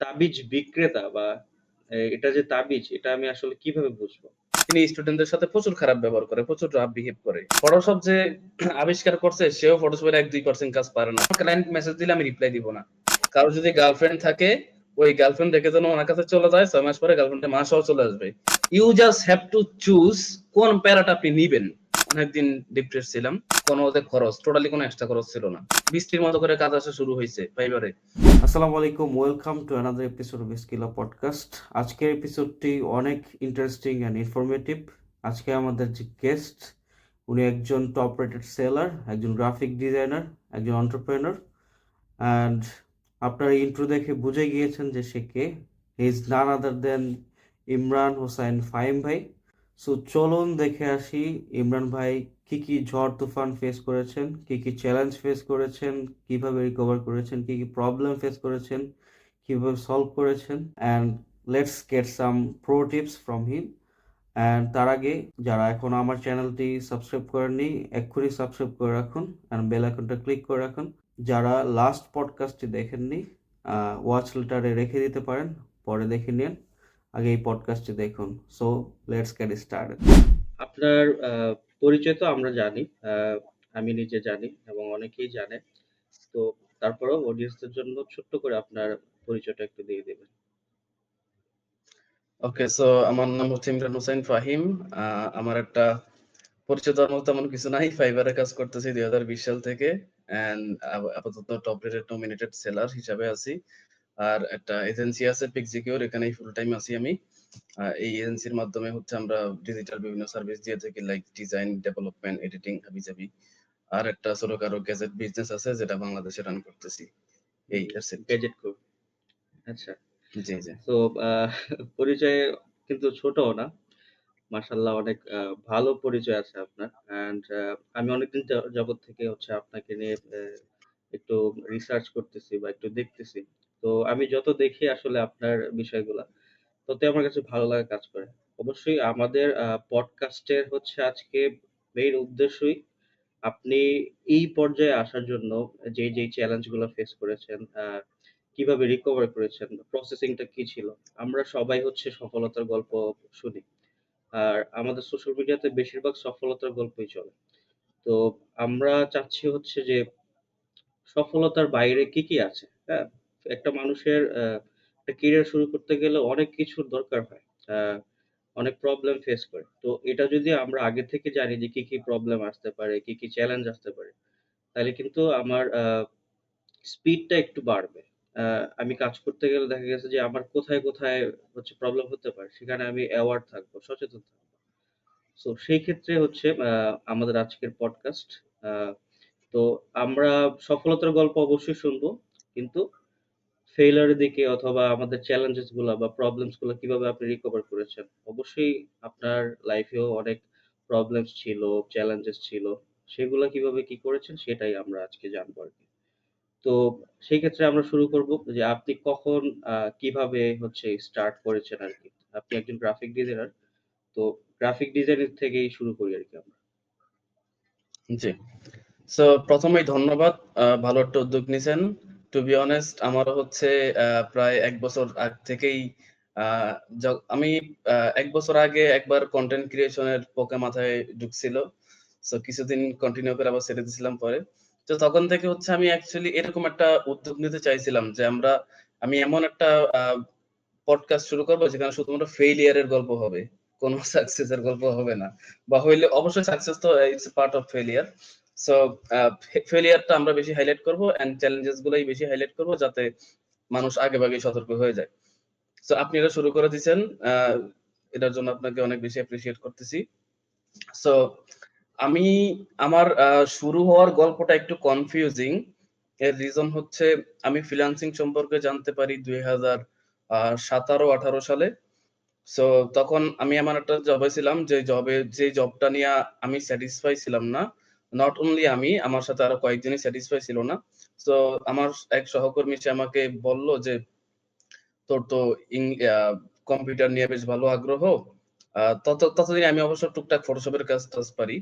তাবিজ বিক্রেতা বা এটা যে তাবিজ এটা আমি আসলে কিভাবে বুঝবো? তিনি স্টুডেন্টদের সাথে প্রচুর খারাপ ব্যবহার করে, প্রচুর রাফ বিহেভ করে। ফটোশপ যে আবিষ্কার করছে সেও ফটোশপের 1-2% কাজ পারে না। ক্লায়েন্ট মেসেজ দিলে আমি রিপ্লাই দিব না। কারো যদি গার্লফ্রেন্ড থাকে ওই গার্লফ্রেন্ড রেখে যেন ওনার কাছে চলে যায়, 6 মাস পরে গার্লফ্রেন্ডের মা সহ চলে আসবে। You just have to choose কোন প্যারাটা আপনি নিবেন। অনেকদিন ডিপ্রেস ছিলাম, কোনো ওদের খরচ টোটালি কোনো এক্সট্রা খরচ ছিল না। বৃষ্টির মতো করে কাজ আসা শুরু হয়েছে ফাইবারে। আসসালামু আলাইকুম, welcome to another episode of Skilla podcast. আজকের এপিসোডটি অনেক ইন্টারেস্টিং অ্যান্ড ইনফরমেটিভ। আজকে আমাদের যে গেস্ট, উনি একজন টপ রেটেড সেলার, একজন গ্রাফিক ডিজাইনার, একজন এন্টারপ্রেনার। অ্যান্ড আপনার ইন্ট্রো দেখে বুঝে গিয়েছেন যে সে কে। হি ইজ নান আদার দেন ইমরান হোসাইন ফাহিম ভাই। সো চলুন দেখে আসি ইমরান ভাই কি কি ঝড় তুফান ফেস করেছেন, কি কি চ্যালেঞ্জ ফেস করেছেন, কিভাবে রিকভার করেছেন, কি কি প্রবলেম ফেস করেছেন, কিভাবে সলভ করেছেন। And let's get some pro tips from him. And তার আগে যারা এখন আমার চ্যানেলটি সাবস্ক্রাইব করেননি, এক্ষুনি সাবস্ক্রাইব করে রাখুন অ্যান্ড বেল আইকনটা ক্লিক করে রাখুন। যারা লাস্ট পডকাস্টটি দেখেননি, ওয়াচ লেটারে রেখে দিতে পারেন, পরে দেখে নিন। আগে এই পডকাস্টটি দেখুন। So let's get started. আপনার পরিচয় তো আমরা জানি, আমি নিজে জানি এবং অনেকেই জানে। তো তারপরেও অডিয়েন্সদের জন্য ছোট্ট করে আপনার পরিচয়টা একটু দিয়ে দিবেন। ওকে, সো আমার নাম হচ্ছে ইমরান হোসাইন ফাহিম। আমার একটা পরিচয় দেওয়ার মতো তেমন কিছু নাই। ফাইবারে কাজ করতেছি 2020 সাল থেকে। অ্যান্ড আপাতত টপ রেটেড নমিনেটেড সেলার হিসাবে আছি। আর একটা এজেন্সি আছে পিকজিকিউর, এখানেই ফুল টাইম আছি আমি। এই এজেন্সির মাধ্যমে হচ্ছে আমরা ডিজিটাল বিভিন্ন সার্ভিস দিয়ে থাকি, লাইক ডিজাইন, ডেভেলপমেন্ট, এডিটিং হাবিজাবি। আর একটা ছোটখাটো গ্যাজেট বিজনেস আছে যেটা বাংলাদেশে রান করতেছি। এই গ্যাজেট কোড। আচ্ছা। জি জি। তো পরিচয় কিন্তু ছোটও না। মাশাআল্লাহ অনেক ভালো পরিচয় আছে আপনার। অ্যান্ড আমি অনেকদিন যাবত থেকে হচ্ছে আপনাকে নিয়ে একটু রিসার্চ করতেছি বা একটু দেখতেছি। তো আমি যত দেখি আসলে আপনার বিষয়গুলা, ততই আমার কাছে ভালো লাগা কাজ করে। অবশ্যই আমাদের পডকাস্টের হচ্ছে আজকে মেইন উদ্দেশ্যই আপনি এই পর্যায়ে আসার জন্য যেই চ্যালেঞ্জ গুলো ফেস করেছেন, কিভাবে রিকভার করেছেন, প্রসেসিংটা কি ছিল। আমরা সবাই হচ্ছে সফলতার গল্প শুনি। আর আমাদের সোশ্যাল মিডিয়াতে বেশিরভাগ সফলতার গল্পই চলে। তো আমরা চাচ্ছি হচ্ছে যে সফলতার বাইরে কি আছে, হ্যাঁ? একটা মানুষের একটা ক্যারিয়ার শুরু করতে গেলে অনেক কিছুর দরকার হয়। আ অনেক প্রবলেম ফেস করে। তো এটা যদি আমরা আগে থেকে জানি যে কি প্রবলেম আসতে পারে, কি চ্যালেঞ্জ আসতে পারে, তাহলে কিন্তু আমার স্পিডটা একটু বাড়বে। আ আমি কাজ করতে গেলে দেখা গেছে যে আমার কোথায় হচ্ছে প্রবলেম হতে পারে, সেখানে আমি অ্যাওয়ার্ড থাকবো, সচেতন থাকবো। সো সেই ক্ষেত্রে হচ্ছে আমাদের আজকের পডকাস্ট। আ তো আমরা সফলতার গল্প অবশ্যই শুনবো। কিন্তু ফেইলিউর এর দিকে অথবা আমাদের চ্যালেঞ্জেস গুলা বা প্রবলেমস গুলা কিভাবে আপনি রিকভার করেছেন। অবশ্যই আপনার লাইফেও অনেক প্রবলেমস ছিল, চ্যালেঞ্জেস ছিল। সেগুলা কিভাবে কি করেছেন সেটাই আমরা আজকে জানবো আরকি। তো সেই ক্ষেত্রে আমরা শুরু করব যে আপনি কখন কিভাবে হচ্ছে স্টার্ট করেছেন আরকি। আপনি একজন গ্রাফিক ডিজাইনার। তো গ্রাফিক ডিজাইনের থেকেই শুরু করি আরকি আমরা। জি। সো প্রথমেই ধন্যবাদ, ভালো একটা উদ্যোগ নিছেন। টু বি অনেস্ট আমারও হচ্ছে প্রায় ১ বছর আগ থেকেই আ আমি ১ বছর আগে একবার কনটেন্ট ক্রিয়েশন এর পোকা মাথায় ঢুকছিল। সো কিছুদিন কন্টিনিউ করে আবার ছেড়ে দিছিলাম পরে। তো তখন থেকে হচ্ছে আমি অ্যাকচুয়ালি এরকম একটা উদ্যোগ নিতে চাইছিলাম যে আমি এমন একটা আ পডকাস্ট শুরু করব যেখানে শুধুমাত্র ফেইলিউর এর গল্প হবে। কোন সাকসেস এর গল্প হবে না। বা হইলে অবশ্যই সাকসেস তো it's a part of failure. So ফেইলিউরটা আমরা বেশি হাইলাইট করব এন্ড চ্যালেঞ্জেস গুলাই বেশি হাইলাইট করব যাতে মানুষ আগেভাগেই সতর্ক হয়ে যায়। সো আপনি এটা শুরু করে দিয়েছেন। আ এটার জন্য আপনাকে অনেক বেশি অ্যাপ্রিশিয়েট করতেছি। সো আমি আমার শুরু হওয়ার গল্পটা একটু কনফিউজিং। এর রিজন হচ্ছে আমি ফ্রিল্যান্সিং সম্পর্কে জানতে পারি ২০১৭-১৮ সালে। সো তখন আমি এমন একটা জবে ছিলাম যে জবটা নিয়ে আমি স্যাটিসফাই ছিলাম না। নট অনলি আমি, আমার সাথে আরো কয়েকজনই স্যাটিসফাই ছিল না। সো আমার এক সহকর্মী সে আমাকে বলল যে, "তোর তো ইং আ কম্পিউটার নিয়ে বেশ ভালো আগ্রহ। ততদিন আমি অবশ্য টুকটাক ফটোশপের কাজ-টাজ পারি।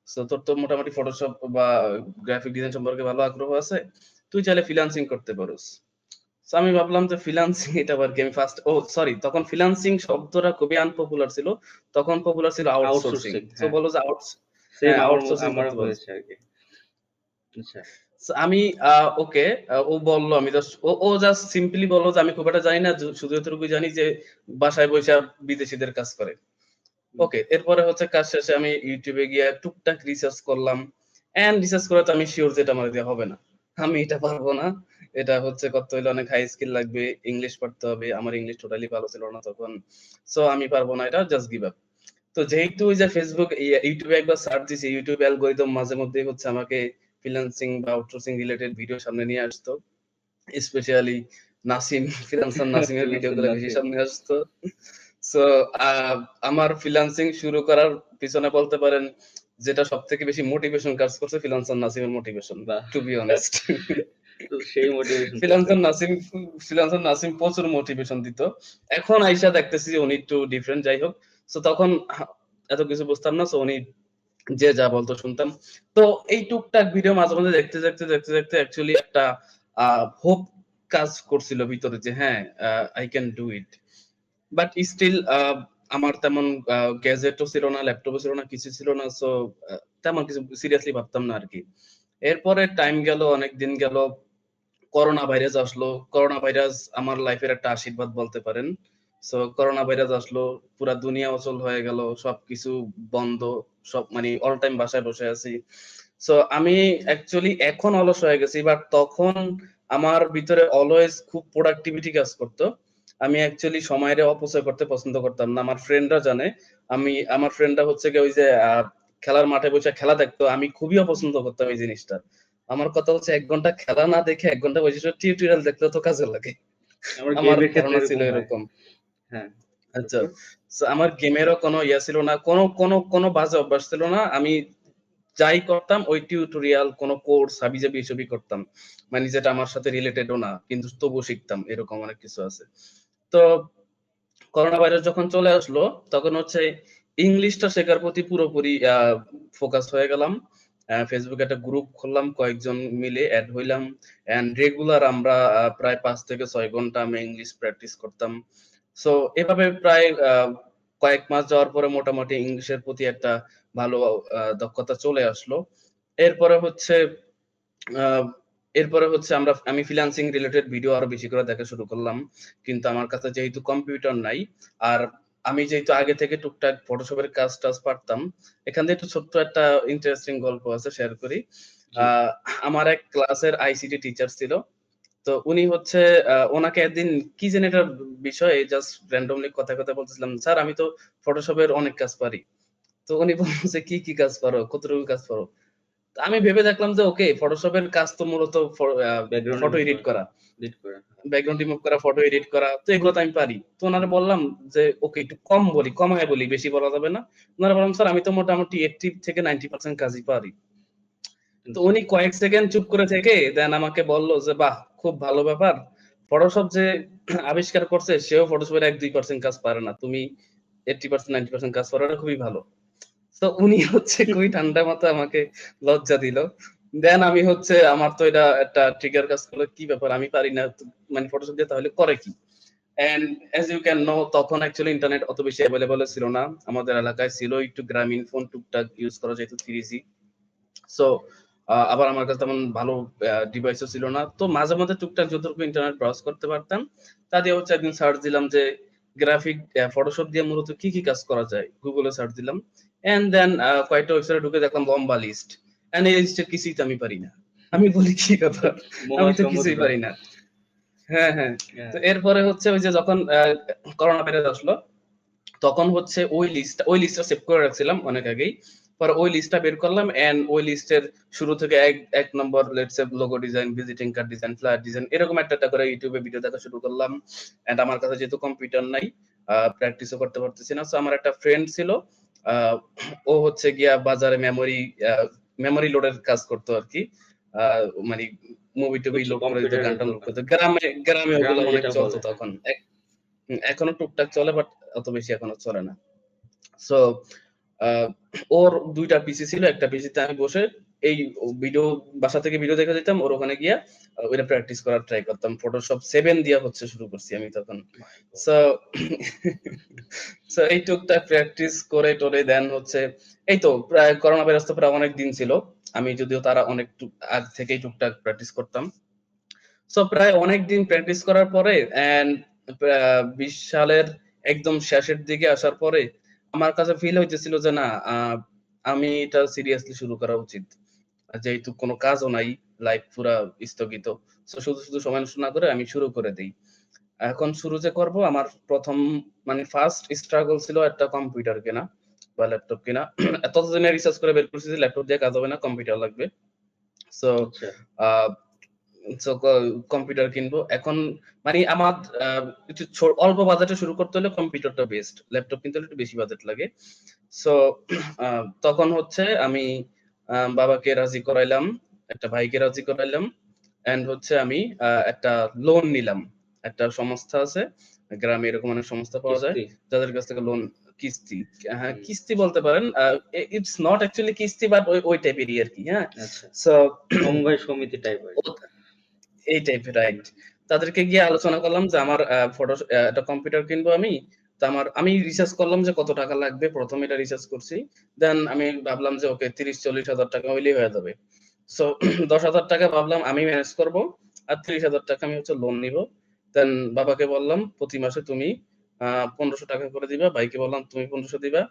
সো তোর তো মোটামুটি ফটোশপ বা গ্রাফিক ডিজাইন সম্পর্কে ভালো আগ্রহ আছে। তুই চাইলে ফ্রিল্যান্সিং করতে পারোস।" সো আমি ভাবলাম যে ফ্রিল্যান্সিং এটা আবার কি। আমি ফার্স্ট সরি, তখন ফ্রিল্যান্সিং শব্দটা খুবই আনপপুলার ছিল। তখন পপুলার ছিল আউটসোর্সিং। আউটসোর্সিং, সো হ্যাঁ। বলল যে সেম হ্যাঁ, আউটসোর্সিং আমারও করতে বলছে। হয়েছে আরকি। আচ্ছা। So, আমি ওকে, ও বলল, আমি জাস্ট ও জাস্ট সিম্পলি বলল যে আমি খুব একটা জানি না, শুধু এতটুকু জানি যে বাসায় বসে বিদেশিদের কাজ করে। হুম। ওকে, এরপরে হচ্ছে কাজ শেষে আমি ইউটিউবে গিয়ে টুকটাক রিসার্চ করলাম। এন্ড রিসার্চ করে তো আমি শিওর যে এটা আমার দিয়ে হবে না। আমি এটা পারবো না। এটা হচ্ছে করতে হইলে অনেক হাই স্কিল লাগবে, ইংলিশ পড়তে হবে। আমার ইংলিশ টোটালি ভালো ছিল না তখন। সো আমি পারবো না, এটা জাস্ট গিভ আপ। তো যেহেতু ওই যে ফেসবুক, ইউটিউবে একবার সার্চ দিছি, ইউটিউব অ্যালগরিদম মাঝে মধ্যেই হচ্ছে আমাকে ফ্রিল্যান্সিং বা আউটসোর্সিং রিলেটেড ভিডিও সামনে নিয়ে আসতো। স্পেশালি নাসিম, ফ্রিল্যান্সার নাসিমের ভিডিওগুলো বেশি নাসিম। সামনে আসতো। সো আমার ফ্রিল্যান্সিং শুরু করার পিছনে বলতে পারেন যেটা সবথেকে বেশি মোটিভেশন কাজ করছে, ফ্রিল্যান্সার নাসিমের মোটিভেশন, বাহ! To be honest. তো সেই মোটিভেশন করছে। ফ্রিল্যান্সার নাসিম ফ্রিল্যান্সার নাসিম প্রচুর মোটিভেশন দিত। এখন আইসা দেখতেছি যে উনি একটু ডিফারেন্ট, যাই হোক। সো তখন এত কিছু বুঝতাম না, সো উনি যে যা বলতো শুনতাম। তো এই টুকটাক ভিডিও মাঝে মাঝে দেখতে অ্যাকচুয়ালি একটা হোপ কাজ করছিল ভিতরে যে হ্যাঁ, I can do it. But still আমার তেমন গ্যাজেটও ছিল না, ল্যাপটপও ছিল না, কিছু ছিল না। সো তেমন কিছু সিরিয়াসলি ভাবতাম না আরকি। এরপরে টাইম গেল, অনেক দিন গেল। করোনা ভাইরাস আসলো। করোনা ভাইরাস আমার লাইফের একটা আশীর্বাদ বলতে পারেন। সো করোনা ভাইরাস আসলো, পুরা দুনিয়া অচল হয়ে গেল, সবকিছু বন্ধ, সব মানে অল টাইম বাসায় বসে আছি। সো আমি অ্যাকচুয়ালি এখন অলস হয়ে গেছি, বাট তখন আমার ভিতরে অলওয়েজ খুব প্রোডাক্টিভিটি কাজ করতো। আমি অ্যাকচুয়ালি সময়ের অপচয় করতে পছন্দ করতাম না। আমার ফ্রেন্ডরা জানে। আমার ফ্রেন্ডরা হচ্ছে গিয়ে ওই যে খেলার মাঠে বসে খেলা দেখতো। আমি খুবই অপছন্দ করতাম এই জিনিসটা। আমার কথা হচ্ছে ১ ঘন্টা খেলা না দেখে ১ ঘন্টা বসে টিউটোরিয়াল দেখলেও তো কাজে লাগে। আমার আমার গেমের ক্ষেত্রে ধারণা ছিল এরকম হয়। এরকম। হ্যাঁ, আচ্ছা। তারপর? সো আমার গেমেরও কোনো ইয়া ছিল না। কোনো বাজে অভ্যাস ছিল না। আমি যাই করতাম ওই টিউটোরিয়াল, কোনো কোর্স হাবিজাবি এসবই করতাম। মানে যেটা আমার সাথে রিলেটেডও না, কিন্তু তবুও শিখতাম। এরকম অনেক কিছু আছে। তো করোনা ভাইরাস যখন চলে আসলো, তখন হচ্ছে ইংলিশটা শেখার প্রতি পুরোপুরি ফোকাস হয়ে গেলাম। ফেসবুকে একটা গ্রুপ খুললাম, কয়েকজন মিলে এড হইলাম। অ্যান্ড রেগুলার আমরা প্রায় ৫ থেকে ৬ ঘন্টা আমি ইংলিশ প্র্যাকটিস করতাম। সো এভাবে প্রায় কয়েক মাস যাওয়ার পরে মোটামুটি ইংলিশের প্রতি একটা ভালো দক্ষতা চলে আসলো। এরপরে হচ্ছে আ এরপরে হচ্ছে আমি ফ্রিল্যান্সিং রিলেটেড ভিডিও আরো বেশি করে দেখা শুরু করলাম। কিন্তু আমার কাছে যেহেতু কম্পিউটার নাই, আর আমি যেহেতু আগে থেকে টুকটাক ফটোশপের কাজ-টাজ পারতাম, এখান থেকে একটু ছোট্ট একটা ইন্টারেস্টিং গল্প আছে, শেয়ার করি। জি। আ আমার এক ক্লাসের আইসিটি টিচার ছিল। তো উনি হচ্ছে উনাকে একদিন কি জানি একটা বিষয়ে জাস্ট randomly কথায় বলতেছিলাম, "স্যার, আমি তো ফটোশপের অনেক কাজ পারি।" তো উনি বলছে, "কি কাজ পারো? কতটুকু কাজ পারো?" তো আমি ভেবে দেখলাম যে ওকে, ফটোশপের কাজ তো মূলত ব্যাকগ্রাউন্ড ফটো রিমুভ এডিট করা, করা, এডিট করা। ব্যাকগ্রাউন্ড রিমুভ করা, ফটো এডিট করা। তো এগুলো তো আমি পারি। তো উনারে বললাম যে ওকে, একটু কমায় বলি, বেশি বলা যাবে না। উনারে বললাম, "স্যার, আমি তো মোটামুটি 80 থেকে 90% কাজই পারি।" তো আচ্ছা। উনি কয়েক সেকেন্ড চুপ করে থেকে দেন আমাকে বলল যে, "বাহ! খুব ভালো ব্যাপার। ফটোশপ যে আবিষ্কার করছে সেও ফটোশপের ১-২% কাজ পারে না। তুমি 80% 90% কাজ পারো, এটা খুবই ভালো।" তো উনি হচ্ছে খুবই ঠান্ডা মাথায় আমাকে লজ্জা দিল। দেন আমি হচ্ছে, আমার তো এটা একটা ট্রিগার কাজ করলো, কি ব্যাপার আমি পারি না। মানে ফটোশপ দিয়ে তাহলে করে কি? And as you can know, তখন অ্যাকচুয়ালি ইন্টারনেট অত বেশি এভেইলেবল ছিল না। আমাদের এলাকায় ছিল একটু গ্রামীণ ফোন, টুকটাক ইউজ করা যেত 3G। সো আবার আমার কাছে তেমন ভালো ডিভাইসও ছিল না। তো মাঝে মধ্যে টুকটাক যতটুকু ইন্টারনেট ব্রাউজ করতে পারতাম, তা দিয়ে হচ্ছে একদিন সার্চ দিলাম যে ফটোশপ দিয়ে মূলত কি কাজ করা যায়? Google এ সার্চ দিলাম। অ্যান্ড দেন কয়েকটা ওয়েবসাইটে ঢুকে দেখলাম লম্বা লিস্ট। অ্যান্ড এই লিস্টের কিছুই তো আমি পারি না। আমি বলি, "কি কথা? আমি তো কিছুই মহাসমুদ্র। পারি না।" হ্যাঁ। তো হ্যাঁ। এরপরে হচ্ছে ওই যে যখন করোনা ভাইরাস আসলো, তখন হচ্ছে ওই লিস্টটা সেভ করে রাখছিলাম অনেক আগেই। পরে ওই লিস্টটা বের করলাম, অ্যান্ড ওই লিস্টের শুরু থেকে এক নম্বর let's say logo design, visiting card design, flyer design, এরকম একটা করে ইউটিউবে ভিডিও দেখা শুরু করলাম। অ্যান্ড আমার কাছে যেহেতু কম্পিউটার নাই, প্র্যাকটিসও করতে পারতেছি না। সো আমার একটা ফ্রেন্ড ছিল। আ ও হচ্ছে গিয়া বাজারে মেমোরি লোডের কাজ করতো আরকি। আ মানে মুভি-টুভি বুঝছি, লোড করে দিত, কম্পিউটারের গান-টান লোড দোকান। করত। গ্রামে ওগুলো গ্রামে অনেক যেটা চলতো বলে, হ্যাঁ। তখন। এখনো টুকটাক চলে, বাট অত বেশি এখনো চলে না। সো আ ওর ২ টা পিসি ছিল। একটা পিসিতে আমি বসে এই ভিডিও বাসা থেকে ভিডিও দেখে দিতাম, ওর ওখানে গিয়া ওইটা প্র্যাকটিস করার ট্রাই করতাম। ফটোশপ 7 দিয়া হচ্ছে শুরু করছি আমি তখন। সো সো এই টুকটাক প্র্যাকটিস করে টোরে দেন হচ্ছে এই তো প্রায় করোনা ভাইরাস তো প্রায় অনেক দিন ছিল। আমি যদিও তারা অনেক আগ থেকেই টুকটাক প্র্যাকটিস করতাম। সো প্রায় অনেক দিন প্র্যাকটিস করার পরে এন্ড 20 সালের একদম শেষের দিকে আসার পরে আমার কাছে ফিল হইতেছিল যে না আমি এটা সিরিয়াসলি শুরু করা উচিত। যেহেতু কোনো কাজও নাই, লাইফ পুরা স্থগিত। সো শুধু সময় নষ্ট না করে আমি শুরু করে দেই। এখন শুরু যে করব আমার প্রথম মানে ফার্স্ট স্ট্রাগল ছিল একটা কম্পিউটার কেনা বা ল্যাপটপ কেনা। ততদিনে রিসার্চ করে বের করছি যে ল্যাপটপ দিয়ে কাজ হবে না, কম্পিউটার লাগবে। সো আচ্ছা। কম্পিউটার কিনবো। এখন মানে আমার একটু অল্প বাজেটে শুরু করতে হলে কম্পিউটারটা বেস্ট। ল্যাপটপ কিনতে হলে একটু বেশি বাজেট লাগে। সো তখন হচ্ছে আমি বাবাকে রাজি করাইলাম, একটা ভাইকে রাজি করাইলাম এন্ড হচ্ছে আমি একটা লোন নিলাম। একটা সংস্থা আছে, গ্রামে এরকম অনেক সংস্থা পাওয়া যায় কিস্তি? যাদের কাছ থেকে লোন কিস্তি, হ্যাঁ হুম। কিস্তি বলতে পারেন। ইটস নট অ্যাকচুয়ালি কিস্তি বাট ওই টাইপেরই আরকি, হ্যাঁ। আচ্ছা। সো সমবায় সমিতি টাইপের। এই টাইপের রাইট। তাদেরকে গিয়ে আলোচনা করলাম যে আমার একটা কম্পিউটার কিনবো আমি। তো আমি রিসার্চ করলাম যে কত টাকা লাগবে। প্রথমে এটা রিসার্চ করছি। দেন আমি ভাবলাম যে ওকে ৩০-৪০ হাজার টাকা হইলেই হয়ে যাবে। সো ১০,০০০ টাকা ভাবলাম আমি ম্যানেজ করব। আর ৩০,০০০ টাকা আমি হচ্ছে লোন নিব। দেন বাবাকে বললাম প্রতি মাসে তুমি ১৫০০ টাকা করে দিবা। ভাইকে বললাম তুমি ১৫০০ দিবা।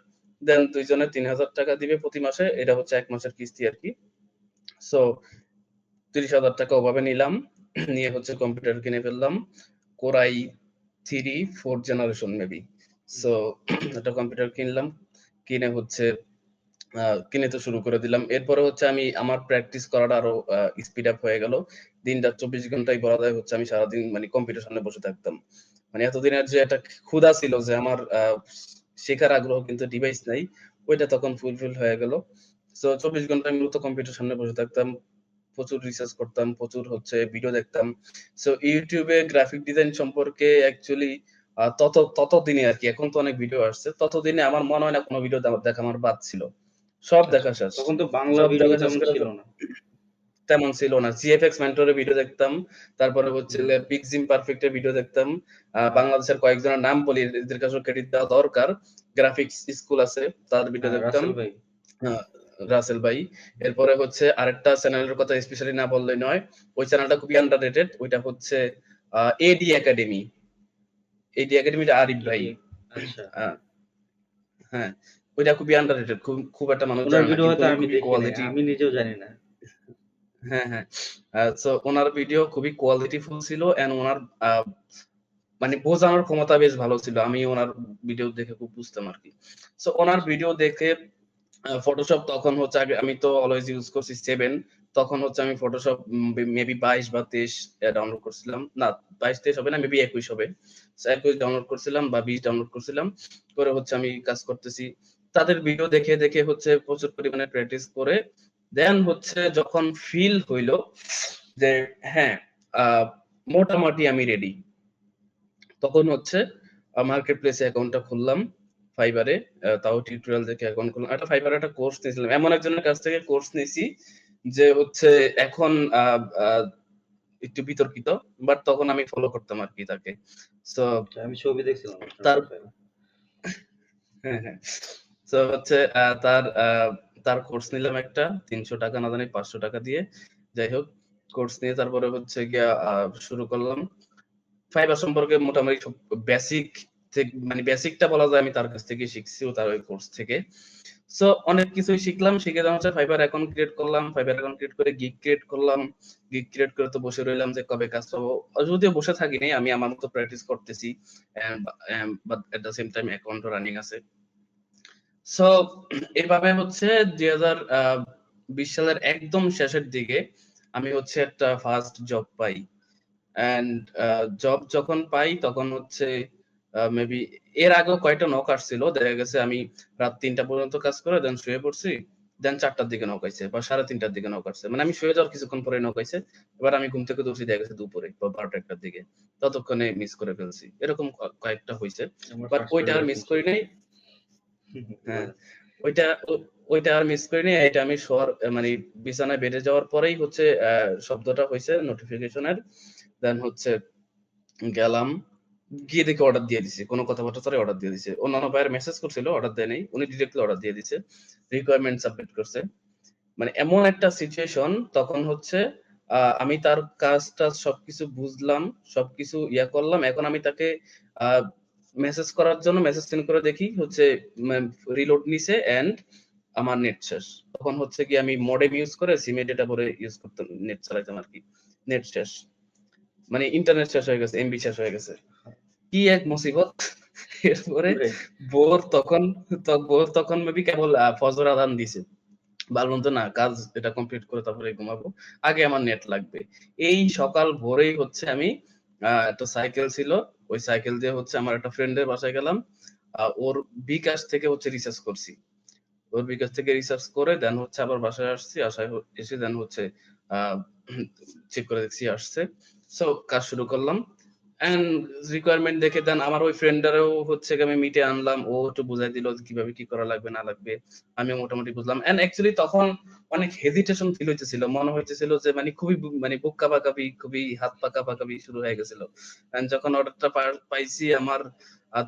দেন দুইজনে ৩০০০ টাকা দিবে প্রতি মাসে। এটা হচ্ছে ১ মাসের কিস্তি আরকি। সো ৩০,০০০ টাকা ওভাবে নিলাম। নিয়ে হচ্ছে কম্পিউটার কিনে ফেললাম। Core i3 4th generation maybe. So একটা কম্পিউটার কিনলাম। কিনে হচ্ছে কিনে তো শুরু করে দিলাম। এরপরে হচ্ছে আমি আমার প্র্যাকটিস করাটা আরো স্পিড আপ হয়ে গেল। দিনটা ২৪ ঘন্টাই বলা যায় হচ্ছে আমি সারাদিন মানে কম্পিউটার সামনে বসে থাকতাম। মানে এতদিনের যে একটা ক্ষুধা ছিল যে আমার শেখার আগ্রহ কিন্তু ডিভাইস নাই, ওইটা তখন ফুলফিল হয়ে গেল। সো ২৪ ঘন্টা আমি মূলত কম্পিউটার সামনে বসে থাকতাম। প্রচুর রিসার্চ করতাম, প্রচুর হচ্ছে ভিডিও দেখতাম। সো YouTube এ গ্রাফিক ডিজাইন সম্পর্কে অ্যাকচুয়ালি ততদিনে আরকি, এখন তো অনেক ভিডিও আসছে। ততদিনে আমার মনে হয় না কোনো ভিডিও দেখা আমার বাদ ছিল। সব আচ্ছা। দেখা শেষ। তখন তো বাংলা সব ভিডিও দেখা শেষ তেমন করে ছিল না। তেমন ছিল না। GFX Mentor এর ভিডিও দেখতাম। তারপরে হচ্ছে Pixim Perfect এর ভিডিও দেখতাম। বাংলাদেশের কয়েকজনের নাম বলি, এদেরকে আসলে ক্রেডিট দেওয়া দরকার। গ্রাফিক্স স্কুল আছে, তার ভিডিও দেখতাম। রাসেল ভাই। রাসেল ভাই। এরপরে হচ্ছে আরেকটা চ্যানেলের কথা স্পেশালি না বললেই নয়। ওই চ্যানেলটা খুবই আন্ডাররেটেড। ওইটা হচ্ছে AD একাডেমি। AD একাডেমিটা আরিফ ভাই। আচ্ছা। হ্যাঁ, ওইটা খুবই আন্ডাররেটেড। খুব একটা মানুষ ওনার জানে না। ভিডিও কিন্তু হয়তো উনি আমি খুবই দেখি নাই। কোয়ালিটি, আমি নিজেও জানি না। হ্যাঁ, হ্যাঁ। সো উনার ভিডিও খুবই কোয়ালিটিফুল ছিল এন্ড উনার মানে বোঝানোর ক্ষমতা বেশ ভালো ছিল। আমি উনার ভিডিও দেখে খুব বুঝতাম আরকি। সো উনার ভিডিও দেখে ফটোশপ তখন হচ্ছে আগে আমি তো অলওয়েজ ইউজ করছি 7, তখন হচ্ছে আমি ফটোশপ মেবি 22 বা 23 ডাউনলোড করছিলাম। না 22-23 হবে না, মেবি 21 হবে। সো 21 ডাউনলোড করছিলাম বা 20 ডাউনলোড করছিলাম। করে হচ্ছে আমি কাজ করতেছি। তাদের ভিডিও দেখে হচ্ছে প্রচুর পরিমাণে প্র্যাকটিস করে দেন হচ্ছে যখন ফিল হইলো যে হ্যাঁ, আ মোটামুটি আমি রেডি। তখন হচ্ছে মার্কেট প্লেসে অ্যাকাউন্টটা খুললাম ফাইবারে। তাও টিউটোরিয়াল দেখে অ্যাকাউন্ট খুললাম। একটা ফাইবারে একটা কোর্স নিয়েছিলাম। এমন একজনের কাছ থেকে কোর্স নিছি যে হচ্ছে এখন আ আ একটু বিতর্কিত। বাট তখন আমি ফলো করতাম আরকি তাকে। সো আমি ছবি দেখছিলাম আপনার তার প্রোফাইলে। হ্যাঁ, হ্যাঁ। সো হচ্ছে তার কোর্স নিলাম একটা ৳৩০০ না জানি ৳৫০০ দিয়ে। যাই হোক কোর্স নিয়ে তারপরে হচ্ছে গিয়া শুরু করলাম। ফাইবার সম্পর্কে মোটামুটি সব বেসিক মানে বেসিকটা বলা যায় আমি তার কাছ থেকেই শিখছি ও তার ওই কোর্স থেকে। সো অনেক কিছুই শিখলাম। শিখে যখন হচ্ছে ফাইবার অ্যাকাউন্ট ক্রিয়েট করলাম। ফাইবার অ্যাকাউন্ট ক্রিয়েট করে গিগ ক্রিয়েট করলাম। গিগ ক্রিয়েট করে তো বসে রইলাম যে কবে কাজ পাবো। যদিও বসে থাকি নাই, আমি আমার মতো প্র্যাকটিস করতেছি। But at the same time অ্যাকাউন্টও রানিং আছে। সো এভাবে হচ্ছে ২০২০ সালের একদম শেষের দিকে আমি হচ্ছে একটা first job pi. And job যখন পাই তখন হচ্ছে মেবি এর আগেও কয়েকটা নক আসছিল। দেখা গেছে আমি রাত ৩টা পর্যন্ত কাজ করে দেন শুয়ে পড়ছি। দেন ৪টার দিকে নক আইছে বা ৩:৩০টার দিকে নক আসছে। মানে আমি শুয়ে যাওয়ার কিছুক্ষণ পরে নক আইছে। এবার আমি ঘুম থেকে উঠছি দেখা গেছে দুপুরে বা ১২টা-১টার দিকে। ততক্ষণে মিস করে ফেলছি। এরকম কয়েকটা হইছে। আমার বাট ফার্স্ট ওইটা আর এরকম মিস ছিল। করি নাই। হ্যাঁ, ওইটা ওইটা আর মিস করিনি। এটা আমি শোয়ার মানে বিছানায় বেডে যাওয়ার পরেই হচ্ছে শব্দটা হয়েছে নোটিফিকেশনের। দেন হচ্ছে গেলাম, গিয়ে দেখি অর্ডার দিয়ে দিছে। কোনো কথাবার্তা ছাড়াই অর্ডার দিয়ে দিছে। অন্যান্য ভাইয়ের মেসেজ করছিল, অর্ডার দেয় নাই। উনি ডিরেক্টলি অর্ডার দিয়ে দিছে। রিকোয়ারমেন্ট সাবমিট করছে। মানে এমন একটা সিচুয়েশন, তখন হচ্ছে আমি তার কাজটা সবকিছু বুঝলাম, সবকিছু করলাম। এখন আমি তাকে মেসেজ করার জন্য মেসেজ সেন্ড করে দেখি হচ্ছে রিলোড নিছে এন্ড আমার নেট শেষ। তখন হচ্ছে কি আমি মডেম ইউজ করে সিমে ডেটা ভরে ইউজ করতাম, নেট চালাইতাম আর কি। নেট শেষ, মানে ইন্টারনেট শেষ হয়ে গেছে, এমবি শেষ হয়ে গেছে। কি এক মুসিবত! এরপরে ভোর তখন মেবি কেবল ফজর আজান দিছে। ভাবলাম তো না, কাজ এটা কমপ্লিট করে তারপরে ঘুমাবো, আগে আমার নেট লাগবে। এই সকাল ভোরেই হচ্ছে আমি একটা সাইকেল ছিল, ওই সাইকেল দিয়ে হচ্ছে আমার একটা ফ্রেন্ডের বাসায় গেলাম। ওর বিকাশ থেকে হচ্ছে রিচার্জ করছি। ওর বিকাশ থেকে রিচার্জ করে দেন হচ্ছে আবার বাসায় আসছি। এসে দেন হচ্ছে চেক করে দেখছি আসছে। সো কাজ শুরু করলাম এন্ড রিকোয়ারমেন্ট দেখে দেন আমার ওই ফ্রেন্ডারও হচ্ছে আমি মিটে আনলাম। ও একটু বুঝাই দিল কিভাবে কি করা লাগবে না লাগবে। আমি মোটামুটি বুঝলাম। এন্ড অ্যাকচুয়ালি তখন অনেক হেজিটেশন ফিল হইতেছিল। মনে হইতেছিল যে মানে খুবই মানে বুক কাঁপাকাঁপি, খুবই হাত পা কাঁপাকাঁপি শুরু হয়ে গেছিল। এন্ড যখন অর্ডারটা পাইছি আমার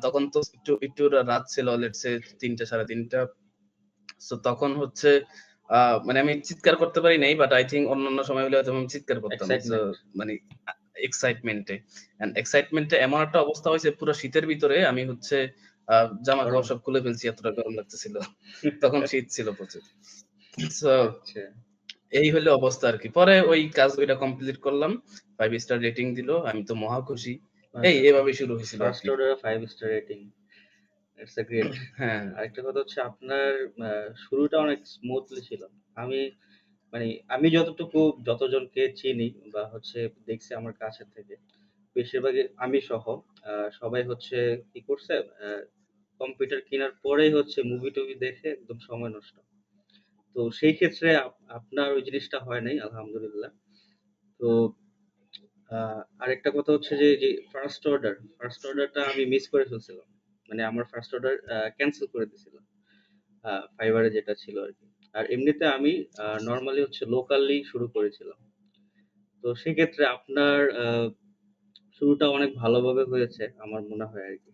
তখন তো একটু রাত ছিল, লেটস সে ৩টা ৩:৩০। সো তখন হচ্ছে মানে আমি চিৎকার করতে পারি নাই, বাট আই থিংক অন্যান্য সময় হলে হয়তো আমি চিৎকার করতাম। মানে এক্সাইটমেন্টে এমন একটা অবস্থা হয়েছে, পুরো শীতের ভিতরে আমি হচ্ছে জামা কাপড় সব খুলে ফেলছি, এতটা গরম লাগতেছিল। তখন শীত ছিল প্রচুর। সো এই হলো অবস্থা আর কি। পরে ওই কাজ ওইটা কমপ্লিট করলাম, 5 স্টার রেটিং দিল, আমি তো মহা খুশি। এভাবে শুরু হয়েছিল আর ফার্স্ট কি। অর্ডারে 5 star rating, it's a great. হ্যাঁ, আরেকটা কথা হচ্ছে আপনার শুরুটা অনেক স্মুথলি ছিল। আমি মানে আমি যতজনকে চিনি বা হচ্ছে দেখছি আমার কাছের থেকে, বেশিরভাগই আমি সহ সবাই হচ্ছে কি করছে, কম্পিউটার কেনার পরেই হচ্ছে মুভি-টুভি দেখে একদম সময় নষ্ট। তো সেই ক্ষেত্রে আপনার ওই জিনিসটা হয় নাই, আলহামদুলিল্লাহ। তো আরেকটা কথা হচ্ছে যে ফার্স্ট অর্ডারটা আমি মিস করে ফেলছিলাম। মানে আমার ফার্স্ট অর্ডার ক্যানসেল করে দিয়েছিলাম। ফাইবারে যেটা ছিল আরকি। আর এমনিতে আমি নরমালি হচ্ছে লোকালি শুরু করেছিলাম। তো সেক্ষেত্রে আপনার শুরুটা অনেক ভালোভাবে হয়েছে আমার মনে হয় আরকি।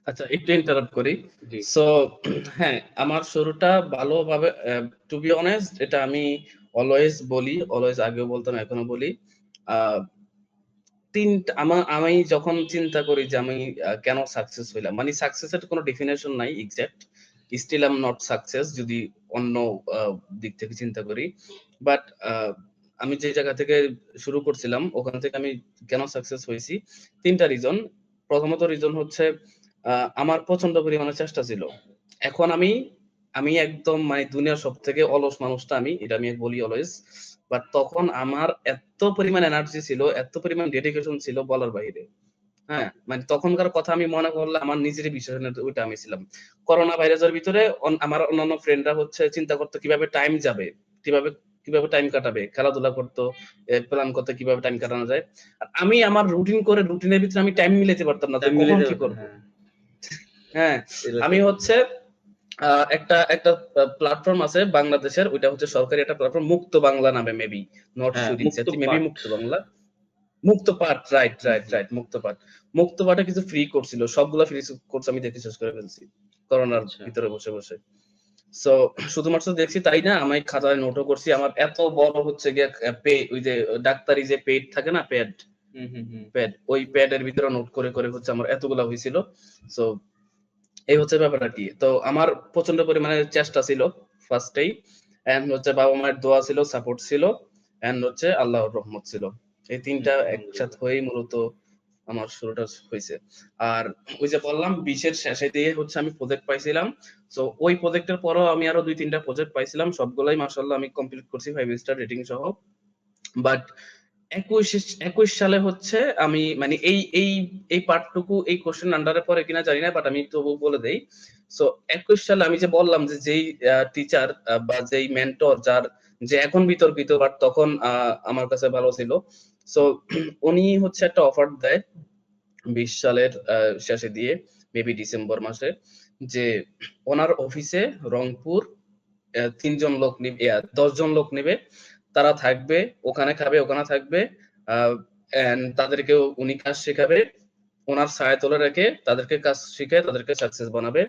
আচ্ছা একটু ইন্টারাপ্ট করি। জি। সো হ্যাঁ, আমার শুরুটা ভালোভাবে, টু বি অনেস্ট এটা আমি অলওয়েজ বলি, অলওয়েজ আগেও বলতাম এখনো বলি। আ আমি যখন চিন্তা করি যে আমি কেন সাকসেস হইলাম? মানে সাকসেসের কোনো ডেফিনিশন নাই exact. Still I am not success যদি অন্য আ দিক থেকে চিন্তা করি। বাট আমি যে জায়গা থেকে শুরু করছিলাম ওখান থেকে আমি কেন সাকসেস হইছি? ৩ টা রিজন। প্রথমত রিজন হচ্ছে আমার প্রচন্ড পরিমাণে চেষ্টা ছিল। এখন আমি একদম মানে দুনিয়ার সবথেকে অলস মানুষটা আমি। এটা আমি বলি অলওয়েজ। বাট তখন আমার এত পরিমাণ এনার্জি ছিল, এত পরিমাণ ডেডিকেশন ছিল বলার বাহিরে। হ্যাঁ? মানে তখনকার কথা আমি মনে করলে আমার নিজেরই বিশ্বাস হয় না ওইটা আমি ছিলাম। করোনা ভাইরাসের ভিতরে আমার অন্যান্য ফ্রেন্ডরা হচ্ছে চিন্তা করতো কিভাবে টাইম যাবে, কিভাবে কিভাবে টাইম কাটাবে, খেলাধুলা করতো, প্ল্যান করতো কিভাবে টাইম কাটানো যায়। আর আমি আমার রুটিনের ভিতরে আমি টাইম মিলাতে পারতাম না যে কখন কি করব। হ্যাঁ, আমি হচ্ছে একটা প্ল্যাটফর্ম আছে বাংলাদেশের, ওইটা হচ্ছে সরকারি একটা প্ল্যাটফর্ম, মুক্ত বাংলা নামে maybe, not sure exactly, maybe মুক্ত বাংলা। মুক্তপাঠ, রাইট মুক্তপাঠ। মুক্তপাঠে কিছু ফ্রি কোর্স ছিল। সবগুলা ফ্রি কোর্স আমি দেখে শেষ করে ফেলছি করোনার ভিতরে বসে। সো শুধুমাত্র দেখছি তাই না, আমি খাতায় নোটও করছি। আমার এত বড় হচ্ছে গিয়ে ওই যে ডাক্তারি যে পেড থাকে না, প্যাড, ওই প্যাডের ভিতরে নোট করে হচ্ছে আমার এতগুলা হয়েছিল। সো এই হচ্ছে ব্যাপারটা কি। তো আমার প্রচন্ড পরিমাণে চেষ্টা ছিল ফার্স্টেই, এন্ড হচ্ছে বাবা মায়ের দোয়া ছিল, সাপোর্ট ছিল, এন্ড হচ্ছে আল্লাহর রহমত ছিল। এই তিনটা একসাথে হয়েই মূলত আমার শুরুটা হয়েছে। আর ওই যে বললাম 20 এর শেষে দিয়ে হচ্ছে আমি প্রজেক্ট পাইছিলাম। সো ওই প্রজেক্টের পরও আমি আরো 2-3টা প্রজেক্ট পাইছিলাম, সবগুলাই মাশাআল্লাহ আমি কমপ্লিট করছি 5 স্টার রেটিং সহ। বাট 21 সালে হচ্ছে আমি মানে এই পার্টটুকু এই কোশ্চেন আন্ডারে পড়ে কিনা জানি না, বাট আমি তবু বলে দেই। সো 21 সালে আমি যে বললাম যে যেই টিচার বা যেই মেন্টর যে এখন বিতর্কিত, বাট তখন আমার কাছে ভালো ছিল। সো উনি হচ্ছে একটা অফার দেয় 20 সালের শেষে দিয়ে, মেবি ডিসেম্বর মাসে। যে ওনার অফিসে রংপুর 3 জন লোক নিবে, 10 জন লোক নিবে, তারা থাকবে, ওখানে খাবে, ওখানে থাকবে, and তাদেরকে উনি কাজ শেখাবে, ওনার ছায়াতলে রেখে তাদেরকে কাজ শিখায় তাদেরকে সাকসেস বানাবে,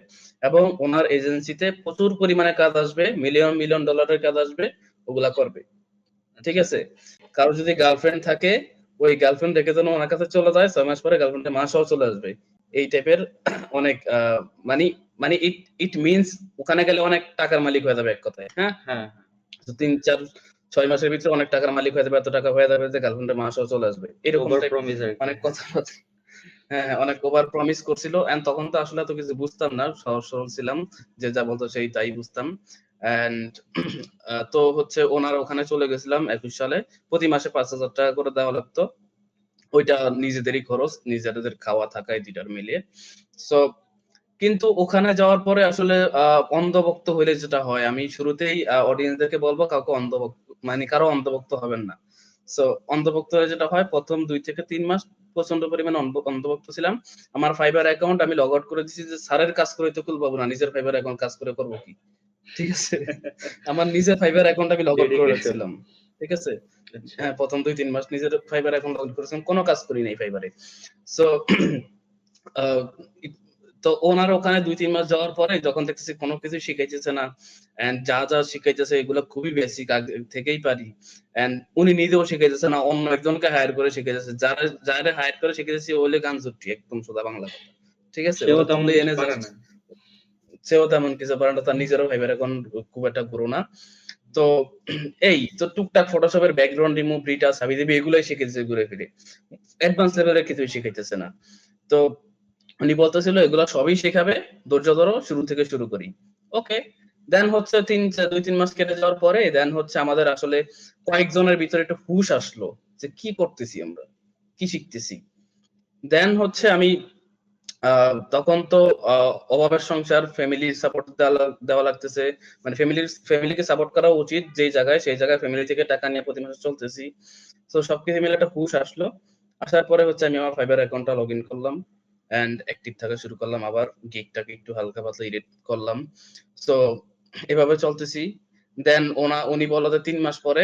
এবং ওনার এজেন্সিতে প্রচুর পরিমাণে কাজ আসবে, মিলিয়ন মিলিয়ন ডলারের কাজ আসবে, ওগুলা করবে। ঠিক আছে, কারো যদি গার্লফ্রেন্ড থাকে, ওই গার্লফ্রেন্ড রেখে যেন ওনার কাছে চলে যায়, 6 মাস পরে গার্লফ্রেন্ডের মা সহ চলে আসবে। এই টাইপের অনেক মানে মানে ইট মিনস ওখানে গেলে অনেক টাকার মালিক হয়ে যাবে এক কথায়। হ্যাঁ, হ্যাঁ, 3-4-6 মাসের ভিতরে অনেক টাকার মালিক হয়ে যাবে, এত টাকা হয়ে যাবে যে গার্লফ্রেন্ডের মা সহ চলে আসবে, এরকম ওভার টাইপ প্রমিস আর কি। অনেক কথা। হ্যাঁ, অনেক ওভার প্রমিস করছিল, এন্ড তখন তো আসলে এত কিছু বুঝতাম না, সহজ সরল ছিলাম, যে যা বলতো সেই তাই বুঝতাম। এন্ড তো হচ্ছে ওনার ওখানে চলে গেছিলাম 21 সালে, প্রতি মাসে 5,000 টাকা করে দেওয়া লাগতো, ওইটা নিজেদেরই খরচ, নিজেদের খাওয়া থাকা এই দুইটার মিলিয়ে। সো কিন্তু ওখানে যাওয়ার পরে আসলে অন্ধভক্ত হইলে যেটা হয়, আমি শুরুতেই অডিয়েন্সদেরকে বলবো, কাউকে অন্ধভক্ত মানে কারো অন্ধভক্ত হবেন না। সো অন্ধভক্ত হলে যেটা হয়, প্রথম 2 থেকে 3 মাস প্রচন্ড পরিমাণে অন্ধভক্ত ছিলাম। আমার ফাইবার অ্যাকাউন্ট আমি লগ আউট করে দিছি, যে স্যারের কাজ করে তো খুলবো না, নিজের ফাইবার অ্যাকাউন্ট কাজ করে করবো কি? ঠিক আছে, আমার নিজের ফাইবার অ্যাকাউন্ট আমি লগ আউট করে ডেডিকেশন। রাখছিলাম। ঠিক আছে, আচ্ছা। হ্যাঁ, প্রথম 2-3 মাস নিজের ফাইবার অ্যাকাউন্ট লগ আউট করেছিলাম, কোনো কাজ করি নাই ফাইবারে। সো তো ওনার ওখানে 2-3 মাস যাওয়ার পরে যখন দেখতেছি কোনো কিছু শিখাইতেছে না, এন্ড যা যা শিখাইতেছে এগুলো খুবই বেসিক, আগে থেকেই পারি, এন্ড উনি নিজেও শিখাইতেছে না, অন্য একজনকে হায়ার করে শিখাইতেছে, যারা হায়ার করে শিখাইতেছে ওলে গান জুটি, একদম সোজা বাংলা কথা। ঠিক আছে, সেও ওরা তেমন তুলে কিছু এনে পারে জাস্ট, না। সেও তেমন কিছু পারে না, তার নিজেরও ভাইবার এখন খুব একটা গুরু না। তো এই তো টুকটাক ফটোশপের ব্যাকগ্রাউন্ড রিমুভ, রিটাচ, হাবিজাবি এগুলোই শিখেছে ঘুরে ফিরে, অ্যাডভান্স লেভেলের কিছুই শিখাইতেছে না। তো উনি বলতেছিল এগুলো সবই শেখাবে, ধৈর্য ধরো, শুরু থেকে শুরু করি। ওকে, দেন হচ্ছে 2-3 মাস কেটে যাওয়ার পরে দেন হচ্ছে আমাদের আসলে কয়েকজনের ভিতরে একটা হুশ আসলো যে কি করতেছি আমরা, কি শিখতেছি। দেন হচ্ছে আমি তখন তো অভাবের সংসার, ফ্যামিলি সাপোর্ট দেওয়া লাগতেছে, মানে ফ্যামিলিকে সাপোর্ট করা উচিত, যেই জায়গায় সেই জায়গায় ফ্যামিলি থেকে টাকা নিয়ে প্রতি মাসে চলতেছি। তো সবকিছু মিলে একটা হুশ আসলো, আসার পরে হচ্ছে আমি আমার ফাইবার অ্যাকাউন্টটা লগ ইন করলাম, এন্ড অ্যাক্টিভ থাকা শুরু করলাম, আবার গিগটাকে একটু হালকা পাতলা এডিট করলাম। সো এভাবে চলতেছি। দেন উনি বলল যে 3 মাস পরে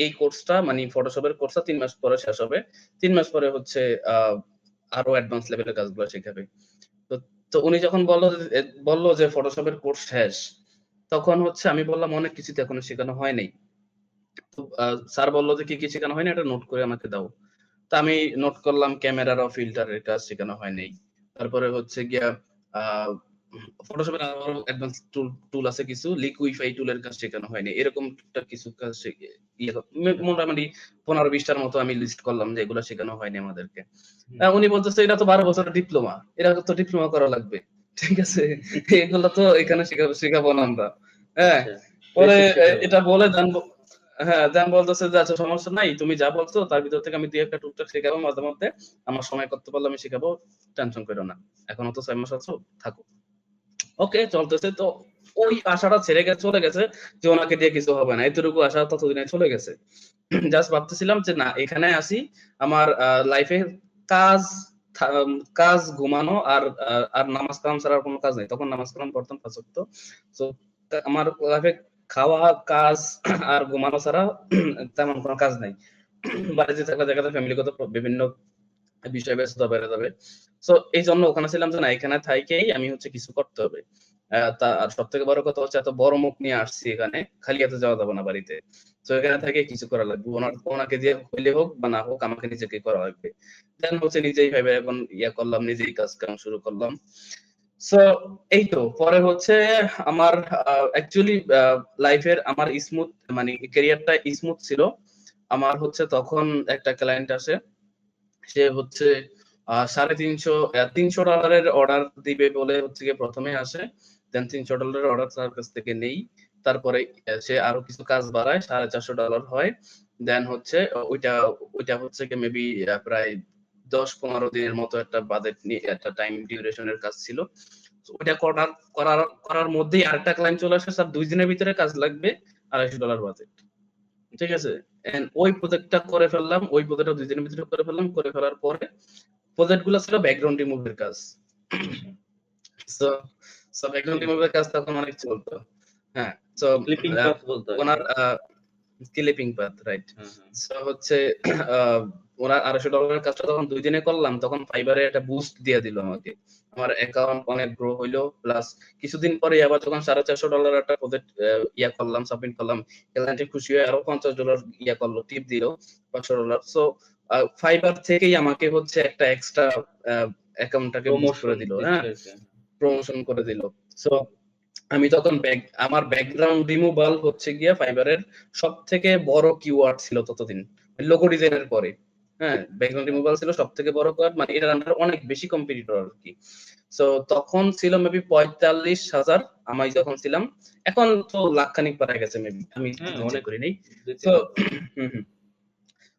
এই কোর্সটা মানে ফটোশপের কোর্সটা 3 মাস পরে শেষ হবে, 3 মাস পরে হচ্ছে আরো অ্যাডভান্স লেভেলের কাজগুলো শেখাবে। তো তো উনি যখন বলল যে ফটোশপের কোর্স শেষ, তখন হচ্ছে আমি বললাম অনেক কিছু তো এখনো শেখানো হয় নাই। তো স্যার বলল যে কি কি শেখানো হয়নি এটা নোট করে আমাকে দাও। তো আমি নোট করলাম, ক্যামেরার ও ফিল্টারের কাজ শেখানো হয় নাই। তারপরে হচ্ছে গিয়া ফটোশপের আরো অ্যাডভান্স টুল আছে কিছু, লিকুইফাই টুলের কাজ শেখানো হয়নি, এরকম টুকটাক কিছু কাজ মোটামুটি 15-20টার মতো আমি লিস্ট করলাম যে এগুলো শেখানো হয়নি আমাদেরকে। উনি বলতেছে এটা তো 12 বছরের ডিপ্লোমা, এরা তো ডিপ্লোমা করা লাগবে। ঠিক আছে, এগুলো তো এখানে শেখাবো না আমরা। হ্যাঁ, আচ্ছা, পরে বেসিক শিখাবো। এটা বলে হ্যাঁ, দেন বলতেছে যে আচ্ছা সমস্যা নাই, তুমি যা বলছো তার ভিতর থেকে আমি 2-1টা টুকটাক শেখাবো মাঝে মধ্যে, আমার সময় করতে পারলে আমি শেখাবো, টেনশন করো না, এখনো তো 6 মাস আছো, থাকো। ওকে, চলতেছে। তো ওই আশাটা ছেড়ে চলে গেছে যে ওনাকে দিয়ে কিছু হবে না, এতটুকু আশা ততদিনে চলে গেছে। জাস্ট ভাবতেছিলাম যে না, এখানে আসি, আমার লাইফে কাজ কাজ, ঘুমানো আর আর নামাজ কালাম ছাড়া আর কোনো কাজ নেই, তখন নামাজ কালাম পড়তাম 5 ওয়াক্ত। তো আমার লাইফে খাওয়া, কাজ আর ঘুমানো ছাড়া তেমন কোনো কাজ নাই। বাড়িতে থাকলে দেখা যায় ফ্যামিলিগত বিভিন্ন বিষয় ব্যস্ততা বেড়ে যাবে। সো এই জন্য ওখানে ছিলাম যে না, এখানে থাইকেই আমি হচ্ছে কিছু করতে হবে। আর সব থেকে বড় কথা হচ্ছে এত বড় মুখ নিয়ে আসছি এখানে, খালি হাতে যাওয়া যাবে না বাড়িতে। তো এখানে থেকে কিছু করা লাগবে, ওনাকে দিয়ে হইলে হোক বা না হোক আমাকে নিজেকে করা লাগবে। দেন হচ্ছে নিজেই ভাবে এখন করলাম, নিজেই কাজ কাম শুরু করলাম। সো এই তো পরে হচ্ছে আমার অ্যাকচুয়ালি লাইফের আমার স্মুথ মানে ক্যারিয়ারটা স্মুথ ছিল। আমার হচ্ছে তখন একটা ক্লায়েন্ট আসে, সে হচ্ছে $350 অর্ডার দিবে বলে হচ্ছে গিয়ে প্রথমে আসে, দেন $300 অর্ডার তার কাছ থেকে নেই। তারপরে সে আরো কিছু কাজ বাড়ায়, $450 হয়। দেন হচ্ছে ওইটা ওইটা হচ্ছে কি মেবি প্রায় 10-15 দিনের মতো একটা বাজেট নিয়ে একটা টাইম ডিউরেশনের কাজ ছিল। ওইটা করার মধ্যেই আরেকটা ক্লায়েন্ট চলে আসে, স্যার 2 দিনের ভিতরে কাজ লাগবে, $250 বাজেট। ঠিক আছে, ওই প্রজেক্টটা করে ফেললাম, ওই প্রজেক্টটা 2 দিনের ভিতরে করে ফেললাম। করে ফেলার পরে প্রজেক্ট গুলো ছিল ব্যাকগ্রাউন্ড রিমুভের কাজ। সো ব্যাকগ্রাউন্ড রিমুভের কাজ তখন অনেক চলতো। হ্যাঁ, সো ক্লিপিং পাথ বলতে হয়, ওনার right? Clipping path, right. হ্যাঁ, হ্যাঁ। সো হচ্ছে ওনার $250 কাজটা তখন 2 দিনে করলাম, তখন ফাইবারে একটা বুস্ট দিয়ে দিল আমাকে। আমার অ্যাকাউন্ট অনেক গ্রো হইলো, প্লাস কিছুদিন পরে আবার যখন $450 একটা প্রজেক্ট করলাম, সাবমিট করলাম, ক্লায়েন্ট খুশি হয়ে আরো $50 করলো, টিপ দিল $500। সো ফাইবার থেকেই আমাকে হচ্ছে একটা এক্সট্রা অ্যাকাউন্টটাকে বুস্ট করে প্রমোশন দিল, দিচ্ছে হ্যাঁ, আরকি। প্রমোশন করে দিল। সো আমি তখন আমার ব্যাকগ্রাউন্ড রিমুভাল হচ্ছে গিয়া ফাইবারের সবথেকে বড় কিওয়ার্ড ছিল ততদিন, লোগো ডিজাইনের পরে। হ্যাঁ, ব্যাকগ্রাউন্ড রিমুভাল ছিল সবথেকে বড় কিওয়ার্ড, মানে এটার আন্ডারে অনেক বেশি কম্পিটিটর আরকি। সো তখন ছিল মেবি 45,000 আমি যখন ছিলাম। এখন তো লাখখানিক পার হয়ে গেছে মেবি, আমি হ্যাঁ, চেক অনেক করি নাই। দিতে সো হবে।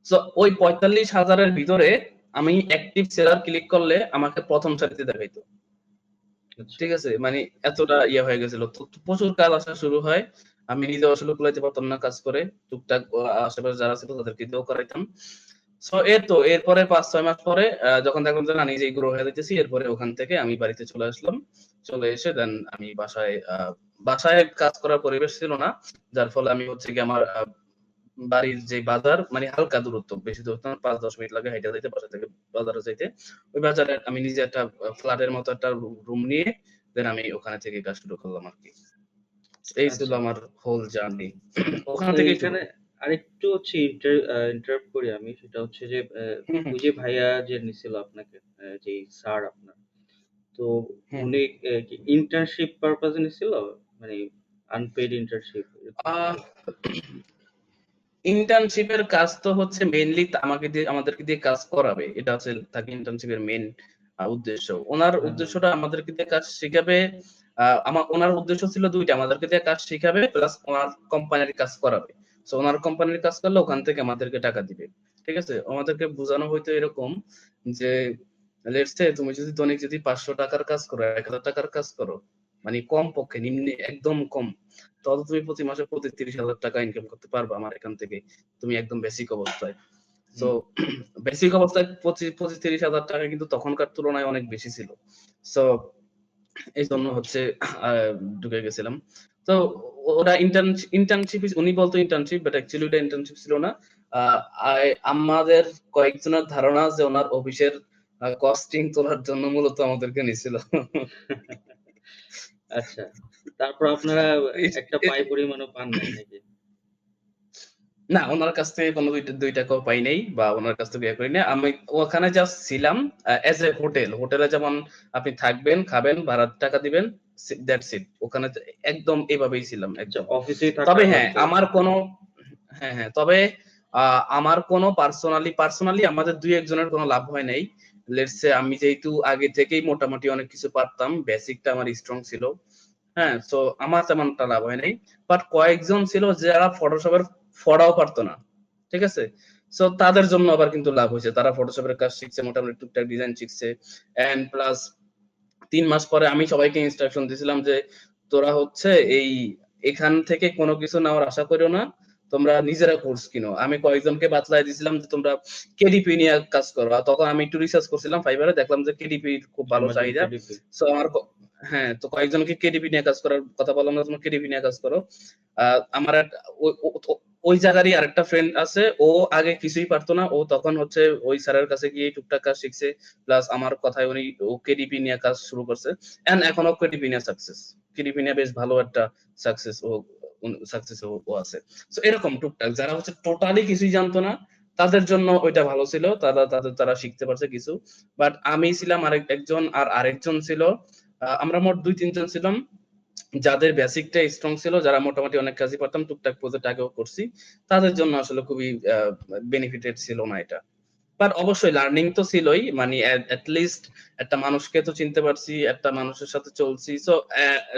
সো ওই 45,000 এর ভিতরে আমি অ্যাক্টিভ সেলার ক্লিক করলে আমাকে প্রথম সারিতে দেখাইতো। আচ্ছা। ঠিক আছে, মানে এতটা হয়ে গেছিল, তো প্রচুর কাজ আসা শুরু হয়। আমি নিজে আসলে কুলাইতে পারতাম না কাজ করে, টুকটাক আশেপাশে যারা ছিল তাদেরকে দিয়েও করাইতাম। সো এরপরে 5-6 মাস পরে যখন দেখলাম যে না নিজেই গ্রো হয়ে যাইতেছি, এরপরে ওখান থেকে আমি বাড়িতে চলে আসলাম। চলে এসে দেন আমি বাসায় কাজ করার পরিবেশ ছিল না, যার ফলে আমি হচ্ছে কি আমার বাড়ির যে বাজার, মানে হালকা দূরত্ব, বেশি দূরত্ব না, 5-10 মিনিট লাগে হাইটা যাইতে, বাসা থেকে বাজারে যাইতে। ওই বাজারে আমি নিজে একটা ফ্ল্যাটের মতো একটা রুম নিয়ে দেন আমি ওখানে থেকে কাজ শুরু করলাম আরকি। এই ছিল আচ্ছা। আমার হোল জার্নি। ওখান তো থেকেই শুরু। এখানে আরেকটু হচ্ছে ইন্টারাপ্ট করি আমি। সেটা হচ্ছে যে হুম, হুম, ওই যে ভাইয়া যে নিছিল আপনাকে, যেই স্যার আপনার, তো হুম। উনি কি ইন্টার্নশিপ পারপাজে নিছিল? মানে আনপেইড ইন্টার্নশিপ এরকম আহ কিছু? ইন্টার্নশিপের কাজ তো হচ্ছে মেইনলি আমাদেরকে দিয়ে কাজ করাবে, এটা হচ্ছে থাকে ইন্টার্নশিপের মেইন উদ্দেশ্য। ওনার হ্যাঁ, হ্যাঁ। উদ্দেশ্যটা আমাদেরকে দিয়ে কাজ শিখাবে। ওনার উদ্দেশ্য ছিল দুইটা, আমাদেরকে দিয়ে কাজ শিখাবে প্লাস ওনার কোম্পানির কাজ করাবে। সো ওনার কোম্পানির কাজ করলে ওখান থেকে আমাদেরকে টাকা দিবে। ঠিক আছে, আমাদেরকে বোঝানো হয়তো এরকম যে লেটস সে তুমি যদি দৈনিক যদি $500 কাজ করো, $1,000 কাজ করো, মানে কম পক্ষে নিম্নে একদম কম, তাহলে তুমি প্রতি মাসে প্রতি $30,000 ইনকাম করতে পারবে আমার এখান থেকে, তুমি একদম বেসিক অবস্থায়। সো বেসিক অবস্থায় 25-30,000 টাকা কিন্তু তখনকার তুলনায় অনেক বেশি ছিল। সো এই জন্য হচ্ছে ঢুকে গেছিলাম। তো ওরা ইন্টার্নশিপ, উনি বলতো ইন্টার্নশিপ, বাট অ্যাকচুয়ালি ওটা ইন্টার্নশিপ ছিল না। আমাদের কয়েকজনের ধারণা যে ওনার অফিসের কস্টিং তোলার জন্য মূলত আমাদেরকে নিছিল। আচ্ছা। তারপর আপনারা এ- একটা এ- পাই পরিমাণও পান নাই নাকি? না, ওনার কাছ থেকে কোনো 2 টাকাও পাই নাই বা ওনার কাছ থেকে করি না। আমি ওখানে জাস্ট ছিলাম এজ এ হোটেলে যেমন আপনি থাকবেন, খাবেন, ভাড়ার টাকা দিবেন, দ্যাটস ইট। ওখানে একদম এভাবেই ছিলাম আচ্ছা, একদম। অফিসেই তবে থাকার হ্যাঁ, মতো। আমার কোনো তবে আমার কোনো পার্সোনালি আমাদের 2-1 জনের কোনো লাভ হয় নাই। লেটস সে আমি যেহেতু আগে থেকেই মোটামুটি অনেক কিছু পারতাম, বেসিকটা আমার স্ট্রং ছিল। হ্যাঁ, সো আমার তেমনটা লাভ হয় নাই। বাট কয়েকজন ছিল যারা ফটোশপের ফড়াও পারতো না। ঠিক আছে? সো তাদের জন্য আবার কিন্তু লাভ হয়েছে। তারা ফটোশপের কাজ শিখছে, মোটামুটি টুকটাক ডিজাইন শিখছে। অ্যান্ড প্লাস ৩ মাস পরে আমি সবাইকে ইনস্ট্রাকশন দিছিলাম যে তোরা হচ্ছে এখান থেকে কোনো কিছু নেওয়ার আশা করিও না। তোমরা নিজেরা কোর্স কিনো। আমি কয়েকজনকে বাতলায় দিছিলাম যে তোমরা কেডিপি নিয়ে কাজ করো। আর তখন আমি একটু রিসার্চ করছিলাম ফাইবারে, দেখলাম যে কেডিপি খুব ভালো Amazon চাহিদা। KDP। সো হ্যাঁ, তো কয়েকজনকে কেডিপি নিয়ে কাজ করার কথা বললাম, না তোমরা কেডিপি নিয়ে কাজ করো। আমার ওই জায়গারই আরেকটা ফ্রেন্ড আছে, ও আগে কিছুই পারতো না, ও তখন হচ্ছে ওই স্যারের কাছে গিয়ে টুকটাক কাজ শিখছে, প্লাস আমার কথায় ও কেডিপি নিয়ে কাজ শুরু করছে, এন্ড এখনো কেডিপি নিয়ে কেডিপি নিয়ে বেশ ভালো একটা সাকসেস ও আছে। সো এরকম টুকটাক যারা হচ্ছে টোটালি কিছুই জানতো না, তাদের জন্য ওইটা ভালো ছিল, তারা শিখতে পারছে কিছু। বাট আমি ছিলাম আরেকজন ছিল, আমরা মোট 2-3 জন ছিলাম যাদের বেসিকটা স্ট্রং ছিল, যারা মোটামুটি অনেক কাজই পারতাম, টুকটাক প্রজেক্ট আগেও করছি, তাদের জন্য আসলে খুবই বেনিফিটেড ছিল না এটা। বাট অবশ্যই লার্নিং তো ছিলই, মানে এট লিস্ট একটা মানুষকে তো চিনতে পারছি, একটা মানুষের সাথে চলছি। সো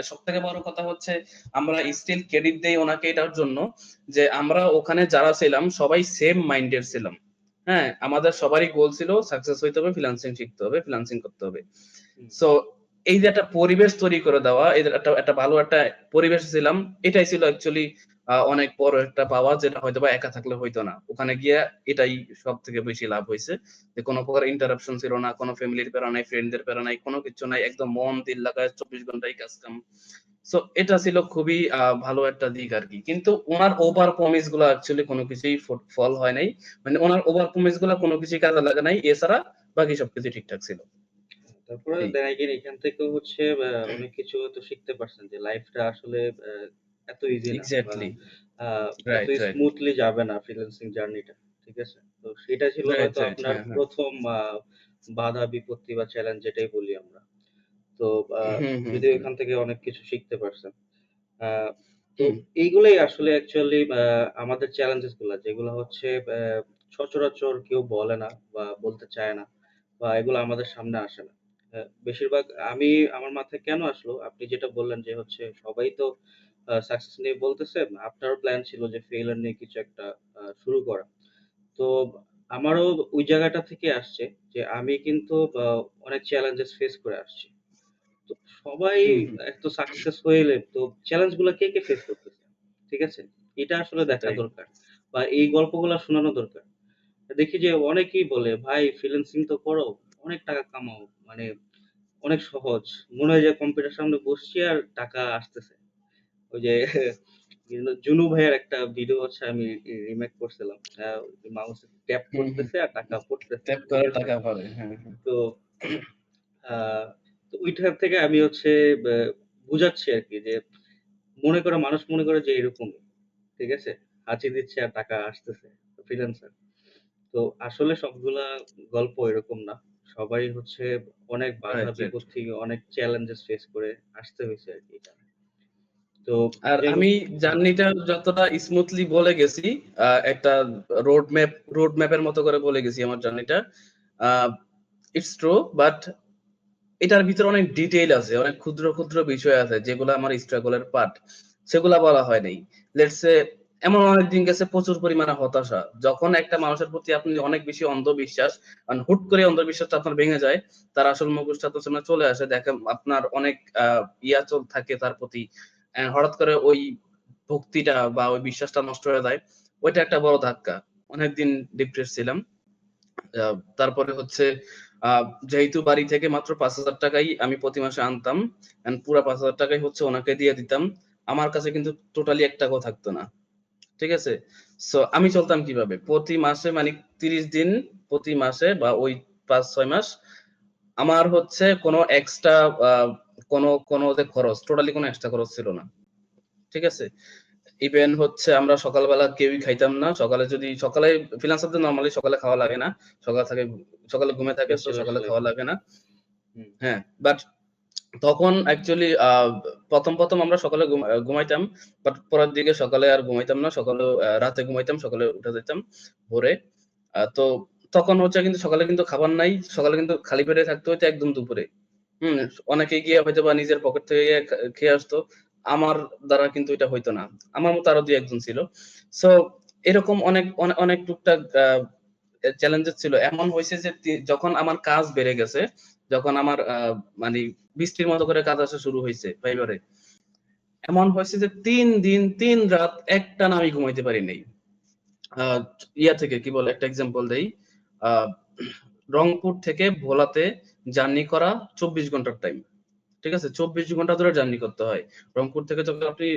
সব থেকে বড় কথা হচ্ছে আমরা স্টিল ক্রেডিট দেই ওনাকে এটার জন্য যে আমরা ওখানে যারা ছিলাম সবাই সেম মাইন্ডেড ছিলাম। হ্যাঁ, আমাদের সবারই গোল ছিল সাকসেস হইতে হবে, ফ্রিল্যান্সিং শিখতে হবে, ফ্রিল্যান্সিং করতে হবে। সো এই যে একটা পরিবেশ তৈরি করে দেওয়া, একটা ভালো একটা পরিবেশ ছিলাম, এটাই ছিল অ্যাকচুয়ালি অনেক বড় একটা পাওয়া, যেটা হয়তো বা একা থাকলে হইতো না। ওখানে গিয়ে এটাই সব থেকে বেশি লাভ হয়েছে, যে কোনো প্রকার ইন্টারাপশন ছিল না, কোনো ফ্যামিলির প্যারা নাই, ফ্রেন্ডদের প্যারা নাই, কোনো কিছু নাই, একদম মন দিল লাগায় 24 ঘন্টাই কাজ কাম। সো এটা ছিল খুবই ভালো একটা দিক আর কি। কিন্তু ওনার ওভার প্রমিস গুলো অ্যাকচুয়ালি কোনো কিছুই ফল হয় নাই, মানে ওনার ওভার প্রমিস গুলো কোনো কিছুই কাজে লাগে নাই, এছাড়া বাকি সবকিছু ঠিকঠাক ছিল। তারপরে এই দেখেন এখান থেকে হচ্ছে অনেক কিছু তো শিখতে পারছেন যে লাইফটা আসলে এত ইজি না, বা এক্স্যাক্টলি, এত রাইট, রাইট, স্মুথলি যাবে না ফ্রিল্যান্সিং জার্নিটা। ঠিক আছে? তো সেটা ছিল রাইট, হয়তো রাইট, আপনার হ্যাঁ, হ্যাঁ। প্রথম বাধা বিপত্তি বা চ্যালেঞ্জ, যেটাই বলি আমরা। তো হুম, হুম, যদিও হুম, এখান থেকে অনেক কিছু শিখতে পারছেন। আহ, তো হুম, এইগুলাই আসলে অ্যাকচুয়ালি আমাদের চ্যালেঞ্জেস গুলা, যেগুলো হচ্ছে সচরাচর কেউ বলে না বা বলতে চায় না, বা এগুলো আমাদের সামনে আসে না। বেশিরভাগ আমি আমার মাথায় কেন আসলো, আপনি যেটা বললেন যে হচ্ছে সবাই তো সাকসেস নিয়ে বলতেছে, আপনারও প্ল্যান ছিল যে ফেইলিউর নিয়ে কিছু একটা শুরু করা। তো আমারও ওই জায়গাটা থেকে আসছে যে আমি কিন্তু অনেক চ্যালেঞ্জেস ফেস করে আসছি। তো সবাই হুম, হুম, এত সাকসেস হইলে তো চ্যালেঞ্জ গুলা কে কে ফেস করতেছে, ঠিক আছে? এটা আসলে দেখা সেটাই। দরকার, বা এই গল্পগুলা শোনানো দরকার। দেখি যে অনেকেই বলে, ভাই ফ্রিল্যান্সিং তো করো, অনেক টাকা কামাও, মানে অনেক সহজ, মনে হয় যে কম্পিউটার সামনে বসছি আর টাকা আসতেছে। ওই যে জুনু ভাইয়ের একটা ভিডিও হচ্ছে, আমি রিমেক করছিলাম, মাউস ট্যাপ হুম, হুম। করতেছে আর টাকা পড়তেছে, ট্যাপ ঠিক করে আছে? টাকা ভরে। হ্যাঁ, হ্যাঁ। তো আহ, তো ওইটার থেকে আমি হচ্ছে বুঝাচ্ছি আর কি, যে মানুষ মনে করে যে এরকমই, ঠিক আছে? হাঁচি দিচ্ছে আর টাকা আসতেছে, ফ্রিল্যান্সার। তো আসলে সবগুলা গল্প এরকম না। সবাই হচ্ছে অনেক বাধা রাইট, রাইট। বিপত্তি, অনেক চ্যালেঞ্জেস ফেস করে আসতে হয়েছে আর কি এখানে। তো আর যাই হোক। আমি জার্নিটা যতটা স্মুথলি বলে গেছি, একটা রোড ম্যাপের মতো করে বলে গেছি আমার জার্নিটা। ইটস ট্রু, বাট এটার ভিতরে অনেক ডিটেইল আছে, অনেক ক্ষুদ্র ক্ষুদ্র বিষয় আছে যেগুলো আমার স্ট্রাগলের পার্ট, সেগুলা বলা হয় নাই। লেটস সে এমন অনেক দিন গেছে প্রচুর পরিমাণে হতাশা, যখন একটা মানুষের প্রতি আপনি অনেক বেশি অন্ধবিশ্বাস, and হুট করে অন্ধবিশ্বাসটা আপনার ভেঙে যায়, তার আসল মুখোশটা তো সামনে চলে আসে, দেখেন আপনার অনেক চল থাকে তার প্রতি, and হঠাৎ করে ওই ভক্তিটা বা ওই বিশ্বাসটা নষ্ট হয়ে যায়। ওইটা একটা বড় ধাক্কা। অনেকদিন ডিপ্রেস ছিলাম। তারপরে হচ্ছে যেহেতু বাড়ি থেকে মাত্র ৫,০০০ টাকাই আমি প্রতি মাসে আনতাম, এন্ড পুরা ৫,০০০ টাকাই হচ্ছে ওনাকে দিয়ে দিতাম। আমার কাছে কিন্তু টোটালি ১ টাকাও থাকতো না। ঠিক আছে? সো আমি চলতাম কিভাবে? প্রতি মাসে মানে ৩০ দিন প্রতি মাসে বা ওই ৫-৬ মাস আমার হচ্ছে কোনো এক্সট্রা আ কোনো যে খরচ, টোটালি কোনো এক্সট্রা খরচ ছিল না। ঠিক আছে? ইভেন হচ্ছে আমরা সকালবেলা কেউই খাইতাম না। সকালে ফ্রিল্যান্সারদের নরমালি সকালে খাওয়া লাগে না। সকাল থাকে সকালে ঘুমে থাকে, সো ব্যাচেলর্স সকালে লাইফ। খাওয়া লাগে না। হুম। হ্যাঁ, বাট তখন অ্যাকচুয়ালি ১ম আমরা সকালে ঘুমাইতাম। বাট পরের দিকে সকালে আর ঘুমাইতাম না। রাতে ঘুমাইতাম, সকালে উঠে যাইতাম ভোরে। তো তখন হচ্ছে কিন্তু সকালে কিন্তু খাবার নাই। সকালে কিন্তু খালি পেটে থাকতে হইতো একদম দুপুরে। হুম? অনেকে গিয়ে হয়তোবা নিজের পকেট থেকে গিয়ে খেয়ে আসতো। আমার দ্বারা কিন্তু এটা হইতো না। আমার মতো আরো ২-১ জন ছিল। সো এরকম অনেক টুকটাক চ্যালেঞ্জেস ছিল। এমন হইছে যে যখন আমার কাজ বেড়ে গেছে, যখন আমার মানি বৃষ্টির মতো করে কাজ আসা শুরু হইছে ফাইবারে। এমন হয়েছে যে ৩ দিন ৩ রাত একটানা আমি ঘুমাইতে পারি নাই। আ থেকে কি বলে একটা এক্সাম্পল দেই। আ রংপুর থেকে ভোলাতে জার্নি করা ২৪ ঘন্টার টাইম। ঠিক আছে? ২৪ ঘন্টা ধরে জার্নি করতে হয়। রংপুর থেকে যখন আপনি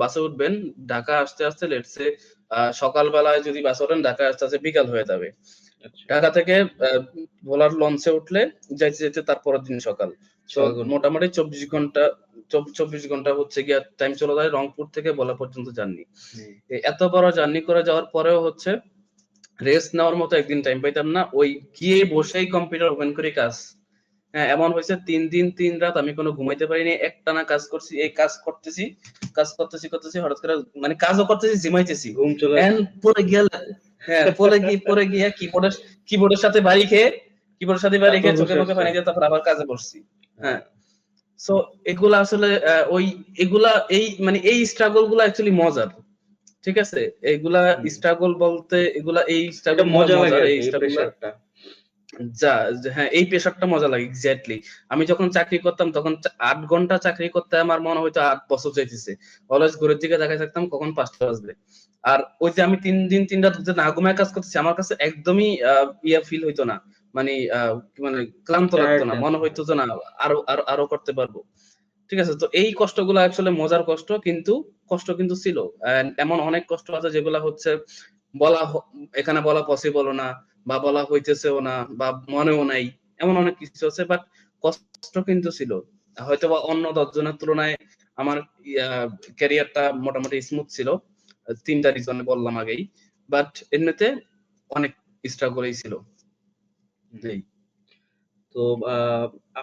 বাসে উঠবেন, ঢাকা আসতে লেটস সে সকাল বেলায় যদি বাসে ওঠেন, ঢাকায় আসতে বিকাল হয়ে যাবে। আচ্ছা। ঢাকা থেকে ভোলার লঞ্চে উঠলে যাইতে তার পরের দিন সকাল। সো ৬ ঘন্টা। মোটামুটি ২৪ ঘন্টা হচ্ছে গিয়ে টাইম চলে যায় রংপুর থেকে ভোলা পর্যন্ত জার্নি। হুম। এত বড় জার্নি করে যাওয়ার পরেও হচ্ছে রেস্ট নেওয়ার মতো একদিন টাইম পাইতাম না। ওই গিয়ে বসেই কম্পিউটার ওপেন করে কাজ। হ্যাঁ, এমন হইছে ৩ দিন ৩ রাত আমি কোনো ঘুমাইতে পারিনি। একটানা কাজ করছি। এই কাজ করতেছি হঠাৎ করে মানে কাজও করতেছি, ঝিমাইতেছি। ঘুম চলে এন্ড আসছে। পরে গিয়া হ্যাঁ, পরে গিয়া কিবোর্ডের সাথে বাড়ি তারপর খেয়ে চোখে বসে মুখে পানি আসছেন। দিয়ে তারপর আবার কাজে বসছি। হ্যাঁ। হ্যাঁ। সো এগুলা আসলে ওই এগুলা মানে এই স্ট্রাগল গুলা অ্যাকচুয়ালি মজার। ঠিক আছে? এগুলা হুম। স্ট্রাগল বলতে এই এটা স্ট্রাগল গুলা মজা লাগে মজার। আর এই কি, এই স্ট্রাগল গুলা প্রেশারটা। হ্যাঁ, এই প্রেশারটা মজা লাগে এক্স্যাক্টলি। আমি যখন চাকরি করতাম তখন ৮ ঘন্টা চাকরি করতে আমার মনে হইতো ৮ বছর যাইতেছে। অলওয়েজ ঘড়ির দিকে তাকায় থাকতাম কখন ৫টা বাজবে। আর ওই যে আমি ৩ দিন ৩ রাত না ঘুমায় কাজ করতেছি, আমার কাছে একদমই ফিল হইতো না। মানে মানে ক্লান্ত লাগতো না। টায়ার্ডনেস। মনে হইতো যে না আরো করতে পারবো। ঠিক আছে? তো এই কষ্টগুলো আসলে মজার কষ্ট, কিন্তু কষ্ট কিন্তু ছিল। এমন অনেক কষ্ট আছে যেগুলা হচ্ছে বলা হ এখানে বলা পসিবলও না, বা বলা হইতেছেও না, বা মনেও নাই। এমন অনেক কিছু আছে, বাট কষ্ট কিন্তু ছিল। হয়তোবা অন্য ১০ জনের তুলনায় আমার ক্যারিয়ারটা মোটামুটি স্মুথ ছিল। ৩ টা রিজনে বললাম আগেই। বাট এমনিতে অনেক স্ট্রাগলই ছিল। হুম। এই। তো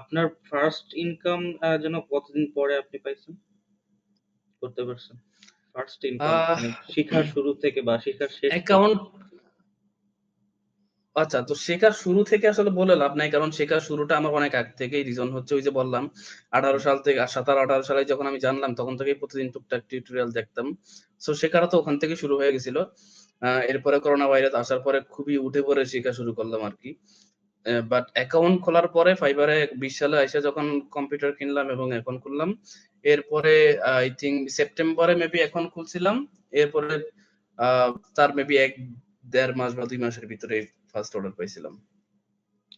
আপনার ফার্স্ট ইনকাম যেন কতদিন পরে আপনি পাইছেন? করতে পারছেন? ফার্স্ট ইনকাম আহ মানে শিখার শুরু থেকে বা শিখার শেষ থেকে? অ্যাকাউন্ট আচ্ছা, তো শেখার শুরু থেকে আসলে বলে লাভ নাই। কারণ শেখার শুরুটা আমার অনেক আগ থেকেই। রিজন হচ্ছে ওই যে বললাম ১৮ হুম, সাল থেকে ১৭-১৮ সালে যখন আমি জানলাম তখন থেকেই প্রতিদিন টুকটাক টিউটোরিয়াল দেখতাম। সো শেখাটা তো ওখান থেকে শুরু হয়ে গেছিল। এরপরে করোনা ভাইরাস আসার পরে খুবই উঠে পড়ে শেখা শুরু করলাম আরকি। বাট অ্যাকাউন্ট খোলার পরে ফাইবারে ২০ সালে আইসা যখন কম্পিউটার কিনলাম এবং অ্যাকাউন্ট খুললাম। এরপরে আই থিংক সেপ্টেম্বরে মেবি অ্যাকাউন্ট খুলছিলাম। এরপরে আ তার মেবি ১-১.৫ মাস বা ২ মাসের ভিতরে ফার্স্ট অর্ডার পাইছিলাম।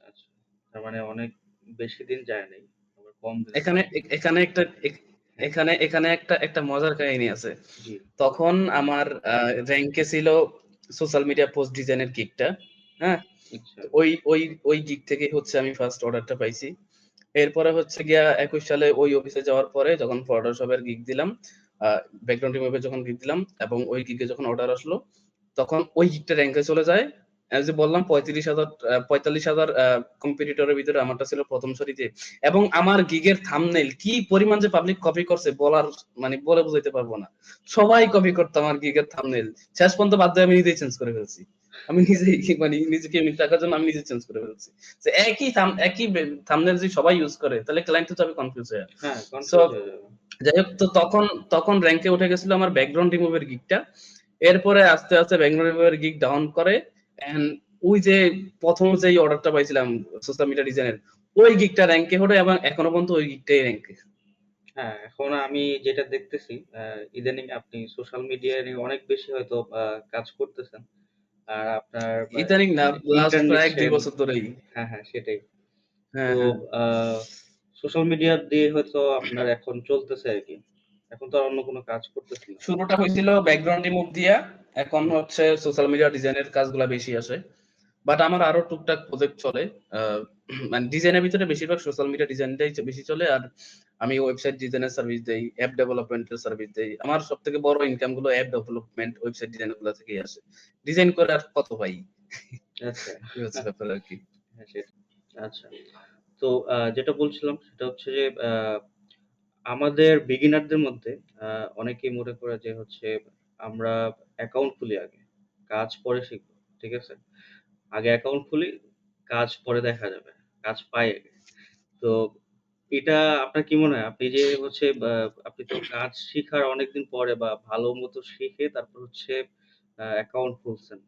আচ্ছা। তার মানে অনেক বেশি দিন যায় নাই। আবার কম দিন এখানে যায় নাই। এ এখানে একটা হ্যাঁ, এখানে একটা মজার কাহিনী আছে। জি। তখন আমার র‍্যাংকে ছিল সোশ্যাল মিডিয়া পোস্ট ডিজাইনের গিগটা। হ্যাঁ? আচ্ছা, তো ওই গিগ থেকেই হচ্ছে আমি ফার্স্ট অর্ডারটা পাইছি। এরপরে হচ্ছে গিয়া ২১ সালে ওই অফিসে যাওয়ার পরে যখন ফটোশপের গিগ দিলাম, আ ব্যাকগ্রাউন্ড রিমুভ যখন গিগ দিলাম এবং ওই গিগে যখন অর্ডার আসলো, তখন ওই গিগটা র‍্যাংকে চলে যায়। যে বললাম ৪৫,০০০ কম্পিটিটরের ভিতরে আমারটা ছিল ১ম সারিতে। এবং আমার গিগের থাম্বনেইল কি পরিমাণ যে পাবলিক কপি করছে মানে বলে বুঝাইতে পারবো না। সবাই কপি করতো আমার গিগের থাম্বনেইল। শেষ পর্যন্ত বাধ্য হয়ে আমি নিজেই চেঞ্জ করে ফেলছি। আমি নিজেই মানে নিজেকে ইউনিক রাখার জন্য আমি নিজে চেঞ্জ করে ফেলছি। যে একই থাম্বনেইল যদি সবাই ইউজ করে তাহলে ক্লায়েন্ট তো যাবে কনফিউজ হয়ে। হ্যাঁ, সো কনফিউজ হয়ে যাবে। যাই হোক, তো তখন র‍্যাংকে উঠে গেছিল আমার ব্যাকগ্রাউন্ড রিমুভ এর গিগটা। এরপরে আস্তে, আস্তে ব্যাকগ্রাউন্ড রিমুভ এর গিগ ডাউন করে অ্যান্ড ওই যে ১ম যেই অর্ডারটা পাইছিলাম সোশ্যাল মিডিয়া ডিজাইনের, ওই গিগটা র‍্যাংকে ওঠে এবং এখনো পর্যন্ত ওই গিগটাই র‍্যাংকে। হ্যাঁ, এখন আমি যেটা দেখতেছি ইদানিং আপনি সোশ্যাল মিডিয়ায় নিয়ে অনেক বেশি হয়তো কাজ করতেছেন। আর আপনার ইদানিং না, লাস্ট ইন্টার্ন প্রায় ১-২ নিচ্ছেন। বছর ধরেই। হ্যাঁ, হ্যাঁ, সেটাই। হ্যাঁ, তো হ্যাঁ। আ সোশ্যাল মিডিয়া দিয়ে হয়তো আপনার এখন চলতেছে আরকি। এখন তো আর অন্য কোনো কাজ করতেছেন না। শুরুটা হয়েছিল ব্যাকগ্রাউন্ড রিমুভ দিয়া। এখন হুম, হচ্ছে সোশ্যাল মিডিয়া ডিজাইনের কাজগুলা বেশি আসে। বাট আমার আরো টুকটাক প্রজেক্ট চলে। আ মানে ডিজাইনের ভিতরে বেশিরভাগ সোশ্যাল মিডিয়া ডিজাইনটাই বেশি চলে। আর আমি ওয়েবসাইট ডিজাইনের সার্ভিস দেই, অ্যাপ ডেভেলপমেন্টের সার্ভিস দেই। আমার সবথেকে বড় ইনকাম গুলো অ্যাপ ডেভেলপমেন্ট, ওয়েবসাইট ডিজাইন গুলা থেকেই আসে। ডিজাইন করে আর কত পাই? আচ্ছা। এই হচ্ছে ব্যাপার আরকি। হ্যাঁ, সেটাই। আচ্ছা। তো যেটা বলছিলাম সেটা হচ্ছে যে আমাদের বিগিনারদের মধ্যে আ অনেকেই মনে করে যে হচ্ছে আমরা অ্যাকাউন্ট খুলি আগে। কাজ পরে শিখব। ঠিক আছে? আগে অ্যাকাউন্ট খুলি, কাজ পরে দেখা যাবে। কাজ পাই আগে। তো এটা আপনার কি মনে হয়? আপনি যে হচ্ছে আপনি তো কাজ শিখার অনেকদিন পরে বা ভালো মতো শিখে তারপর হচ্ছে অ্যাকাউন্ট খুলছেন।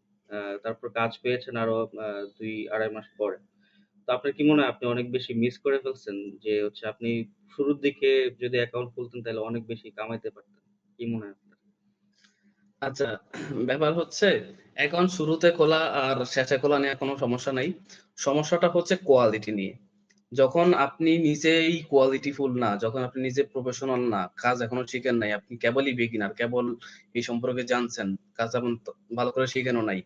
তারপর কাজ পেয়েছেন আরো ২-২.৫ মাস পরে। তো আপনার কি মনে হয় আপনি অনেক বেশি মিস করে ফেলছেন? যে হচ্ছে আপনি শুরুর দিকে যদি অ্যাকাউন্ট খুলতেন তাহলে অনেক বেশি কামাইতে পারতেন। কি মনে হয় আপনার? আচ্ছা, ব্যাপার হচ্ছে অ্যাকাউন্ট শুরুতে খোলা আর শেষে খোলা নিয়ে কোনো সমস্যা নাই। সমস্যাটা হচ্ছে কোয়ালিটি নিয়ে। যখন আপনি নিজেই কোয়ালিটিফুল না, যখন আপনি নিজে প্রফেশনাল না, কাজ এখনো শিখেন নাই, আপনি কেবলই বিগিনার, কেবল এই সম্পর্কে জানছেন, কাজ তেমন ভালো করে শিখেনও নাই।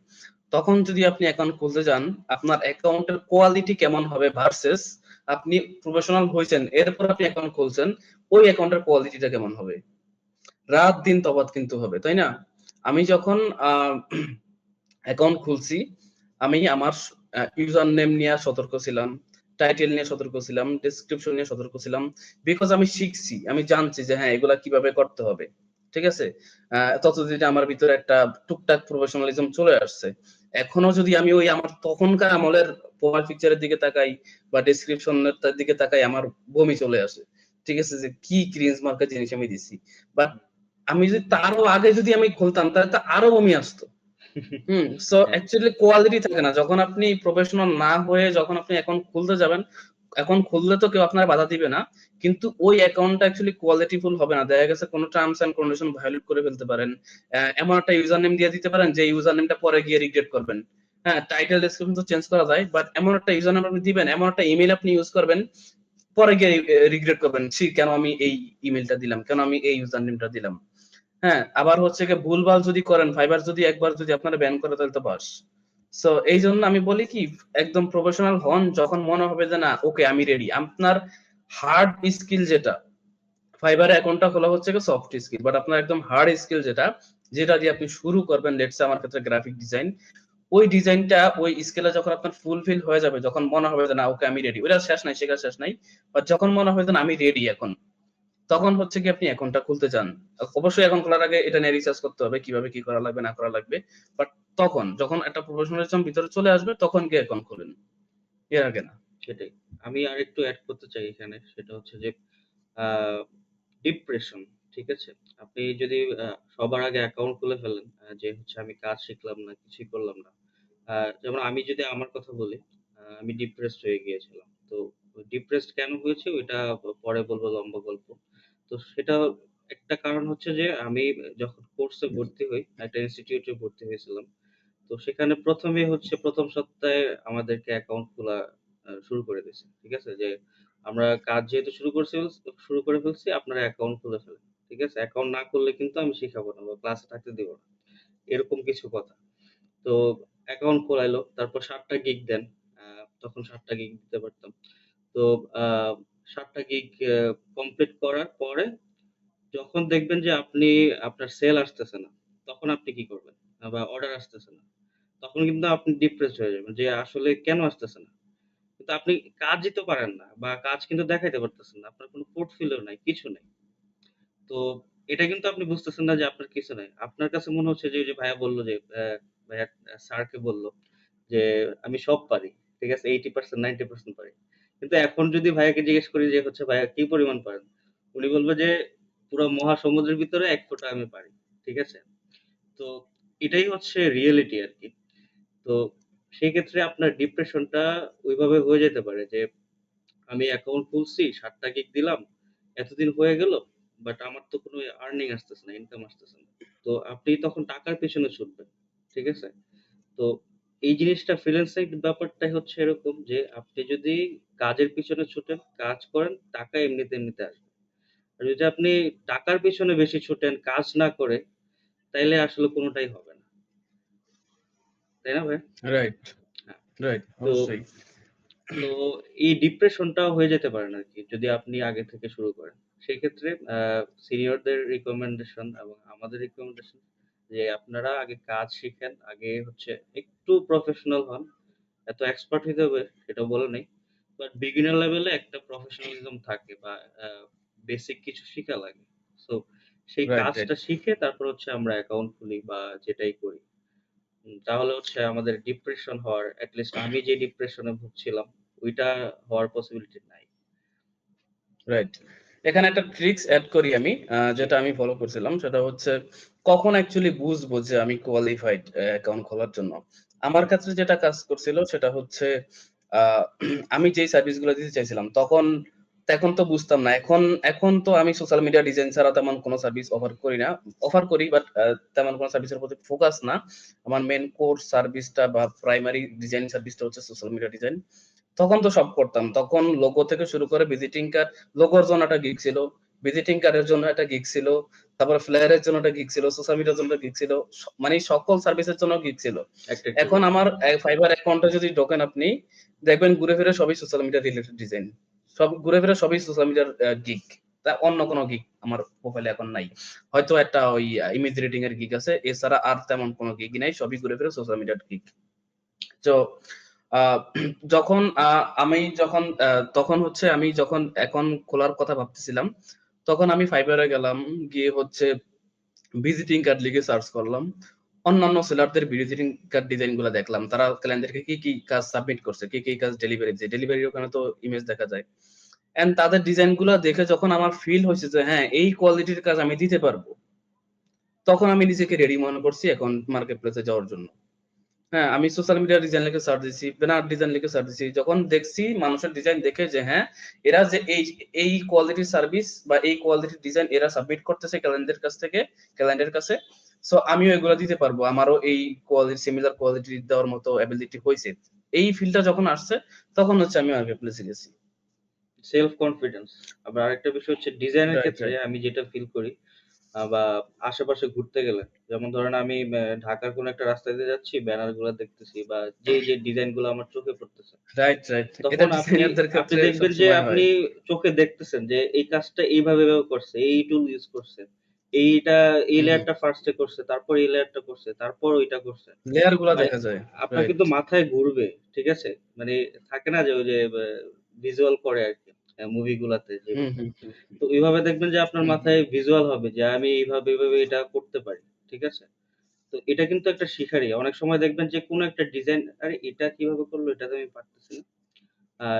তখন যদি আপনি অ্যাকাউন্ট খুলতে যান, আপনার অ্যাকাউন্টের কোয়ালিটি কেমন হবে ভার্সাস আপনি প্রফেশনাল হইছেন, এরপর আপনি অ্যাকাউন্ট খুলছেন, ওই অ্যাকাউন্টের কোয়ালিটিটা কেমন হবে? রাত-দিন তফাৎ কিন্তু হবে, তাই না? আমি যখন অ্যাকাউন্ট খুলছি, আমি আমার ইউজার নেম নিয়ে সতর্ক ছিলাম, টাইটেল নিয়ে সতর্ক ছিলাম, ডেসক্রিপশন নিয়ে সতর্ক ছিলাম। বিকজ আমি শিখছি, আমি জানছি যে হ্যাঁ, এগুলা কিভাবে করতে হবে। ঠিক আছে? ততদিনে আমার ভিতরে একটা টুকটাক প্রফেশনালিজম চলে আসছে। এখনো যদি আমি ওই আমার তখনকার আমলের প্রোফাইল পিকচারের দিকে তাকাই বা ডেসক্রিপশন এর দিকে তাকাই, আমার বমি চলে আসে। ঠিক আছে? যে কি ক্রিঞ্জ মার্কা জিনিস আমি দিছি। বাট আমি যদি তারও আগে যদি আমি খুলতাম তাহলে তো আরো বমি আসতো। সো হ্যাঁ, অ্যাকচুয়ালি কোয়ালিটি থাকে না যখন আপনি প্রফেশনাল না হয়ে যখন আপনি অ্যাকাউন্ট খুলতে যাবেন। অ্যাকাউন্ট খুললে তো কেউ আপনার বাধা দিবে না, কিন্তু ওই অ্যাকাউন্টটা অ্যাকচুয়ালি কোয়ালিটিফুল হবে না। দেখা গেছে কোনো টার্মস এন্ড কন্ডিশন ভায়োলেট করে ফেলতে পারেন। এমন একটা ইউজার নেম দিয়ে দিতে পারেন যে ইউজার নেমটা পরে গিয়ে রিগ্রেট করবেন। হ্যাঁ, টাইটেল ডেসক্রিপশন তো চেঞ্জ করা যায়, বাট এমন একটা ইউজার নেম আপনি দিবেন, এমন একটা ইমেল আপনি ইউজ করবেন, পরে গিয়ে রিগ্রেট করবেন, ছি কেন আমি এই ইমেলটা দিলাম, কেন আমি এই ইউজার নেমটা দিলাম। হ্যাঁ, আবার হচ্ছে গিয়ে ভুলভাল যদি করেন, ফাইবার যদি একবার যদি আপনারা ব্যান করে তাহলে তো বাস। সো এই জন্য আমি বলি কি, একদম প্রফেশনাল হন যখন মনে হবে যে না ওকে আমি রেডি। আপনার হার্ড স্কিল যেটা, ফাইবারে অ্যাকাউন্টটা খোলা হচ্ছে কি সফট স্কিল, বাট আপনার একদম হার্ড স্কিল যেটা, যেটা দিয়ে আপনি শুরু করবেন, লেটস আমার ক্ষেত্রে গ্রাফিক ডিজাইন, ওই ডিজাইনটা ওই স্কেলে যখন আপনার ফুলফিল হয়ে যাবে, যখন মনে হবে যে না ওকে আমি রেডি, ওটা শেষ নাই, শেখা শেষ নাই, বাট যখন মনে হবে যে না আমি রেডি এখন, তখন হচ্ছে কি আপনি অ্যাকাউন্টটা খুলতে চান। অবশ্যই অ্যাকাউন্ট খোলার আগে এটা নিয়ে রিসার্চ করতে হবে কিভাবে কি করা লাগবে না করা লাগবে, বাট তখন যখন একটা প্রফেশনালিজম ভিতরে চলে আসবে তখন গিয়ে অ্যাকাউন্ট খুলেন, এর আগে না। সেটাই। আমি আরেকটু এড করতে চাই এখানে, সেটা হচ্ছে যে আ ডিপ্রেশন, ঠিক আছে? আপনি যদি সবার আগে অ্যাকাউন্ট খুলে ফেলেন, যে হচ্ছে আমি কাজ শিখলাম না, কিছুই করলাম না। আ যেমন আমি যদি আমার কথা বলি, আমি ডিপ্রেসড হয়ে গিয়েছিলাম। তো ডিপ্রেসড কেন হয়েছি ওইটা পরে বলব, লম্বা গল্প। তো সেটা একটা কারণ হচ্ছে যে আমি যখন কোর্সে ভর্তি হই, একটা ইনস্টিটিউটে ভর্তি হয়েছিলাম। তো সেখানে ১ম সপ্তাহে আমাদেরকে অ্যাকাউন্ট খোলা শুরু করে দিয়েছে। ঠিক আছে? যে আমরা কাজ যেহেতু শুরু করে ফেলছি, আপনারা অ্যাকাউন্ট খুলে ফেলেন। ঠিক আছে? অ্যাকাউন্ট না করলে কিন্তু আমি শিখাবো না বা ক্লাসে থাকতে দিব না। এরকম কিছু কথা। তো অ্যাকাউন্ট খোলাইলো। তারপর ৭ টা গিগ দেন। আ তখন ৭ টা গিগ দিতে পারতাম। তো আ ৭ টা গিগ কমপ্লিট করার পরে যখন দেখবেন যে আপনার সেল আসতেছে না, তখন আপনি কি করবেন? বা অর্ডার আসতেছে না। তখন কিন্তু আপনি ডিপ্রেসড হয়ে যাবেন যে আসলে কেন আসতেছে না? কিন্তু আপনি কাজই তো পারেন না বা কাজ কিন্তু দেখাইতে পারতেছেন না। আপনার কোনো পোর্টফোলিও নাই, কিছু নাই। তো এটা কিন্তু আপনি বুঝতেছেন না যে আপনার কিছু নাই। আপনার কাছে মনে হচ্ছে যে ওই যে ভাইয়া বলল যে ভাইয়া স্যারকে বলল যে আমি সব পারি। ঠিক আছে? 80% 90% পারি। কিন্তু এখন যদি ভাইয়াকে জিজ্ঞেস করি যে হচ্ছে ভাইয়া কি পরিমাণ পারেন? উনি বলবে যে পুরা মহাসমুদ্রের ভিতরে ১ ফোঁটা আমি পারি। ঠিক আছে? তো এটাই হচ্ছে রিয়েলিটি আরকি। তো সেই ক্ষেত্রে আপনার ডিপ্রেশনটা ওইভাবে হয়ে যেতে পারে যে আমি অ্যাকাউন্ট খুলছি, ৭ টা গিগ দিলাম, এতদিন হয়ে গেল, বাট আমার তো কোনো আর্নিং আসতেছে না, ইনকাম আসতেছে না। তো আপনি তখন টাকার পেছনে ছুটবেন। ঠিক আছে? তো এই জিনিসটা ফ্রিল্যান্সিং ব্যাপারটাই হচ্ছে এরকম যে আপনি যদি কাজের পিছনে ছুটেন, কাজ করেন, টাকা এমনিতে, এমনিতে আসবে। আর যদি আপনি টাকার পেছনে বেশি ছুটেন, কাজ না করে, তাইলে আসলে কোনটাই হবে না। তাই না ভাই? রাইট, হ্যাঁ। রাইট, তো অবশ্যই। তো এই ডিপ্রেশনটাও হয়ে যেতে পারেন আরকি যদি আপনি আগে থেকে শুরু করেন। সেক্ষেত্রে সিনিয়রদের রিকমেন্ডেশন এবং আমাদের রিকমেন্ডেশন যে আপনারা আগে কাজ শিখেন। আগে হচ্ছে একটু প্রফেশনাল হন। এত এক্সপার্ট হইতে হবে সেটাও বলে নাই। বাট বিগিনার লেভেলে একটা প্রফেশনালিজম থাকে বা আ বেসিক কিছু শিখা লাগে। সো সেই রাইট, রাইট, কাজটা শিখে তারপর হচ্ছে আমরা অ্যাকাউন্ট খুলি বা যেটাই করি। তাহলে হচ্ছে আমাদের ডিপ্রেশন হওয়ার, এট লিস্ট আমি যে ডিপ্রেশনে ভুগছিলাম ওইটা হওয়ার পসিবিলিটি নাই। রাইট। এখানে একটা ট্রিক্স এড করি আমি, জি। যেটা আমি ফলো করছিলাম সেটা হচ্ছে কখন অ্যাকচুয়ালি বুঝবো যে আমি কোয়ালিফাইড অ্যাকাউন্ট খোলার জন্য। আমার ক্ষেত্রে যেটা কাজ করছিল সেটা হচ্ছে আ আমি যেই সার্ভিস গুলো দিতে চাইছিলাম তখন তো বুঝতাম না। এখন তো আমি সোশ্যাল মিডিয়া ডিজাইন ছাড়া তেমন কোন সার্ভিস অফার করি না। অফার করি, বাট তেমন কোন সার্ভিসের প্রতি ফোকাস না। আমার মেইন কোর সার্ভিসটা বা প্রাইমারি ডিজাইন সার্ভিসটা হচ্ছে সোশ্যাল মিডিয়া ডিজাইন। তখন তো সব করতাম। তখন লোগো থেকে শুরু করে ভিজিটিং কার্ড, লোগোর জন্য একটা গিগ ছিল, ভিজিটিং কার্ডের জন্য একটা গিগ ছিল, তারপরে ফ্লায়ারের জন্য একটা গিগ ছিল, সোশ্যাল মিডিয়ার জন্য একটা গিগ ছিল। মানে সকল সার্ভিসের জন্য গিগ ছিল। একটা, একটা এখন করে। আমার ফাইবার অ্যাকাউন্টে যদি ঢোকেন আপনি, দেখবেন ঘুরে ফিরে সবই সোশ্যাল মিডিয়া রিলেটেড ডিজাইন। সব ঘুরে ফিরে সবই সোশ্যাল মিডিয়ার গিগ। অন্য কোন গিগ আমার প্রোফাইলে এখন নাই। হয়তো একটা ওই ইমেজ এডিটিং এর গিগ আছে। এছাড়া আর তেমন কোন গিগ নাই। সবই ঘুরে ফিরে সোশ্যাল মিডিয়ার গিগ। তো আ যখন আমি যখন তখন হচ্ছে আমি যখন অ্যাকাউন্ট খোলার কথা ভাবতেছিলাম, তখন আমি ফাইবার এ গেলাম। গিয়ে হচ্ছে ভিজিটিং কার্ড লিখে সার্চ করলাম। অন্যান্য সেলারদের ভিজিটিং কার্ড ডিজাইন গুলা দেখলাম। তারা ক্লায়েন্টদেরকে কি, কি কাজ সাবমিট করছে, কি, কি কাজ ডেলিভারি দিছে। ডেলিভারির ওখানে তো ইমেজ দেখা যায়। অ্যান্ড তাদের ডিজাইন গুলা দেখে যখন আমার ফিল হইছে যে হ্যাঁ, এই কোয়ালিটির কাজ আমি দিতে পারবো। তখন আমি নিজেকে রেডি মনে করছি এখন মার্কেট প্লেসে যাওয়ার জন্য। হ্যাঁ, আমি সোশ্যাল মিডিয়া ডিজাইন লিখে সার্চ দিছি, ব্যানার ডিজাইন লিখে সার্চ দিছি। যখন দেখছি মানুষের ডিজাইন দেখে যে হ্যাঁ, এরা যে এই কোয়ালিটির সার্ভিস বা এই কোয়ালিটির ডিজাইন এরা সাবমিট করতেছে ক্লায়েন্টের কাছে, সো আমিও এগুলো দিতে পারবো, আমারও এই কোয়ালিটি সিমিলার কোয়ালিটি দেওয়ার মতো অ্যাবিলিটি হয়েছে। এই ফিল্ডটা যখন আসছে তখন হচ্ছে আমি মার্কেট প্লেসে গেছি। Self confidence. আবার আরেকটা বিষয় হচ্ছে ডিজাইনের রাইট, ক্ষেত্রে রাইট। আমি যেটা ফিল করি বা আশেপাশে ঘুরতে গেলে, যেমন ধরেন আমি ঢাকার কোনো একটা রাস্তা দিয়ে যাচ্ছি, ব্যানার গুলা দেখতেছি বা যে ডিজাইন গুলো আমার চোখে পড়তেছে, রাইট, রাইট। এটা তখন আপনি ডিজাইনারদের আপনি ক্ষেত্রে দেখবেন যে সবসময় হয়। আপনি চোখে দেখতেছেন যে এই কাজটা এইভাবে এভাবে করছে, এই টুল ইউজ করছে, এইটা এই হুম, হুম। লেয়ারটা ফার্স্টে করছে, তারপর এই লেয়ারটা করছে, তারপর ওইটা করছে। লেয়ার গুলা মানে দেখা যায়। আপনার রাইট। কিন্তু মাথায় ঘুরবে, ঠিক আছে? মানে থাকে না যে ওই যে ভিজুয়াল করে আরকি মুভি গুলাতে হুম, যেভাবে। হুম, হুম, তো ওইভাবে দেখবেন যে আপনার হুম, হুম। মাথায় ভিজুয়াল হবে যে আমি এইভাবে এটা করতে পারি। ঠিক আছে? তো এটা কিন্তু একটা শিখারই। অনেক সময় দেখবেন যে কোনো একটা ডিজাইন, আরে এটা কিভাবে করলো, এটা তো আমি পারতেছি না।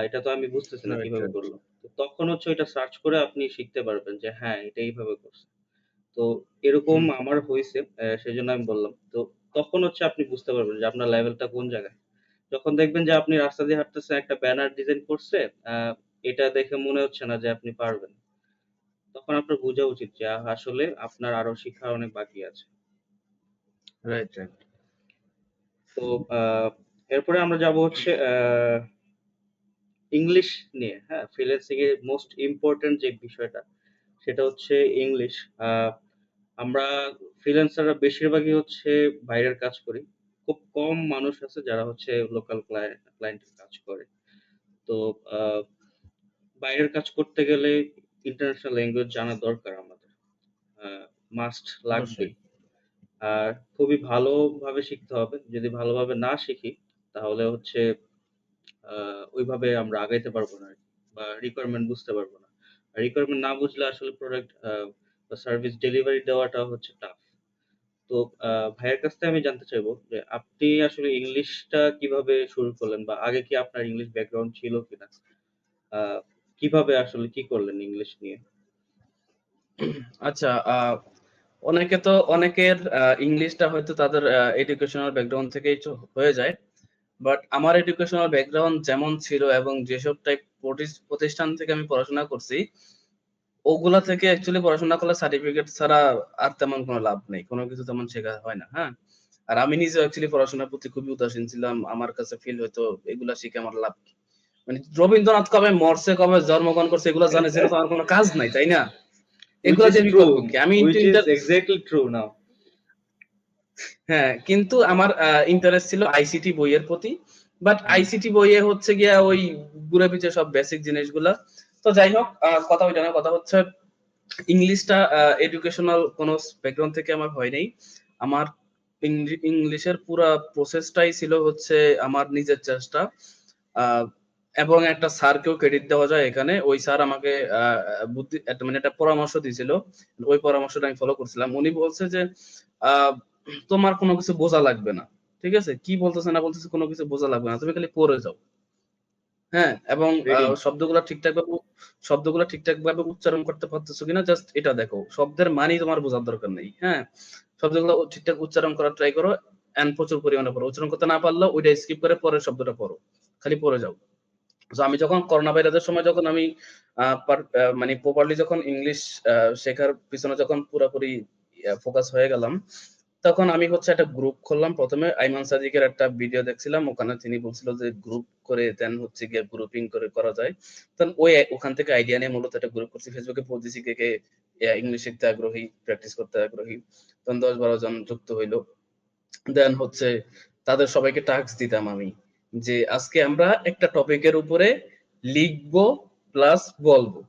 এটা তো আমি বুঝতেছি না রাইট, কিভাবে রাইট। করলো। তো তখন হচ্ছে ওইটা সার্চ করে আপনি শিখতে পারবেন যে হ্যাঁ, এটা এইভাবে করছে। তো এরকম হুম, আমার হইছে। সেজন্য আমি বললাম। তো তখন হচ্ছে আপনি বুঝতে পারবেন যে আপনার লেভেলটা কোন জায়গায়। যখন দেখবেন যে আপনি রাস্তা দিয়ে হাঁটতেছেন, একটা ব্যানার ডিজাইন করছে, আ এটা দেখে মনে হচ্ছে না যে আপনি পারবেন। তখন আপনার বোঝা উচিত যে আসলে আপনার আরো শিখা অনেক বাকি আছে। Right, right. তো আ এরপরে আমরা যাবো হচ্ছে ইংলিশ নিয়ে, হ্যাঁ? ফ্রিল্যান্সিং এর মোস্ট ইম্পোর্টেন্ট যে বিষয়টা, সেটা হচ্ছে ইংলিশ। আ আমরা ফ্রিল্যান্সাররা বেশিরভাগই হচ্ছে বাইরের কাজ করি। খুব কম মানুষ আছে যারা হচ্ছে লোকাল ক্লায়েন্টের কাজ করে। তো আ বাইরের কাজ করতে গেলে ইন্টারন্যাশনাল ল্যাঙ্গুয়েজ জানা দরকার আমাদের। আ মাস্ট অবশ্যই। লাগবেই। আর খুবই ভালোভাবে শিখতে হবে। যদি ভালোভাবে না শিখি, তাহলে হচ্ছে আ ওইভাবে আমরা আগাইতে পারবো না আরকি। বা রিকোয়ারমেন্ট বুঝতে পারবো না। আর রিকোয়ারমেন্ট না বুঝলে আসলে প্রোডাক্ট বা সার্ভিস ডেলিভারি দেওয়াটা হচ্ছে টাফ। তো আ ভাইয়ের কাছ থেকে আমি জানতে চাইবো যে আপনি আসলে ইংলিশটা কিভাবে শুরু করলেন? বা আগে কি আপনার ইংলিশ ব্যাকগ্রাউন্ড ছিল কিনা? আ কিভাবে আসলে কি করলেন ইংলিশ নিয়ে? আচ্ছা, অনেকের ইংলিশটা হয়তো তাদের এডুকেশনাল ব্যাকগ্রাউন্ড থেকেই হয়ে যায়। বাট আমার এডুকেশনাল ব্যাকগ্রাউন্ড যেমন ছিল এবং যেসব টাইপ প্রতিষ্ঠান থেকে আমি পড়াশোনা করছি, ওগুলা থেকে অ্যাকচুয়ালি পড়াশোনা করলে সার্টিফিকেট ছাড়া আর তেমন কোনো লাভ নেই। কোনো কিছু তেমন শেখা হয় না, হ্যাঁ? আর আমি নিজেও অ্যাকচুয়ালি পড়াশোনার প্রতি খুবই উদাসীন ছিলাম। আমার কাছে ফিল হইতো এগুলা শিখে আমার লাভ কি? মানে রবীন্দ্রনাথ কবে মরছে, কবে জন্মগ্রহণ করছে এগুলা জেনে তো আমার কোনো কাজ নাই, তাই না? Which এগুলা is দিয়ে আমি করব true, কি? আমি which is exactly true now. হ্যাঁ, কিন্তু আমার ইন্টারেস্ট ছিল আইসিটি বইয়ের প্রতি। বাট হুম, আইসিটি বইয়ে হচ্ছে গিয়া ওই ঘুরে ফিরে সব বেসিক জিনিসগুলা। তো যাই হোক, কথা ওইটা না, কথা হচ্ছে ইংলিশটা এডুকেশনাল কোনো ব্যাকগ্রাউন্ড থেকে আমার হয় নাই। আমার ইংলিশের পুরা প্রসেসটাই ছিল হচ্ছে আমার নিজের চেষ্টা। আ এবং একটা স্যারকেও ক্রেডিট দেওয়া যায় এখানে। ওই স্যার আমাকে আ বুদ্ধি একটা মানে একটা পরামর্শ দিছিল। ওই পরামর্শটা আমি ফলো করছিলাম। উনি বলছে যে, আ "তোমার কোনো কিছু বোঝা লাগবে না।" ঠিক আছে? কি বলতেছে না বলতেছে কোনো কিছু বোঝা লাগবে না। তুমি খালি পড়ে যাও। হ্যাঁ? এবং রিডিং। শব্দগুলা ঠিকঠাকভাবে উচ্চারণ করতে পারতেছো কিনা জাস্ট এটা দেখো। শব্দের মানেই তোমার বোঝার দরকার নেই। হ্যাঁ? শব্দগুলো ঠিকঠাক উচ্চারণ করার ট্রাই করো এন্ড প্রচুর পরিমাণে পড়ো। উচ্চারণ করতে না পারলেও ওইটা স্কিপ করে পরের শব্দটা পড়ো। খালি পড়ে যাও। সো আমি যখন করোনা ভাইরাসের সময় যখন আমি মানে প্রপারলি যখন ইংলিশ শেখার পিছনে যখন পুরাপুরি ফোকাস হয়ে গেলাম, তখন আমি হচ্ছে একটা গ্রুপ খুললাম। ১ম এ আইমান সাদিকের একটা ভিডিও দেখছিলাম। ওখানে তিনি বলছিল যে গ্রুপ করে দেন হচ্ছে গিয়ে গ্রুপিং করে করা যায়। তখন ওখান থেকে আইডিয়া নিয়ে মূলত একটা গ্রুপ করছি। ফেসবুকে পোস্ট দিছি কে ইংলিশ শিখতে আগ্রহী, প্র্যাকটিস করতে আগ্রহী। তখন ১০-১২ জন যুক্ত হইল। দেন হচ্ছে তাদের সবাইকে টাস্ক দিতাম আমি। যে আজকে আমরা একটা টপিকের উপরে লিখবো প্লাস বলবো।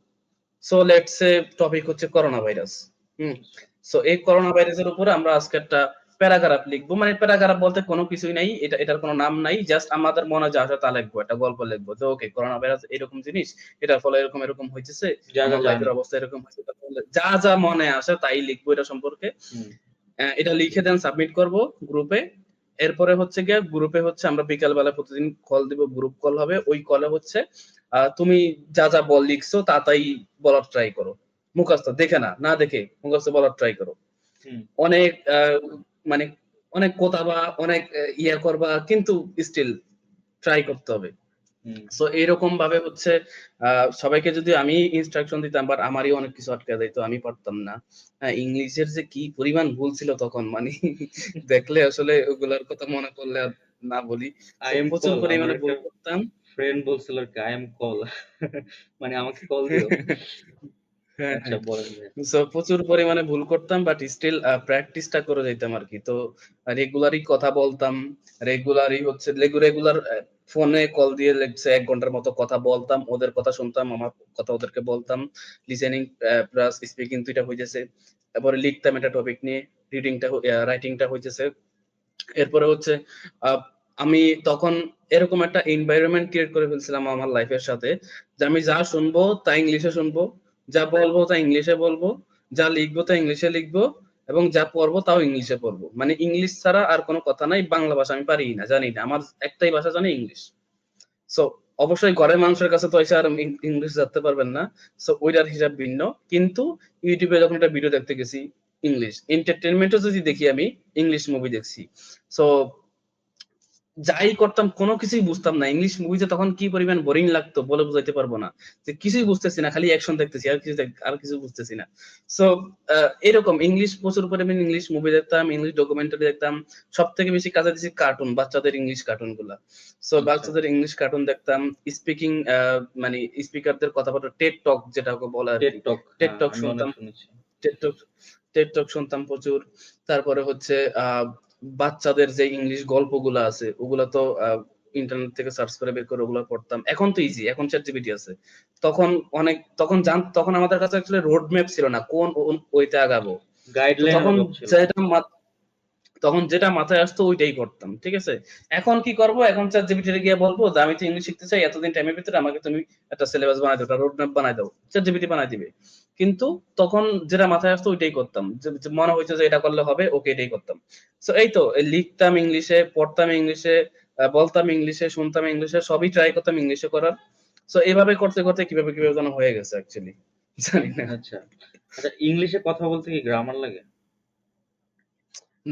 সো লেটস সে টপিক হচ্ছে করোনা ভাইরাস। হুম। সো এই করোনা ভাইরাসের উপরে আমরা আজকে একটা প্যারাগ্রাফ লিখবো। মানে প্যারাগ্রাফ বলতে কোনো কিছুই নাই। এটার কোনো নাম নাই। জাস্ট আমাদের মনে যা আসে তা লিখবো। একটা গল্প লিখবো। যে ওকে করোনা ভাইরাস এরকম জিনিস। এটার ফলে এরকম হইতেছে। যা আমার জানি। লাইফের অবস্থা এরকম হইছে। যা মনে আসে তাই লিখবো এটা সম্পর্কে। হুম, এটা লিখে দেন সাবমিট করব গ্রুপে। এরপরে হচ্ছে গিয়ে গ্রুপে হচ্ছে আমরা বিকাল বেলা প্রতিদিন কল দিব, গ্রুপ কল হবে। ওই কলে হচ্ছে তুমি যা লিখছো তাই বলার ট্রাই করো। মুখস্থ দেখে না দেখে মুখস্থ বলার ট্রাই করো। হুম, অনেক মানে অনেক কথা বা অনেক ইয়া করবা, কিন্তু স্টিল ট্রাই করতে হবে। হুম। সো এইরকম ভাবে হচ্ছে সবাইকে যদি আমি ইনস্ট্রাকশন দিতাম, বাট আমারই অনেক কিছু আটকে যাইতো, আমি পারতাম না। হ্যাঁ, ইংলিশের যে কি পরিমাণ ভুল ছিল তখন, মানে দেখলে আসলে ওগুলার কথা মনে পড়লে আর না বলি। আই সো এম প্রচুর কল আমার পরিমাণে একটা ভুল করতাম। ফ্রেন্ড বলছিল আরকি আই এম কল মানে আমাকে কল দিও। হ্যাঁ, আচ্ছা হ্যাঁ। বলেন ভাইয়া। সো প্রচুর পরিমাণে ভুল করতাম, বাট স্টিল প্র্যাকটিসটা করে যাইতাম আরকি। তো রেগুলারই কথা বলতাম, রেগুলারই হচ্ছে রেগুলার ফোনে কল দিয়ে লেটস সে ১ ঘন্টার মতো কথা বলতাম। ওদের কথা শুনতাম, আমার কথা ওদেরকে বলতাম। লিসেনিং প্লাস স্পিকিং ২ টা হইতেছে। তারপরে লিখতাম একটা টপিক নিয়ে। রাইটিংটা হইতেছে। এরপরে হচ্ছে আ আমি তখন এরকম একটা এনভায়রনমেন্ট ক্রিয়েট করে ফেলছিলাম আমার লাইফের সাথে, যে আমি যা শুনবো তা ইংলিশে শুনবো, যা বলবো তা ইংলিশে বলবো, যা লিখবো তা ইংলিশে লিখবো, এবং যা পড়বো তাও ইংলিশে পড়বো। মানে ইংলিশ ছাড়া আর কোনো কথা নাই। বাংলা ভাষা আমি পারিই না, জানি না। আমার একটাই ভাষা জানি, ইংলিশ। সো অবশ্যই ঘরের মানুষের কাছে তো এসে আর ইংলিশ জানতে পারবেন না। সো ওইটার হিসাব ভিন্ন। কিন্তু ইউটিউবে যখন একটা ভিডিও দেখতে গেছি, ইংলিশ এন্টারটেইনমেন্টও যদি দেখি, আমি ইংলিশ মুভি দেখছি। সো যাই করতাম কোনো কিছুই বুঝতাম না। ইংলিশ মুভিতে তখন কি পরিমাণ বোরিং লাগতো বলে বুঝাইতে পারবো না। যে কিছুই বুঝতেছি না, খালি অ্যাকশন দেখতেছি, আর কিছু বুঝতেছি না। সো এরকম ইংলিশ প্রচুর পরিমাণে ইংলিশ মুভি দেখতাম, ইংলিশ ডকুমেন্টারি দেখতাম। সবথেকে বেশি কাজে দিছি কার্টুন, বাচ্চাদের ইংলিশ কার্টুন গুলা। সো আচ্ছা। বাচ্চাদের ইংলিশ কার্টুন দেখতাম। স্পিকিং মানে স্পিকারদের কথাবার্তা, টেড টক যেটাকে বলে টেড আরকি। টক টেড হ্যাঁ, টক আমি অনেক শুনতাম। শুনেছি। টেড টক টেড টক শুনতাম প্রচুর। তারপরে হচ্ছে বাচ্চাদের যে ইংলিশ গল্পগুলা আছে, ওগুলা তো ইন্টারনেট থেকে সার্চ করে বের করে ওগুলা পড়তাম। এখন তো ইজি, এখন ChatGPT আছে। তখন তখন আমাদের কাছে অ্যাকচুয়ালি রোড ম্যাপ ছিল না, কোন ওইতে আগাবো। তো গাইডলাইনের তখন অভাব ছিল। যেটা মাথায় আসতো ওইটাই করতাম। ঠিক আছে? এখন কি করব? এখন ChatGPT তে গিয়ে বলবো যে আমি তো ইংলিশ শিখতে চাই, এতদিন টাইমের ভিতরে আমাকে তুমি একটা সিলেবাস বানায় দাও, একটা রোড ম্যাপ বানায় দাও। ChatGPT বানায় দিবে। কিন্তু তখন যেটা মাথায় আসতো ওইটাই করতাম। যে মনে হইতো যে এটা করলে হবে, ওকে এটাই করতাম। সো এই তো লিখতাম ইংলিশে, পড়তাম ইংলিশে, বলতাম ইংলিশে, শুনতাম ইংলিশে, সবই ট্রাই করতাম ইংলিশে করার। সো এভাবে করতে করতে কিভাবে যেন হয়ে গেছে অ্যাকচুয়ালি। জানি না। আচ্ছা। আচ্ছা ইংলিশে কথা বলতে কি গ্রামার লাগে?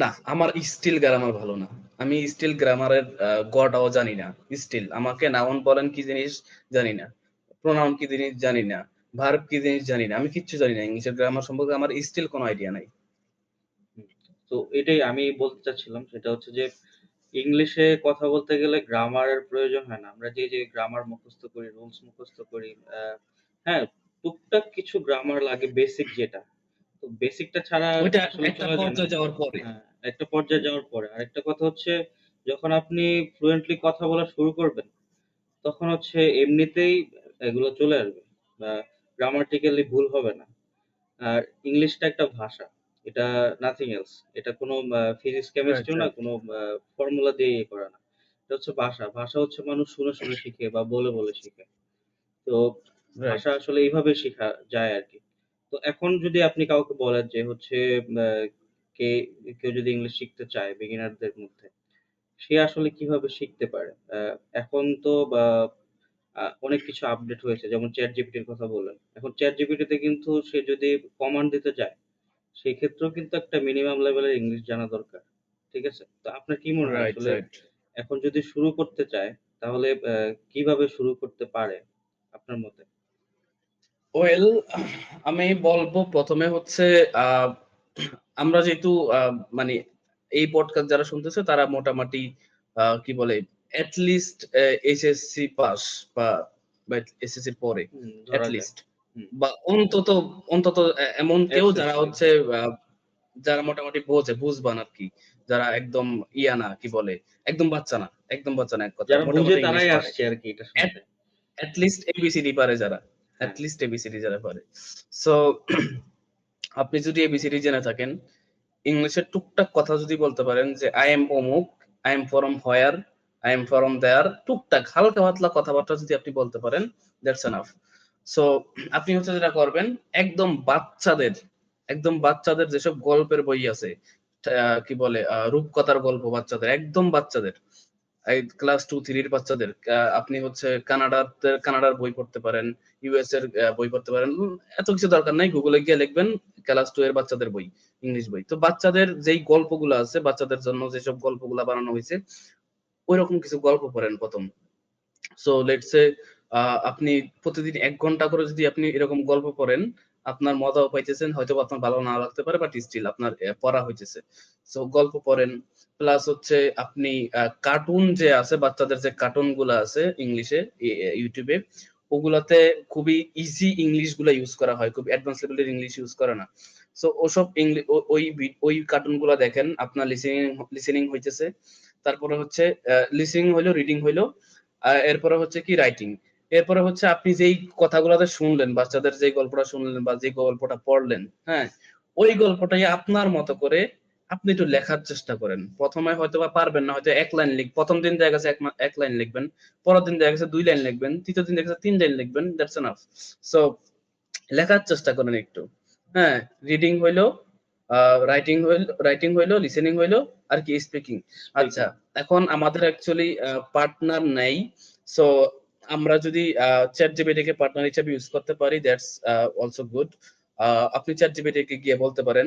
না, আমার স্টিল গ্রামার ভালো না। আমি স্টিল গ্রামারের গটাও জানি না। স্টিল আমাকে নাউন বলেন কি জিনিস জানি না। প্রোনাউন কি জিনিস জানি না। ভার্ব কি জিনিস জানি না। আমি কিচ্ছু জানি না। ইংলিশের গ্রামার সম্পর্কে আমার স্টিল কোনো আইডিয়া নাই। হুম। তো এটাই আমি বলতে চাচ্ছিলাম সেটা হচ্ছে যে ইংলিশে কথা বলতে গেলে গ্রামারের প্রয়োজন হয় না। আমরা যে গ্রামার মুখস্থ করি, রুলস মুখস্থ করি, হ্যাঁ, টুকটাক কিছু গ্রামার লাগে বেসিক যেটা। তো বেসিকটা ছাড়া ওইটা আসলে একটা চলা যায় না। পর্যায়ে যাওয়ার পরে। হ্যাঁ, একটা পর্যায়ে যাওয়ার পরে। আরেকটা কথা হচ্ছে যখন আপনি ফ্লুয়েন্টলি কথা বলা শুরু করবেন, তখন হচ্ছে এমনিতেই এগুলো চলে আসবে বা গ্রামাটিক্যালি ভুল হবে না। আর ইংলিশটা একটা ভাষা। এটা নাথিং এলস। এটা কোনো ফিজিক্স, রাইট, কেমিস্ট্রিও না, রাইট, কোনো ফর্মুলা দিয়ে ইয়ে করা না। এটা হচ্ছে ভাষা। ভাষা হচ্ছে মানুষ শুনে শিখে বা বলে শিখে। তো রাইট। ভাষা আসলে এইভাবে শেখা যায় আরকি। তো এখন যদি আপনি কাউকে বলেন যে হচ্ছে আ কে কেউ যদি ইংলিশ শিখতে চায় বিগিনারদের মধ্যে, সে আসলে কিভাবে শিখতে পারে? এখন তো অনেক কিছু আপডেট হয়েছে। যেমন ChatGPT র কথা বললেন। এখন ChatGPT তে কিন্তু সে যদি কমান্ড দিতে যায়, সেক্ষেত্রেও কিন্তু একটা মিনিমাম লেভেলের ইংলিশ জানা দরকার। ঠিক আছে? তো আপনার কি মনে হয় রাইট, আসলে রাইট। এখন যদি শুরু করতে চায়, তাহলে কিভাবে শুরু করতে পারে আপনার মতে? ওয়েল, আমি বলবো ১ম এ হচ্ছে আ আমরা যেহেতু মানে এই পডকাস্ট যারা শুনতেছে তারা মোটামুটি কি বলে এট লিস্ট এইচএসসি পাস বা এসএসসি পড়ে। হুম, এট ধরা যায়। লিস্ট হুম, বা অন্তত অন্তত এমন কেউ যারা এসএসসি। হচ্ছে আ যারা মোটামুটি বুঝবান আরকি। যারা একদম ইয়া না, কি বলে? একদম বাচ্চা না এক কথায়। যারা বুঝে মোটামুটি ইংলিশ তারাই পারে। আসছে আরকি এটা এট শুনতে। এট লিস্ট এবিসিডি পারে যারা। হ্যাঁ, এট লিস্ট এবিসিডি যারা পারে। সো আপনি যদি এবিসিডি জেনে থাকেন, ইংলিশের টুকটাক কথা যদি বলতে পারেন যে আই এম অমুক, I am from where, I am from there, টুকটাক হালকা পাতলা কথাবার্তা যদি আপনি বলতে পারেন, দ্যাটস এনাফ। সো আপনি হচ্ছে যেটা করবেন, একদম বাচ্চাদের যেসব গল্পের বই আছে, কি বলে রূপকথার গল্প বাচ্চাদের, একদম বাচ্চাদের, এই ক্লাস 2-3 এর বাচ্চাদের আপনি হচ্ছে কানাডার বই পড়তে পারেন, ইউএস এর বই পড়তে পারেন। এত কিছু দরকার নাই, গুগলে গিয়ে লিখবেন ক্লাস 2 এর বাচ্চাদের বই, ইংলিশ বই। তো বাচ্চাদের যেই গল্পগুলো আছে, বাচ্চাদের জন্য যেসব গল্পগুলা বানানো হয়েছে, ওইরকম কিছু গল্প পড়েন প্রথম। সো লেটস সে আপনি প্রতিদিন 1 ঘন্টা করে যদি আপনি এরকম গল্প পড়েন, আপনার মজাও পাইতেছেন, হয়তোবা আপনার ভালো না লাগতে পারে, বাট স্টিল আপনার পড়া হইতেছে। সো গল্প পড়েন, প্লাস হচ্ছে আপনি কার্টুন যে আছে, বাচ্চাদের যে কার্টুন গুলা আছে ইংলিশে ইউটিউবে, ওগুলাতে খুবই ইজি ইংলিশ গুলা ইউজ করা হয়, খুব অ্যাডভান্স লেভেলের ইংলিশ ইউজ করে না। সো ওসব ওই কার্টুন গুলা দেখেন, আপনার লিসেনিং হইতেছে। তারপরে হচ্ছে লিসেনিং হইলো, রিডিং হইলো, এরপরে হচ্ছে কি রাইটিং। এরপরে হচ্ছে আপনি যেই কথাগুলোতে শুনলেন, বাচ্চাদের যে গল্পটা শুনলেন বা যে গল্পটা পড়লেন, হ্যাঁ, ওই গল্পটাই আপনার মতো করে আপনি একটু লেখার চেষ্টা করেন। প্রথমে হয়তো বা পারবেন না, হয়তো 1 লাইন প্রথম দিন দেখা গেছে 1 লাইন লিখবেন, পরের দিন দেখা গেছে 2 লাইন লিখবেন, তৃতীয় দিন দেখা গেছে 3 লাইন লিখবেন, দ্যাটস এনাফ। সো লেখার চেষ্টা করেন একটু। হ্যাঁ, রিডিং হইলো, রাইটিং হইলো, লিসেনিং হইলো, আর কি স্পিকিং। আচ্ছা, এখন আমাদের অ্যাকচুয়ালি পার্টনার নাই। সো আমরা যদি চ্যাট জিপিটি কে পার্টনার হিসেবে ইউজ করতে পারি, দ্যাটস অলসো গুড। আপনি চ্যাট জিপিটি কে গিয়ে বলতে পারেন,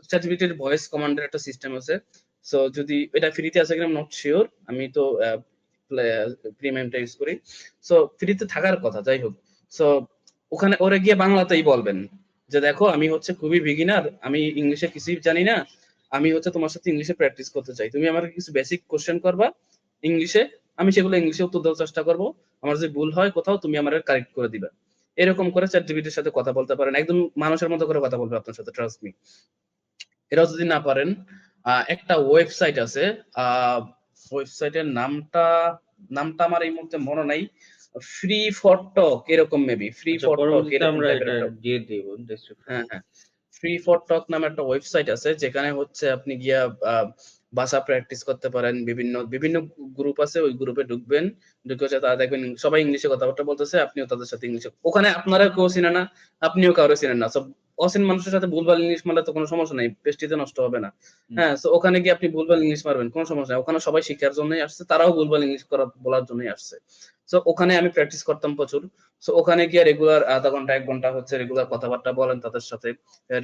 চ্যাট জিপিটির ভয়েস কমান্ডের একটা সিস্টেম আছে। সো যদি এটা ফ্রিতে আছে কিনা নট শিওর, আমি তো প্রিমিয়ামটা ইউজ করি। সো ফ্রিতে থাকার কথা, যাই হোক। সো ওখানে ওরে গিয়ে বাংলাতেই বলবেন যে দেখো, আমি হচ্ছে খুবই বিগিনার, আমি ইংলিশে কিছুই জানি না, আমি হচ্ছে তোমার সাথে ইংলিশে প্র্যাকটিস করতে চাই, তুমি আমাকে কিছু বেসিক কোশ্চেন করবা ইংলিশে, আমি সেগুলো ইংলিশে উত্তর দেওয়ার চেষ্টা করব, আমার যে ভুল হয় কোথাও তুমি আমার কারেক্ট করে দিবা। এরকম করে চ্যাট জিপিটির সাথে কথা বলতে পারেন, একদম মানুষের মতো করে কথা বলবে আপনার সাথে, ট্রাস্ট মি। এটাও যদি না পারেন, একটা ওয়েবসাইট আছে, ওয়েবসাইটের নামটা আমার এই মুহূর্তে মনে নাই, ফ্রি ফর টক এরকম, মেবি ফ্রি আচ্ছা, ফর টক পরবর্তীতে এরকম আমরা টাইপের এটা একটা, দিয়ে দিব ডেসক্রিপশনে। হ্যাঁ হ্যাঁ, ফ্রি ফর টক নামে একটা ওয়েবসাইট আছে, যেখানে হচ্ছে আপনি গিয়া ভাষা প্র্যাকটিস করতে পারেন। বিভিন্ন বিভিন্ন গ্রুপ আছে, ওই গ্রুপে ঢুকবেন, ঢুকে হচ্ছে তারা দেখবেন সবাই ইংলিশে কথাবার্তা বলতেছে, আপনিও তাদের সাথে ইংলিশে, ওখানে আপনারা কেউ চিনে না, আপনিও কারো চিনেন না। সব অচিন মানুষের সাথে ভুলভাল ইংলিশ মারলে তো কোনো সমস্যা নাই, পেস্টিতে নষ্ট হবে না। হ্যাঁ, তো ওখানে গিয়ে আপনি ভুলভাল ইংলিশ মারবেন, কোনো সমস্যা নাই, ওখানে সবাই শিক্ষার জন্যই আসছে, তারাও ভুলভাল ইংলিশ বলার জন্যই আসছে। সো ওখানে আমি প্র্যাকটিস করতাম প্রচুর। সো ওখানে গিয়ে রেগুলার আধা ঘন্টা 1 ঘন্টা হচ্ছে রেগুলার কথাবার্তা বলেন তাদের সাথে,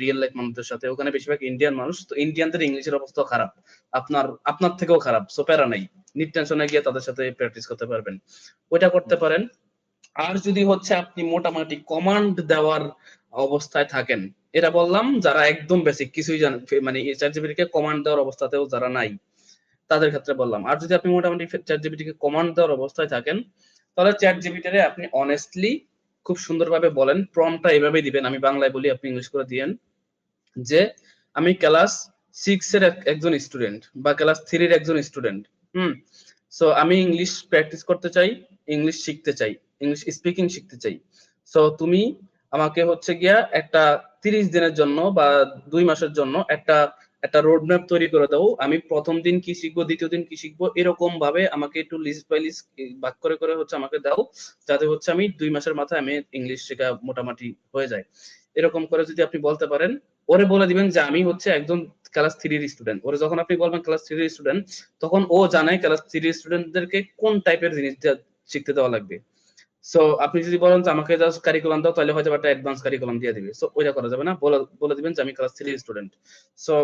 রিয়েল লাইফ মানুষদের সাথে। ওখানে বেশিরভাগ ইন্ডিয়ান মানুষ, তো ইন্ডিয়ানদের ইংলিশের অবস্থা খারাপ, আপনার থেকেও খারাপ। সো প্যারা নাই, নিট টেনশনে গিয়ে তাদের সাথে প্র্যাকটিস করতে পারবেন, ওইটা করতে পারেন। আর যদি হচ্ছে আপনি মোটামুটি কমান্ড দেওয়ার অবস্থায় থাকেন, এটা বললাম যারা একদম বেসিক কিছুই জানেন, মানে চ্যাট জিপিটি কে কমান্ড দেওয়ার অবস্থাতেও যারা নাই, তাদের ক্ষেত্রে বললাম। আর যদি আপনি মোটামুটি চ্যাট জিপিটি কে কমান্ড দেওয়ার অবস্থায় থাকেন, তাহলে চ্যাট জিপিটি রে আপনি অনেস্টলি খুব সুন্দরভাবে বলেন, প্রম্পটটা এভাবেই দিবেন, আমি বাংলায় বলি, আপনি ইংলিশ করে দিয়েন যে আমি ক্লাস 6 এর একজন স্টুডেন্ট বা ক্লাস 3 এর একজন স্টুডেন্ট। সো আমি ইংলিশ প্র্যাকটিস করতে চাই, ইংলিশ শিখতে চাই, ইংলিশ স্পিকিং শিখতে চাই। সো তুমি আমাকে হচ্ছে গিয়া একটা 30 দিনের জন্য বা 2 মাসের জন্য একটা একটা রোড ম্যাপ তৈরি করে দাও, আমি প্রথম দিন কি শিখবো, দ্বিতীয় দিন কি শিখবো, এরকম ভাবে আমাকে একটু লিস্ট বাই লিস্ট ভাগ করে করে হচ্ছে আমাকে দাও, যাতে হচ্ছে আমি 2 মাসের মাথায় আমি ইংলিশ শেখা মোটামুটি হয়ে যায়। এরকম করে যদি আপনি বলতে পারেন, ওরে বলে দিবেন যে আমি হচ্ছে একজন ক্লাস 3 এর স্টুডেন্ট। ওরে যখন আপনি বলবেন ক্লাস 3 এর স্টুডেন্ট, তখন ও জানে ক্লাস 3 এর স্টুডেন্টদেরকে কোন টাইপের জিনিস শিখতে দেওয়া লাগবে। সো আপনি যদি বলেন যে আমাকে জাস্ট কারিকুলাম দাও, তাহলে হয়তো একটা অ্যাডভান্স কারিকুলাম দিয়ে দিবে। সো ওইটা করা যাবে না, বলে দিবেন যে আমি ক্লাস 3 এর স্টুডেন্ট। সো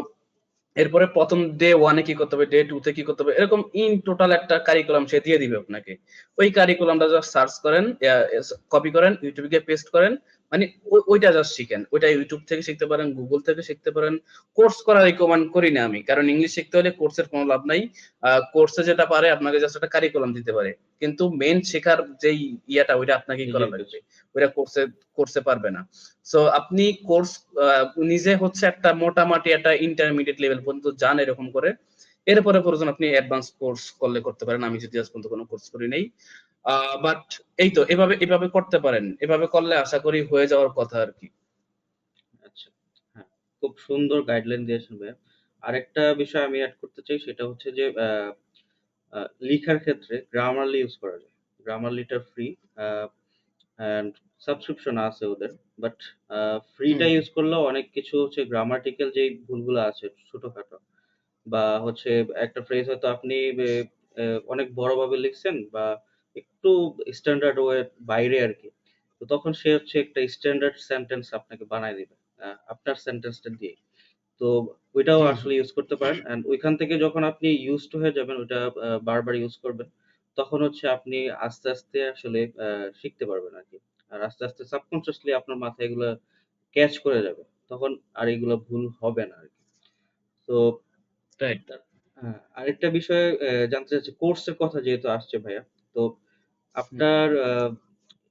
এরপরে প্রথম ডে 1 এ কি করতে হবে, ডে 2 তে কি করতে হবে, এরকম ইন টোটাল একটা কারিকুলাম সে দিয়ে দিবে আপনাকে। ওই কারিকুলামটা জাস্ট সার্চ করেন, কপি করেন, ইউটিউবে গিয়ে পেস্ট করেন, মানে ওইটা জাস্ট শিখেন। ওইটা ইউটিউব থেকে শিখতে পারেন, গুগল থেকে শিখতে পারেন। কোর্স করা রিকমেন্ড করি না আমি, কারণ ইংলিশ শিখতে হলে কোর্সের কোনো লাভ নাই। কোর্সে যেটা পারে আপনাকে জাস্ট একটা কারিকুলাম দিতে পারে, কিন্তু মেইন শেখার যেই ইয়াটা ওইটা আপনাকেই করা লাগবে, ওইটা কোর্সে পারবে না। সো আপনি কোর্স নিজে হচ্ছে একটা মোটামুটি একটা ইন্টারমিডিয়েট লেভেল পর্যন্ত যান এরকম করে, এরপরে প্রয়োজন আপনি অ্যাডভান্স কোর্স করলে করতে পারেন। আমি যদি আজ পর্যন্ত কোনো কোর্স করি নাই, বাট এই তো এভাবে করতে পারেন, এভাবে করলে আশা করি হয়ে যাওয়ার কথা আর কি। আচ্ছা, হ্যাঁ, খুব সুন্দর গাইডলাইন দিয়েছেন ভাইয়া। আরেকটা বিষয় আমি অ্যাড করতে চাই, সেটা হচ্ছে যে লিখার ক্ষেত্রে গ্রামারলি ইউজ করা যায়। গ্রামারলিটা ফ্রি, অ্যান্ড সাবস্ক্রিপশন আছে ওদের, বাট ফ্রিটা ইউজ করলেও অনেক কিছু হচ্ছে গ্রামাটিক্যাল যেই ভুলগুলো আছে ছোটখাটো, বা হচ্ছে একটা ফ্রেজ হয়তো আপনি অনেক বড়ভাবে লিখছেন বা একটু স্ট্যান্ডার্ড ওয়ের বাইরে আরকি। তো তখন সে হচ্ছে একটা স্ট্যান্ডার্ড সেন্টেন্স আপনাকে বানায় দিবে। আপনার সেন্টেন্সটা দিয়ে। তো ওইটাও হুম, আসলে ইউজ করতে পারেন। অ্যান্ড ওইখান থেকে যখন আপনি used to হয়ে যাবেন ওইটা বারবার ইউজ করবেন, তখন হচ্ছে আপনি আস্তে, আস্তে আসলে শিখতে পারবেন আরকি। আর আস্তে, আস্তে সাবকন্সিয়াসলি আপনার মাথায় এগুলা ক্যাচ করে যাবে। তখন আর এগুলা ভুল হবে না আরকি। তো রাইট। তা আরেকটা বিষয় জানতে চাচ্ছি কোর্সের কথা যেহেতু আসছে ভাইয়া। তো হুম। আপনার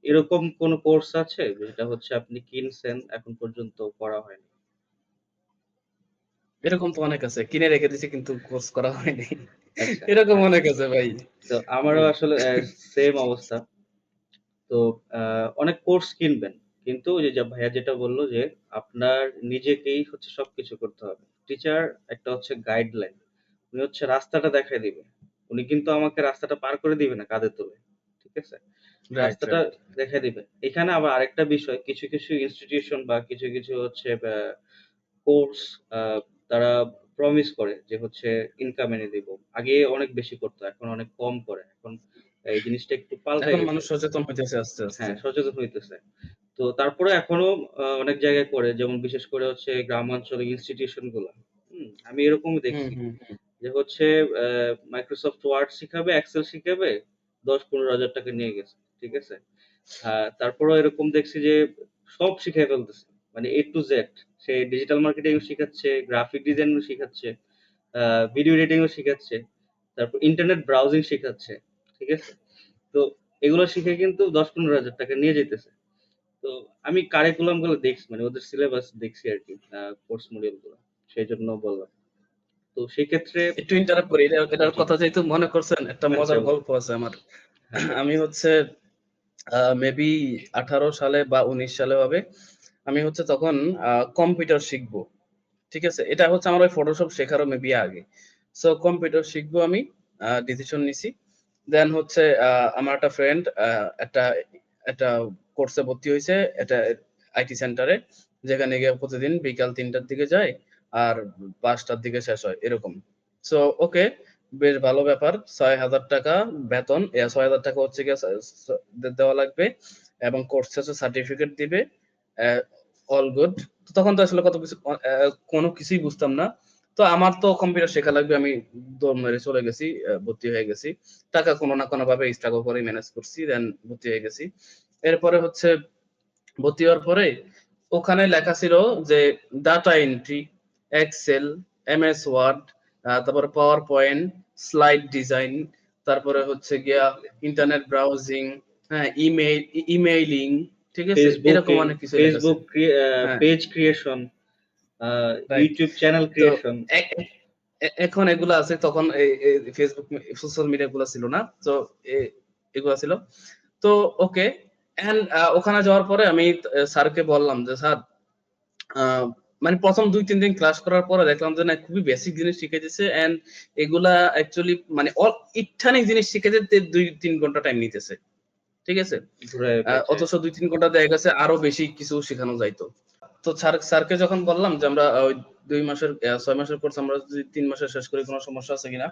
এরকম কোনো কোর্স আছে যেটা হচ্ছে আপনি কিনছেন এখন পর্যন্ত করা হয়নি? এরকম তো অনেক আছে। কিনে রেখে দিছি কিন্তু কোর্স করা হয়নি। আচ্ছা। এরকম অনেক আছে ভাই। তো আমারও হুম, আসলে সেম অবস্থা। তো আ অনেক কোর্স কিনবেন। কিন্তু ওই যে ভাইয়া যেটা বলল যে আপনার নিজেকেই হচ্ছে সবকিছু করতে হবে। টিচার একটা হচ্ছে গাইডলাইন। উনি হচ্ছে রাস্তাটা দেখায় দিবে। উনি কিন্তু আমাকে রাস্তাটা পার করে দিবে না কাঁধে তুলে। ঠিক আছে? রাইট, রাস্তাটা রাইট। দেখায় দিবে। এখানে আবার আরেকটা বিষয় কিছু, কিছু ইনস্টিটিউশন বা কিছু, কিছু হচ্ছে কোর্স আ তারা প্রমিস করে যে হচ্ছে ইনকাম এনে দিব। আগে অনেক বেশি করত, এখন অনেক কম করে। এখন এই জিনিসটা একটু পাল্টায় এখন গেছে। মানুষ সচেতন হইতেছে আস্তে, আস্তে। হ্যাঁ, সচেতন হইতেছে। তো তারপরে এখনো অনেক জায়গায় করে যেমন বিশেষ করে হচ্ছে গ্রামাঞ্চলে ইনস্টিটিউশন গুলা। আমি এরকমই হুম, দেখছি হুম, হুম। যে হচ্ছে অ্যা Microsoft Word শিখাবে, Excel শিখাবে, ১০-১৫,০০০ টাকা নিয়ে গেছে। ঠিক আছে? তারপরেও এরকম দেখছি যে সব শিখায় ফেলতেছে। মানে A to Z সে ডিজিটাল মার্কেটিং ও শিখাচ্ছে, গ্রাফিক ডিজাইন ও শিখাচ্ছে, আ ভিডিও এডিটিং ও শিখাচ্ছে। তারপর ইন্টারনেট ব্রাউজিং শিখাচ্ছে। ঠিক আছে? তো এগুলো শিখে কিন্তু ১০-১৫,০০০ টাকা নিয়ে যাইতেছে। তো আমি কারিকুলাম গুলো দেখছি মানে ওদের সিলেবাস দেখছি আরকি কোর্স মডিউল গুলো। সেজন্য বললাম। তো সেক্ষেত্রে একটু ইন্টারাপ্ট করি। এটার জি, কথা যেহেতু মনে করছেন, একটা আচ্ছা মজার বলুন। গল্প আছে আমার। হ্যাঁ, আমি হচ্ছে মেবি 18 সালে বা 19 সালে হবে। আমি হচ্ছে তখন কম্পিউটার শিখবো। ঠিক আছে? এটা হচ্ছে আমার ওই ফটোশপ শেখারও মেবি আগে। সো কম্পিউটার শিখবো আমি। ডিসিশন নিছি। দেন হচ্ছে আমার একটা ফ্রেন্ড একটা একটা কোর্সে ভর্তি হইছে। এটা আইটি সেন্টারে। যেখানে গিয়ে প্রতিদিন বিকাল ৩ টার দিকে যায় আর ৫ টার দিকে শেষ হয় এরকম। সো ওকে, বেশ ভালো ব্যাপার। ৳৬,০০০ বেতন। ৬,০০০ টাকা হচ্ছে গিয়ে দেওয়া লাগবে এবং কোর্স শেষে সার্টিফিকেট দিবে। অ্যা অল গুড। তো তখন তো আসলে কত কিছু কোনো কিছুই বুঝতাম না। তো আমার তো কম্পিউটার শেখা লাগবে। আমি দৌড় মেরে চলে গেছি। ভর্তি হয়ে গেছি। টাকা কোনো না কোনোভাবে স্ট্রাগল করে ম্যানেজ করছি। দেন ভর্তি হয়ে গেছি। এরপরে হচ্ছে ভর্তি হওয়ার পরে ওখানে লেখা ছিল যে data entry, Excel, MS Word, তারপরে পাওয়ার পয়েন্ট, স্লাইড ডিজাইন, তারপরে হচ্ছে গিয়া ইন্টারনেট ব্রাউজিং, হ্যাঁ, ইমেইলিং, ঠিক আছে? এরকম ফেসবুকে অনেক কিছু লেখা ফেসবুক ছিল। ক্রিয়ে হ্যাঁ, পেজ ক্রিয়েশন, আ রাইট। ইউটিউব চ্যানেল তো ক্রিয়েশন। এ এ এখন এগুলা আছে, তখন Facebook সোশ্যাল মিডিয়া গুলা ছিল না। তো এ এগুলা ছিল। তো ওকে, অ্যান্ড ওখানে যাওয়ার পরে আমি স্যারকে বললাম যে, "স্যার, আ মানে ১ম ২-৩ দিন ক্লাস করার পরে দেখলাম যে না, খুবই বেসিক জিনিস শিখাইতেছে অ্যান্ড এগুলা অ্যাকচুয়ালি মানে ইত্থানিক জিনিস শিখাইতে ২-৩ ঘন্টা টাইম নিতেছে।" ঠিক আছে? ঘুরায় পেঁচায়। অথচ ২-৩ ঘন্টা দেখা গেছে আরো বেশি কিছু শিখানো যাইতো। তো স্যারকে যখন বললাম যে আমরা ওই ২ মাসের ৬ মাসের কোর্স আমরা যদি ৩ মাসে শেষ করি কোনো সমস্যা আছে কিনা?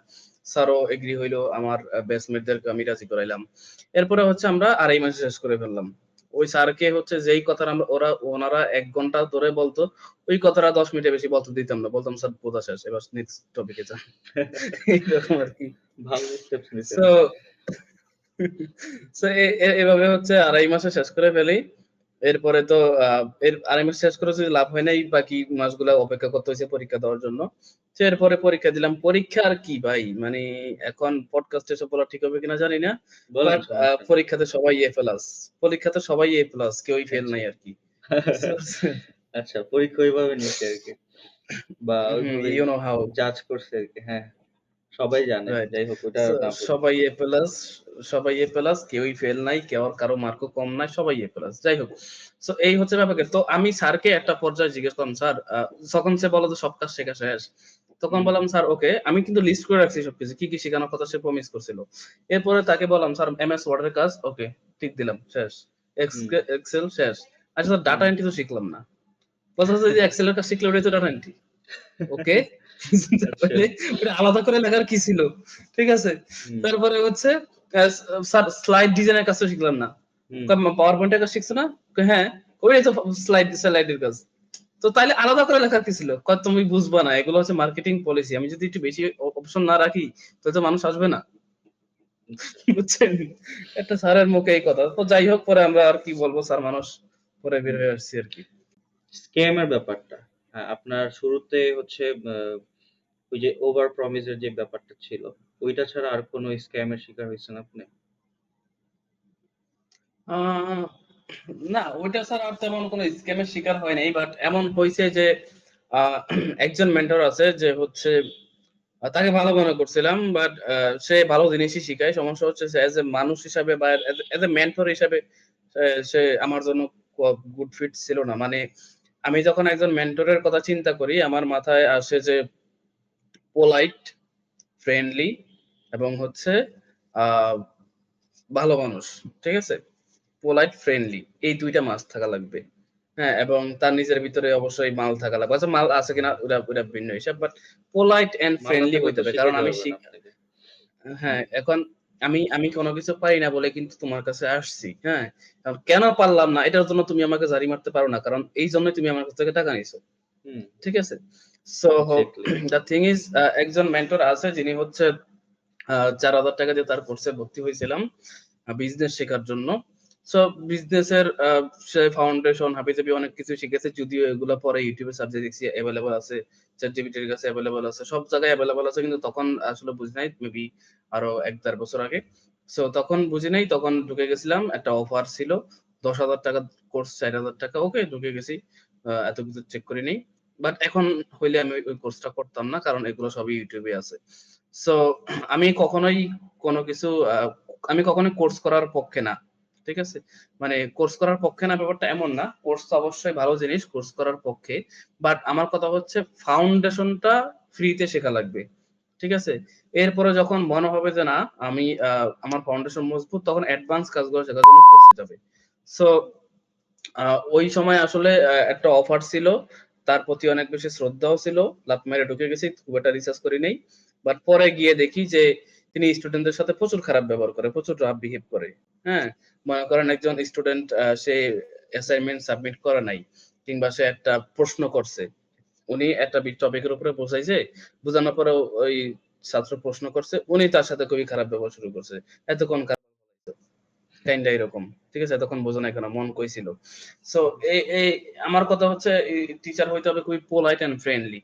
স্যারও এগ্রি হইলো। আমার ব্যাচমেটদেরকে আমি রাজি করাইলাম। এরপরে হচ্ছে আমরা ২.৫ মাসে শেষ করে ফেললাম। ওই স্যারকে হচ্ছে যেই কথাটা ওনারা ১ ঘন্টা ধরে বলতো, ওই কথাটা ১০ মিনিটের বেশি বলতে দিতাম না। বলতাম, "স্যার বোঝা শেষ। এবার নেক্সট টপিকে যান।" এইরকম আরকি। ভালো স্টেপস নিছেন। সো সো এভাবে হচ্ছে ২.৫ মাসে শেষ করে ফেলি। এরপরে তো এর ২.৫ মাস শেষ করে যদি লাভ হয় নাই, বাকি মাসগুলা অপেক্ষা করতে হইছে পরীক্ষা দেওয়ার জন্য। তো এরপরে পরীক্ষা দিলাম। পরীক্ষা আর কি ভাই, মানে এখন পডকাস্টে এসব বলা ঠিক হবে কিনা জানি না। বলেন বাট সমস্যা নেই। পরীক্ষাতে সবাই A প্লাস। পরীক্ষাতে সবাই A প্লাস, কেউই ফেল আচ্ছা। নাই আরকি। সো আচ্ছা, পরীক্ষা ওইভাবে নিছে আরকি। বা হুম, ওইভাবেই ইউ নো হাউ। জাজ করছে আরকি। হ্যাঁ, সবাই জানে। রাইট। যাই হোক ওটা সো না বলি। সবাই A প্লাস, সবাই A প্লাস, কেউই ফেল নাই, কারো মার্কও কম নাই, সবাই A প্লাস। যাই হোক। সো এই হচ্ছে ব্যাপার। তো আমি স্যারকে একটা পর্যায়ে জিজ্ঞেস করলাম, "স্যার", যখন সে বলল যে সব কাজ শেখা শেষ। তখন হুম, বললাম, "স্যার ওকে।" আমি কিন্তু লিস্ট করে রাখছি সবকিছু। কি, কি শিখানোর কথা সে প্রমিস করছিল। এরপরে তাকে বললাম, "স্যার এমএস ওয়ার্ড এর কাজ ওকে।" টিক দিলাম। শেষ। হুম, এক্সেল শেষ। আচ্ছা স্যার, হুম। ডাটা এন্ট্রি তো শিখলাম না। বলতেছে যে এক্সেল এর কাজ শিখলে ওটাই তো ডাটা এন্ট্রি। ওকে। তারপরে ওটা আলাদা করে লেখার কি ছিল, ঠিক আছে। হুম, তারপরে হচ্ছে স্যার স্লাইড ডিজাইনের কাজটা শিখলাম না, হুম, পাওয়ার পয়েন্টের কাজ শিখছো না? হ্যাঁ, ওইটাই তো স্লাইডের কাজ। তো তাইলে আলাদা করে লেখার কি ছিল? তুমি বুঝবা না, এগুলো হচ্ছে মার্কেটিং পলিসি। আমি যদি একটু বেশি অপশন না রাখি তাহলে তো মানুষ আসবে না। আচ্ছা। বুঝছেন? একটা স্যারের মুখে এই কথা। তো যাই হোক, পরে আমরা আর কি বলবো, স্যার মানুষ, পরে বের হুম। হয়ে আসছি আর কি। স্ক্যামের ব্যাপারটা। হ্যাঁ, আপনার শুরুতে হচ্ছে ওই যে ওভার প্রমিস এর যে ব্যাপারটা ছিল, ওইটা ছাড়া আর কোনো স্ক্যামের শিকার হইছেন আপনি? আহ, না, ওইটা ছাড়া আর তেমন কোনো স্ক্যামের শিকার হয় নাই, বাট এমন হয়েছে যে আহ, একজন মেন্টর আছে যে হচ্ছে তাকে ভালো মনে করছিলাম, বাট সে ভালো জিনিসই শিখায়। সমস্যা হচ্ছে সে এজ এ মানুষ হিসাবে বা এজ এ মেন্টর হিসাবে সে আমার জন্য গুড ফিট ছিল না। মানে আমি যখন একজন মেন্টরের কথা চিন্তা করি, আমার মাথায় আসে যে পোলাইট, ফ্রেন্ডলি এবং হচ্ছে আহ ভালো মানুষ, ঠিক আছে। পোলাইট, ফ্রেন্ডলি, এই দুইটা মাস্ট থাকা লাগবে। হ্যাঁ, এবং তার নিজের ভিতরে অবশ্যই মাল থাকা লাগবে। আচ্ছা, মাল আছে কিনা ওটা ওটা ভিন্ন হিসাব, বাট পোলাইট এন্ড মাল না ফ্রেন্ডলি থাকলে হইতে তো হবে। কারণ শিখাইতে আমি পারবে না আপনাকে। হ্যাঁ, হুম, এখন আমি আমি কোনো কিছু পারি না বলে কিন্তু তোমার কাছে আসছি। হ্যাঁ, এখন কেন পারলাম না এটার জন্য তুমি আমাকে জারি মারতে পারো না, কারণ এই জন্যই তুমি আমার কাছ থেকে টাকা নিছো, হুম, ঠিক আছে। So exactly. The thing is, একজন মেন্টর আছে যিনি হচ্ছে 4,000 টাকা দিয়ে তার কোর্সে ভর্তি হয়েছিলাম বিজনেস শেখার জন্য। সো বিজনেসের সে ফাউন্ডেশন হাবিজাবি অনেক কিছু শিখেছে, যদিও এগুলো পরে ইউটিউবে সার্চে দেখছি অ্যাভেলেবল আছে, চ্যাটজিপিটির কাছে অ্যাভেলেবল আছে, সব জায়গায় অ্যাভেলেবল আছে, কিন্তু তখন আসলে বুঝি নাই, মেবি আরো 1-1.5 বছর আগে। সো তখন বুঝি নাই, তখন ঢুকে গেছিলাম, একটা অফার ছিল 10,000 টাকা কোর্স, 4,000 টাকা, ওকে ঢুকে গেছি, এত কিছু চেক করি নেই। বাট এখন হইলে আমি ওই কোর্সটা করতাম না, কারণ এগুলো সবই ইউটিউবে আছে। সো আমি কখনোই কোনো কিছু আমি কখনোই কোর্স করার পক্ষে না, ঠিক আছে। মানে কোর্স করার পক্ষে না ব্যাপারটা এমন না, কোর্স তো অবশ্যই ভালো জিনিস, কোর্স করার পক্ষে। বাট আমার কথা হচ্ছে ফাউন্ডেশনটা ফ্রিতে শেখা লাগবে, ঠিক আছে। এরপরে যখন মনে হবে যে না, আমি আমার ফাউন্ডেশন মজবুত, তখন অ্যাডভান্স কাজগুলো শেখার জন্য কোর্সে যাবে। সো ওই সময় আসলে একটা অফার ছিল, তার প্রতি অনেক বেশি শ্রদ্ধাও ছিল, লাফ মেরে ঢুকে গেছি, খুব একটা রিসার্চ করি নাই। বাট পরে গিয়ে দেখি যে তিনি স্টুডেন্টদের সাথে প্রচুর খারাপ ব্যবহার করে, প্রচুর রাফ বিহেভ করে। হ্যাঁ, মনে করেন একজন স্টুডেন্ট সে অ্যাসাইনমেন্ট সাবমিট করে নাই, কিংবা সে একটা প্রশ্ন করছে, উনি একটা টপিকের উপরে বোঝাইছে, বোঝানোর পরে ওই ছাত্র প্রশ্ন করছে, উনি তার সাথে খুবই খারাপ ব্যবহার শুরু করছে। এতক্ষণ কাইন্ডা এরকম, ঠিক আছে, তখন বোঝো নাই কেন, মন কই ছিল। সো এই আমার কথা হচ্ছে টিচার হইতে হবে খুবই পোলাইট এন্ড ফ্রেন্ডলি।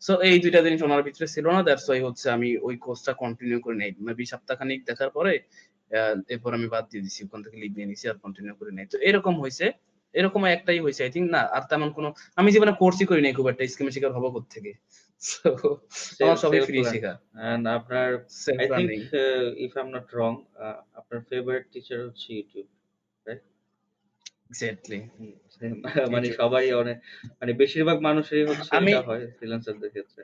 সো এই দুইটা জিনিস ওনার ভিতরে ছিল না, দ্যাটস ওয়াই হচ্ছে আমি ওই কোর্সটা কন্টিনিউ করে নাই, মেবি সপ্তাহখানিক দেখার পরে এরপর আমি বাদ দিয়ে দিছি, ওখান থেকে লিভ নিয়ে নিছি, আর কন্টিনিউ করে নাই। তো এরকম হয়েছে, এরকম একটাই হয়েছে আই থিঙ্ক, না আর তেমন কোনো আমি জীবনে কোর্সই করি নাই, খুব একটা স্কিমের শিকার হবো কোত্থেকে। সো আমার সবই সেলফ ফ্রি লার্ন। শেখা, এন্ড আপনার, self I think, running. If I am not wrong, আপনার ফেভারিট টিচার হচ্ছে ইউটিউব, রাইট? এক্স্যাক্টলি, হুম, মানে ইউটিউব। সবারই অনেক, মানে বেশিরভাগ মানুষেরই হচ্ছে আমি এটা হয় ফ্রিল্যান্সারদের ক্ষেত্রে।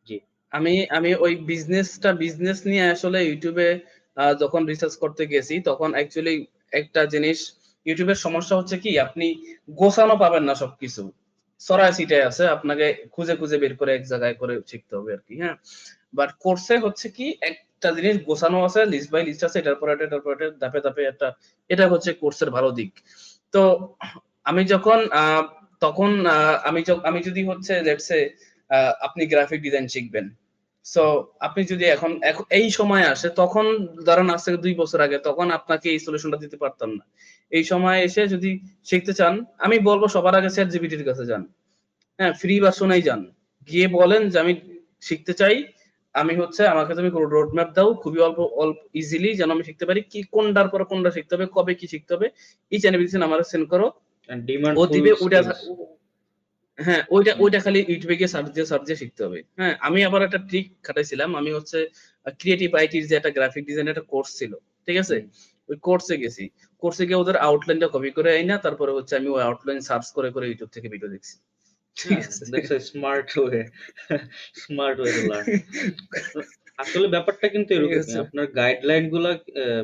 জি। আমি আমি ওই বিজনেস নিয়ে আসলে ইউটিউবে যখন রিসার্চ করতে গেছি, তখন অ্যাকচুয়ালি একটা জিনিস, ইউটিউবের সমস্যা হচ্ছে কি, আপনি গোছানো পাবেন না সবকিছু, ছড়ায় ছিটায় আছে, আপনাকে খুঁজে খুঁজে বের করে এক জায়গায় করে শিখতে হবে আর কি। হ্যাঁ, বাট কোর্সে হচ্ছে কি, একটা জিনিস গোছানো আছে, লিস্ট বাই লিস্ট আছে, এটার পর এটা, এটার পর এটা, ধাপে ধাপে একটা, এটা হচ্ছে কোর্সের ভালো দিক। তো আমি যখন তখন আমি যদি হচ্ছে লেটস সে আপনি গ্রাফিক ডিজাইন শিখবেন, সো আপনি যদি এখন এই সময় আসে, তখন ধরেন আজ থেকে 2 বছর আগে, তখন আপনাকে এই সলিউশনটা দিতে পারতাম না। এই সময় এসে যদি শিখতে চান, আমি বলবো সবার আগে চ্যাট জিপিটির কাছে যান। হ্যাঁ, ফ্রি ভার্সনেই যান, গিয়ে বলেন যে আমি শিখতে চাই, আমি হচ্ছে আমাকে তুমি রোড ম্যাপ দাও, খুবই অল্প অল্প ইজিলি, যেন আমি শিখতে পারি, কি কোনটার পর কোনটা শিখতে হবে, কবে কি শিখতে হবে, ইচ এন্ড এভরিথিং আমার সেন্ড করো, এন্ড ও ডিমান্ডফুল দিবে ওইটা। স্কিলস। হ্যাঁ, ওইটা ওইটা খালি ইউটিউবে গিয়ে সার্চ দিয়ে শিখতে হবে। হ্যাঁ, আমি আবার একটা ট্রিক খাটাইছিলাম, আমি হচ্ছে ক্রিয়েটিভ আইটির যে একটা গ্রাফিক ডিজাইনের একটা কোর্স ছিল, ঠিক আছে, হুম। ওই কোর্সে গেছি, কোর্সে গিয়ে ওদের আউটলাইনটা কপি করে আই না, তারপরে হচ্ছে আমি ওই আউটলাইন সার্চ করে করে ইউটিউব থেকে ভিডিও দেখছি, ঠিক হ্যাঁ, আছে। That's a smart way. Smart way to learn. আসলে ব্যাপারটা কিন্তু ঠিক এরকমই। আছে, আপনার গাইডলাইন গুলা,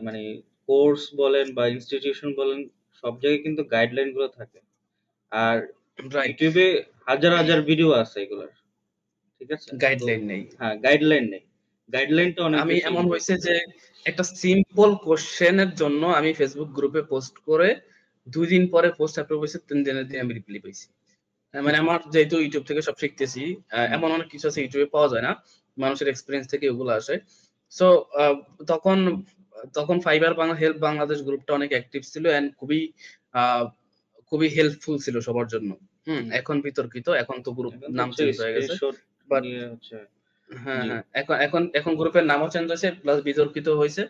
মানে কোর্স বলেন বা ইনস্টিটিউশন বলেন, সব জায়গায় কিন্তু গাইডলাইন গুলো থাকে। আর রাইট। ইউটিউবে হাজার হাজার ভিডিও আছে এগুলার। ঠিক আছে? তো গাইডলাইন নেই। হ্যাঁ, গাইডলাইন নেই। গাইডলাইনটা অনেক আমি বেশি এমন হয়েছে ইম্পর্টেন্ট। যে একটা সিম্পল কোশ্চেনের জন্য আমি ফেসবুক গ্রুপে পোস্ট করে 2 দিন পরে পোস্ট আপলোড হয়েছে, 3 দিনের দিন আমি রিপ্লাই পাইছি। মানে আমার যেহেতু ইউটিউব থেকে সব শিখতেছি, এমন অনেক কিছু আছে ইউটিউবে পাওয়া যায় না, মানুষের এক্সপিরিয়েন্স থেকে ওগুলো আসে। সো তখন তখন ফাইবার হেল্প বাংলাদেশ গ্রুপটা অনেক অ্যাক্টিভ ছিল এন্ড খুবই হেল্পফুল ছিল সবার জন্য। এখন বিতর্কিত, এখন তো গ্রুপ এখন তো নাম হচ্ছে চেঞ্জ হয়ে গেছে, স্ক্রিনশট বাট নিয়ে হচ্ছে হ্যাঁ, জি। হ্যাঁ। এখন গ্রুপের নামও চেঞ্জ হয়েছে, প্লাস বিতর্কিত হয়েছে।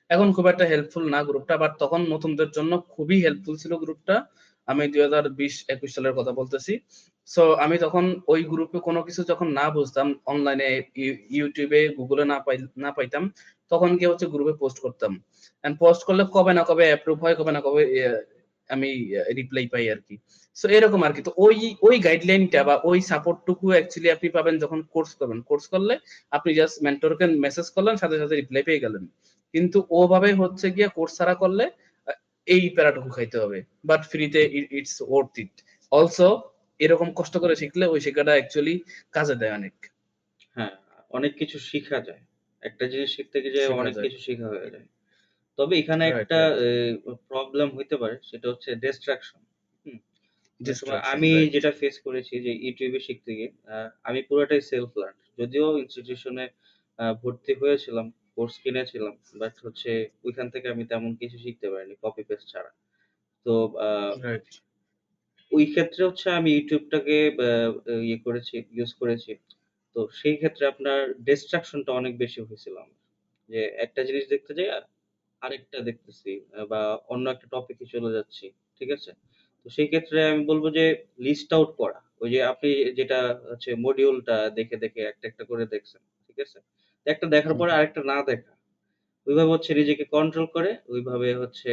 এখন খুব একটা হেল্পফুল না গ্রুপটা, বাট তখন নতুনদের জন্য খুবই হেল্পফুল ছিল গ্রুপটা। আমি 2020-21 সালের কথা বলতেছি। সো আমি তখন ওই গ্রুপে কোনো কিছু যখন না বুঝতাম, অনলাইনে ইউটিউবে, গুগলে না পাইতাম, তখন গিয়ে হচ্ছে গ্রুপে পোস্ট করতাম। এন্ড পোস্ট করলে কবে না কবে অ্যাপ্রুভ হয়, কবে না কবে আমি রিপ্লাই পাই আরকি। সো এরকম আরকি। তো ওই গাইডলাইনটা বা ওই সাপোর্টটুকু অ্যাকচুয়ালি আপনি পাবেন যখন কোর্স করবেন। কোর্স করলে আপনি জাস্ট মেন্টরকে মেসেজ করলেন, সাথে সাথে রিপ্লাই পেয়ে গেলেন। কিন্তু ওভাবে হচ্ছে গিয়ে কোর্স ছাড়া করলে আ এই প্যারাটুকু খাইতে হবে। বাট ফ্রিতে ইটস ওর্থ ইট। অলসো এরকম কষ্ট করে শিখলে ওই শেখাটা অ্যাকচুয়ালি কাজে দেয় অনেক। হ্যাঁ, অনেক কিছু শিখা যায়। একটা জিনিস শিখতে গিয়ে শেখা অনেক যায়। কিছু শিখা হয়ে যায়। তবে এখানে রাইট, একটা রাইট। প্রবলেম হইতে পারে, সেটা হচ্ছে ডিস্ট্রাকশন। হুম? অনেক সময় ডিস্ট্রাকশন, আমি রাইট। যেটা ফেস করেছি যে YouTube এ শিখতে গিয়ে আমি পুরোটাই সেলফ লার্ন। যদিও ইনস্টিটিউশনে ভর্তি হয়েছিলাম, কোর্স কিনেছিলাম। বাট হচ্ছে ওইখান থেকে আমি তেমন কিছু শিখতে পারিনি কপি পেস্ট ছাড়া। তো আ রাইট। ওই ক্ষেত্রে হচ্ছে আমি ইউটিউবটাকে ইউজ করেছি। তো সেই ক্ষেত্রে আপনার ডিস্ট্রাকশনটা অনেক বেশি হয়েছিল আমার। যে একটা জিনিস দেখতে যাইয়া আরেকটা দেখতেছি বা অন্য একটা টপিকে চলে যাচ্ছি। ঠিক আছে? তো সেই ক্ষেত্রে আমি বলব যে লিস্ট আউট করা। ওই যে আপনি যেটা হচ্ছে মডিউলটা দেখে একটা, একটা করে দেখছেন। ঠিক আছে? তো একটা দেখার হুম, পরে হুম। আরেকটা না দেখা। ওইভাবে হচ্ছে নিজেকে কন্ট্রোল করে ওইভাবে হচ্ছে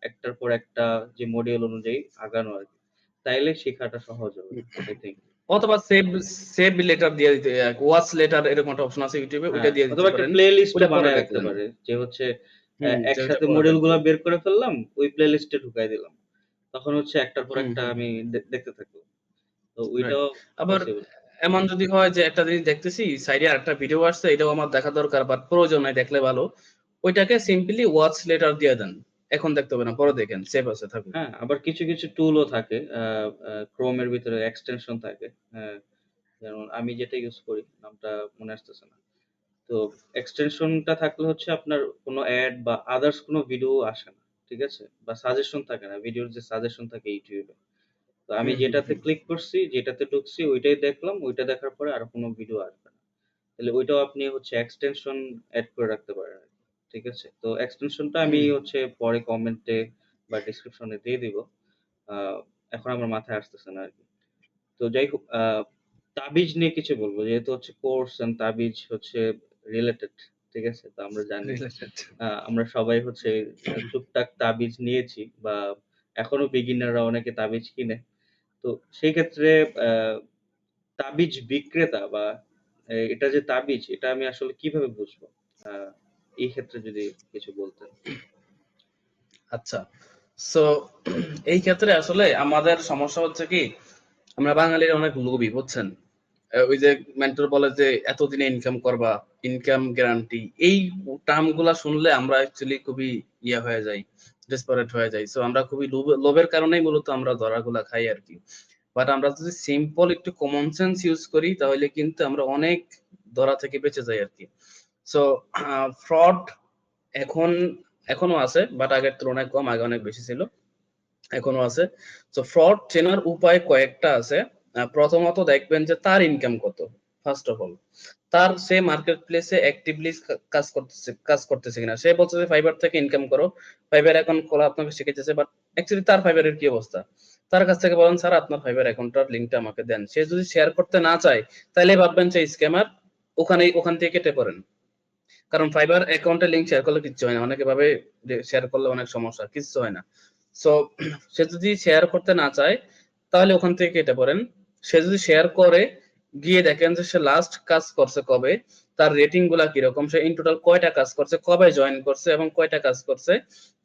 একটার পর একটা যে মডিউল অনুযায়ী আগানো আরকি। তাইলে শেখাটা সহজ হবে। I think। অথবা সেভ সেভ লেটার দিয়ে দিতে, ওয়াচ লেটার এরকম একটা অপশন আছে ইউটিউবে, ওইটা হ্যাঁ, দিয়ে দিতে অথবা একটা পারেন। প্লেলিস্টও ওইটা পরে বানায় রাখতে দেখলেন। পারে। যে হচ্ছে যে ওইটা একসাথে পরে মডিউলগুলা দেখবো। বের করে ফেললাম, ওই প্লেলিস্টে ঢুকায় দিলাম। তখন হচ্ছে একটার পর হুম, একটা হুম। আমি দেখতে থাকবো। তো রাইট। ওইটাও আবার পসিবল। এমন যদি হয় যে একটা জিনিস দেখতেছি, সাইডে আরেকটা ভিডিও আসছে, এটাও আমার দেখা দরকার, বাট প্রয়োজন নাই, দেখলে ভালো। ওইটাকে সিম্পলি ওয়াচ লেটার দিয়ে দেন। এখন দেখতে হবে না, পরে দেখেন, সেভ আছে থাকুক। হ্যাঁ, আবার কিছু টুলও থাকে। Chrome এর ভিতরে এক্সটেনশন থাকে। হ্যাঁ, যেমন আমি যেটা ইউজ করি নামটা মনে আসতেছে না। তো এক্সটেনশনটা থাকলে হচ্ছে আপনার কোনো অ্যাড বা আদার্স কোনো ভিডিও আসে না। ঠিক আছে? বা সাজেশন থাকে না। ভিডিওর যে সাজেশন থাকে YouTube এ। তো আমি হুম, হুম, যেটাতে হুম। ক্লিক করছি, যেটাতে ঢুকছি ওইটাই দেখলাম। ওইটা দেখার পরে আর কোনো ভিডিও আসবে না। তাহলে ওইটাও আপনি হচ্ছে এক্সটেনশন এড করে রাখতে পারেন আরকি। ঠিক আছে? তো এক্সটেনশনটা আমি হুম। হচ্ছে পরে কমেন্টে বা ডেসক্রিপশনে দিয়ে দিব। আ এখন আমার মাথায় আসতেছে না আরকি। তো যাই হোক, তাবিজ নিয়ে কিছু বলবো। যেহেতু হচ্ছে কোর্স এন্ড তাবিজ হচ্ছে রিলেটেড। ঠিক আছে? তো আমরা জানি রিলেটেড। আমরা সবাই হচ্ছে টুকটাক তাবিজ নিয়েছি বা এখনো বিগিনাররা অনেকে তাবিজ কিনে। তো সেই ক্ষেত্রে আ তাবিজ বিক্রেতা বা এটা যে তাবিজ, এটা আমি আসলে কিভাবে বুঝবো? আ এই ক্ষেত্রে যদি কিছু বলতেন। আচ্ছা। সো এই ক্ষেত্রে আসলে আমাদের সমস্যা হচ্ছে কি, আমরা বাঙালিরা অনেক লোভী, বুঝছেন? ওই যে মেন্টর বলে যে এতদিনে ইনকাম করবা, ইনকাম গ্যারান্টি, এই টার্ম গুলা শুনলে আমরা অ্যাকচুয়ালি খুবই হয়ে যাই, ডেসপারেট হয়ে যাই। সো আমরা খুবই লোভের কারণেই মূলত আমরা ধরাগুলা খাই আরকি। বাট আমরা যদি সিম্পল একটু কমন সেন্স ইউজ করি, তাহলে কিন্তু আমরা অনেক ধরা থেকে বেঁচে যাই আরকি। সো ফ্রড এখন এখনো আছে, বাট আগের তুলনায় কম, আগে অনেক বেশি ছিল। এখনো আছে। সো ফ্রড চেনার উপায় কয়েকটা আছে। প্রথমত দেখবেন যে তার ইনকাম কত। First of all. Say market প্লেসে অ্যাক্টিভলি কাজ করতেছে কিনা। সে বলছে যে ফাইবার থেকে ইনকাম করো। ফাইবার অ্যাকাউন্ট খোলা আপনাকে শিখাইতেছে, বাট অ্যাকচুয়ালি তার ফাইবারের কি অবস্থা? তার কাছ থেকে বলেন, স্যার আপনার ফাইবার অ্যাকাউন্টটার লিংকটা আমাকে দেন। সে যদি শেয়ার করতে না চায়, তাইলে ভাববেন যে স্ক্যামার, ওখান থেকে কেটে পড়েন। কারণ ফাইবার অ্যাকাউন্টের লিংক শেয়ার করলে কিচ্ছু হয় না। অনেকে ভাবে যে শেয়ার করলে অনেক সমস্যা, কিচ্ছু হয় না। সো সে যদি শেয়ার করতে না চায়, তাহলে ওখান থেকে কেটে পড়েন। সে যদি শেয়ার করে, গিয়ে দেখেন যে সে লাস্ট কাজ করছে কবে, তার রেটিং গুলা কিরকম, সে ইন টোটাল কয়টা কাজ করছে, কবে জয়েন করছে এবং কয়টা কাজ করছে,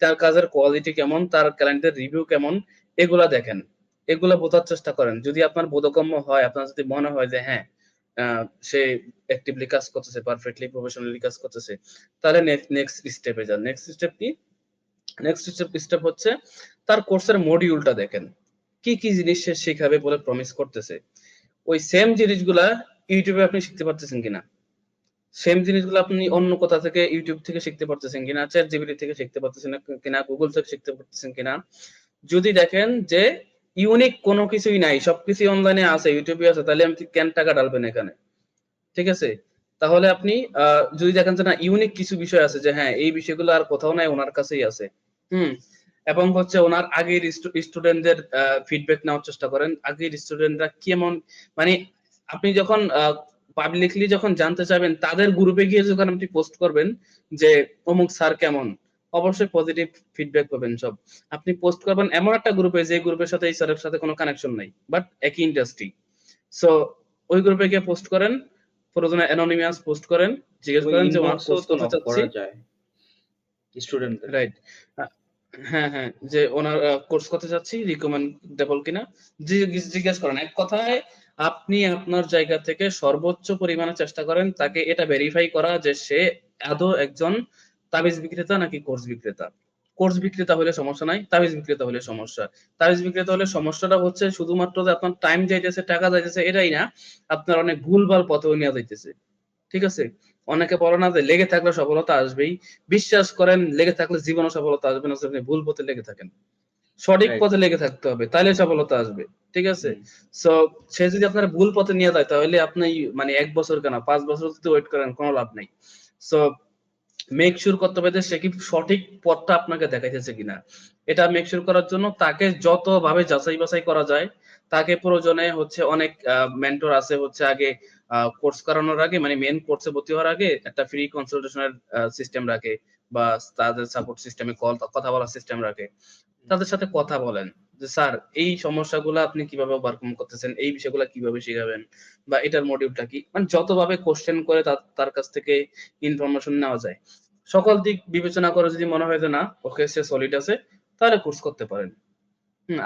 তার কাজের কোয়ালিটি কেমন, তার ক্লায়েন্টের রিভিউ কেমন, এগুলা দেখেন। এগুলা বোঝার চেষ্টা করেন। যদি আপনার বোধগম্য হয়, আপনার যদি মনে হয় যে হ্যাঁ, সে অ্যাক্টিভলি কাজ করতেছে, পারফেক্টলি প্রফেশনালি কাজ করতেছে, তাহলে নেক্সট স্টেপে যান। নেক্সট স্টেপ কি? নেক্সট স্টেপ হচ্ছে তার কোর্সের মডিউলটা দেখেন, কি কি জিনিস সে শেখাবে বলে প্রমিস করতেছে। ওই সেম জিনিসগুলা ইউটিউবে আপনি শিখতে পারতেছেন কিনা, সেম জিনিসগুলো আপনি অন্য কোথা থেকে ইউটিউব থেকে শিখতে পারতেছেন কিনা, চ্যাট জিপিটি থেকে শিখতে পারতেছেন কিনা, গুগল থেকে শিখতে পারতেছেন কিনা। যদি দেখেন যে ইউনিক কোনো কিছুই নাই, সবকিছু অনলাইনে আছে, ইউটিউবে আছে, তাহলে আপনি কেন টাকা ঢালবেন এখানে? ঠিক আছে, তাহলে আপনি যদি দেখেন যে না ইউনিক কিছু বিষয় আছে, যে হ্যাঁ এই বিষয়গুলো আর কোথাও নাই, ওনার কাছেই আছে, এবং হচ্ছে ওনার আগের স্টুডেন্টদের ফিডব্যাক নেওয়ার চেষ্টা করেন, আগের স্টুডেন্টরা কেমন, মানে আপনি যখন পাবলিকলি যখন জানতে চাইবেন, তাদের গ্রুপে গিয়ে যখন আপনি পোস্ট করবেন যে অমুক স্যার কেমন, অবশ্যই পজিটিভ ফিডব্যাক পাবেন সব। আপনি পোস্ট করবেন এমন একটা গ্রুপে, যে গ্রুপের সাথে এই স্যারের সাথে কোনো কানেকশন নাই, বাট একই ইন্ডাস্ট্রি, সো ওই গ্রুপে গিয়ে পোস্ট করেন, প্রয়োজনে অ্যানোনিমাস পোস্ট করেন, জিজ্ঞেস করেন যে ওনার কোর্স করতে চাচ্ছি, করা যায় স্টুডেন্টদের। রাইট, হ্যাঁ হ্যাঁ, যে ওনার কোর্স করতে চাচ্ছি, রিকমেন্ডেবল কিনা, জিজ্ঞেস করেন। এক কথায় আপনি আপনার জায়গা থেকে সর্বোচ্চ পরিমাণে চেষ্টা করেন তাকে এটা ভেরিফাই করা যে সে আদৌ একজন তাবিজ বিক্রেতা নাকি কোর্স বিক্রেতা। কোর্স বিক্রেতা হলে সমস্যা নাই, তাবিজ বিক্রেতা হলে সমস্যা। তাবিজ বিক্রেতা হলে সমস্যাটা হচ্ছে শুধুমাত্র যে আপনার টাইম যাইতেছে, টাকা যাইতেছে, এটাই না, আপনার অনেক ভুলভাল পথেও নিয়ে যাইতেছে। ঠিক আছে, অনেকে বলে না যে লেগে থাকলে সফলতা আসবেই, বিশ্বাস করেন লেগে থাকলে জীবনে সফলতা আসবে না, আপনি ভুল পথে লেগে থাকেন। সঠিক পথে লেগে থাকতে হবে, তাহলে সফলতা আসবে। ঠিক আছে, সো সে যদি আপনার ভুল পথে নিয়ে যায়, তাহলে আপনি মানে 1 বছর কেন 5 বছর যদি ওয়েট করেন, কোনো লাভ নাই। সো মেক শিওর করতে হবে যে সে কি সঠিক পথটা আপনাকে দেখাইতেছে কিনা। এটা মেক শিওর করার জন্য তাকে যতভাবে যাচাই বাছাই করা যায়, তাকে প্রয়োজনে হচ্ছে অনেক মেন্টর আছে, হচ্ছে আগে কোর্স করানোর আগে, মানে মেন কোর্সে ভর্তি হওয়ার আগে একটা ফ্রি কনসালটেশনের সিস্টেম রাখে, বা তাদের সাপোর্ট সিস্টেমে কথা বলার সিস্টেম রাখে। তাদের সাথে কথা বলেন যে স্যার এই সমস্যাগুলো আপনি কিভাবে ওভারকাম করতেছেন, এই বিষয়গুলো কিভাবে শিখাবেন, বা এটার মডিউলটা কি, মানে যতভাবে কোশ্চেন করে তার কাছ থেকে ইনফরমেশন নেওয়া যায়। সকল দিক বিবেচনা করে যদি মনে হয় যে না ওকে সে সলিড আছে, তাহলে কোর্স করতে পারেন।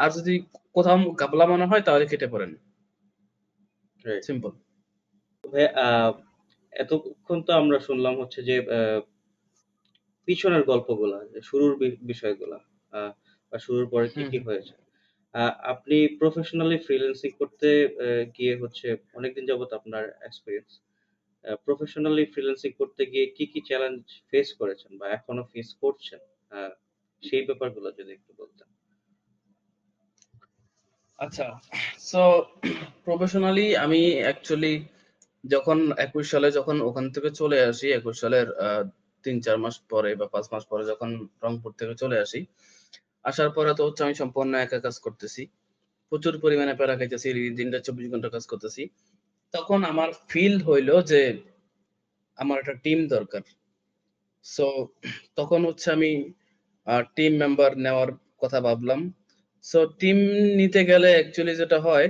আর যদি কোথাও গাবলা মনে হয়, তাহলে কেটে পড়েন। সিম্পল। এতক্ষণ তো আমরা শুনলাম হচ্ছে যে পিছনের গল্পগুলা, যে শুরুর বিষয়গুলা, বা শুরুর পরে কি কি হয়েছে। আপনি প্রফেশনালি ফ্রিল্যান্সিং করতে গিয়ে হচ্ছে অনেকদিন যাবত আপনার এক্সপেরিয়েন্স, প্রফেশনালি ফ্রিল্যান্সিং করতে গিয়ে কি কি চ্যালেঞ্জ ফেস করেছেন বা এখনো ফেস করছেন, সেই ব্যাপারগুলো যদি একটু বলতেন। আচ্ছা, সো প্রফেশনালি আমি অ্যাকচুয়ালি যখন 21 সালে যখন ওখান থেকে চলে আসি, 21 সালের 3-4 মাস পরে বা 5 মাস পরে যখন রংপুর থেকে চলে আসি, আসার পরে তো হচ্ছে আমি সম্পূর্ণ একা কাজ করতেছি, প্রচুর পরিমাণে প্যারা খাইতেছি, দিনটা 24 ঘন্টা কাজ করতেছি। তখন আমার ফিল হইলো যে আমার একটা টিম দরকার। সো তখন হচ্ছে আমি টিম মেম্বার নেওয়ার কথা ভাবলাম। সো টিম নিতে গেলে অ্যাকচুয়ালি যেটা হয়,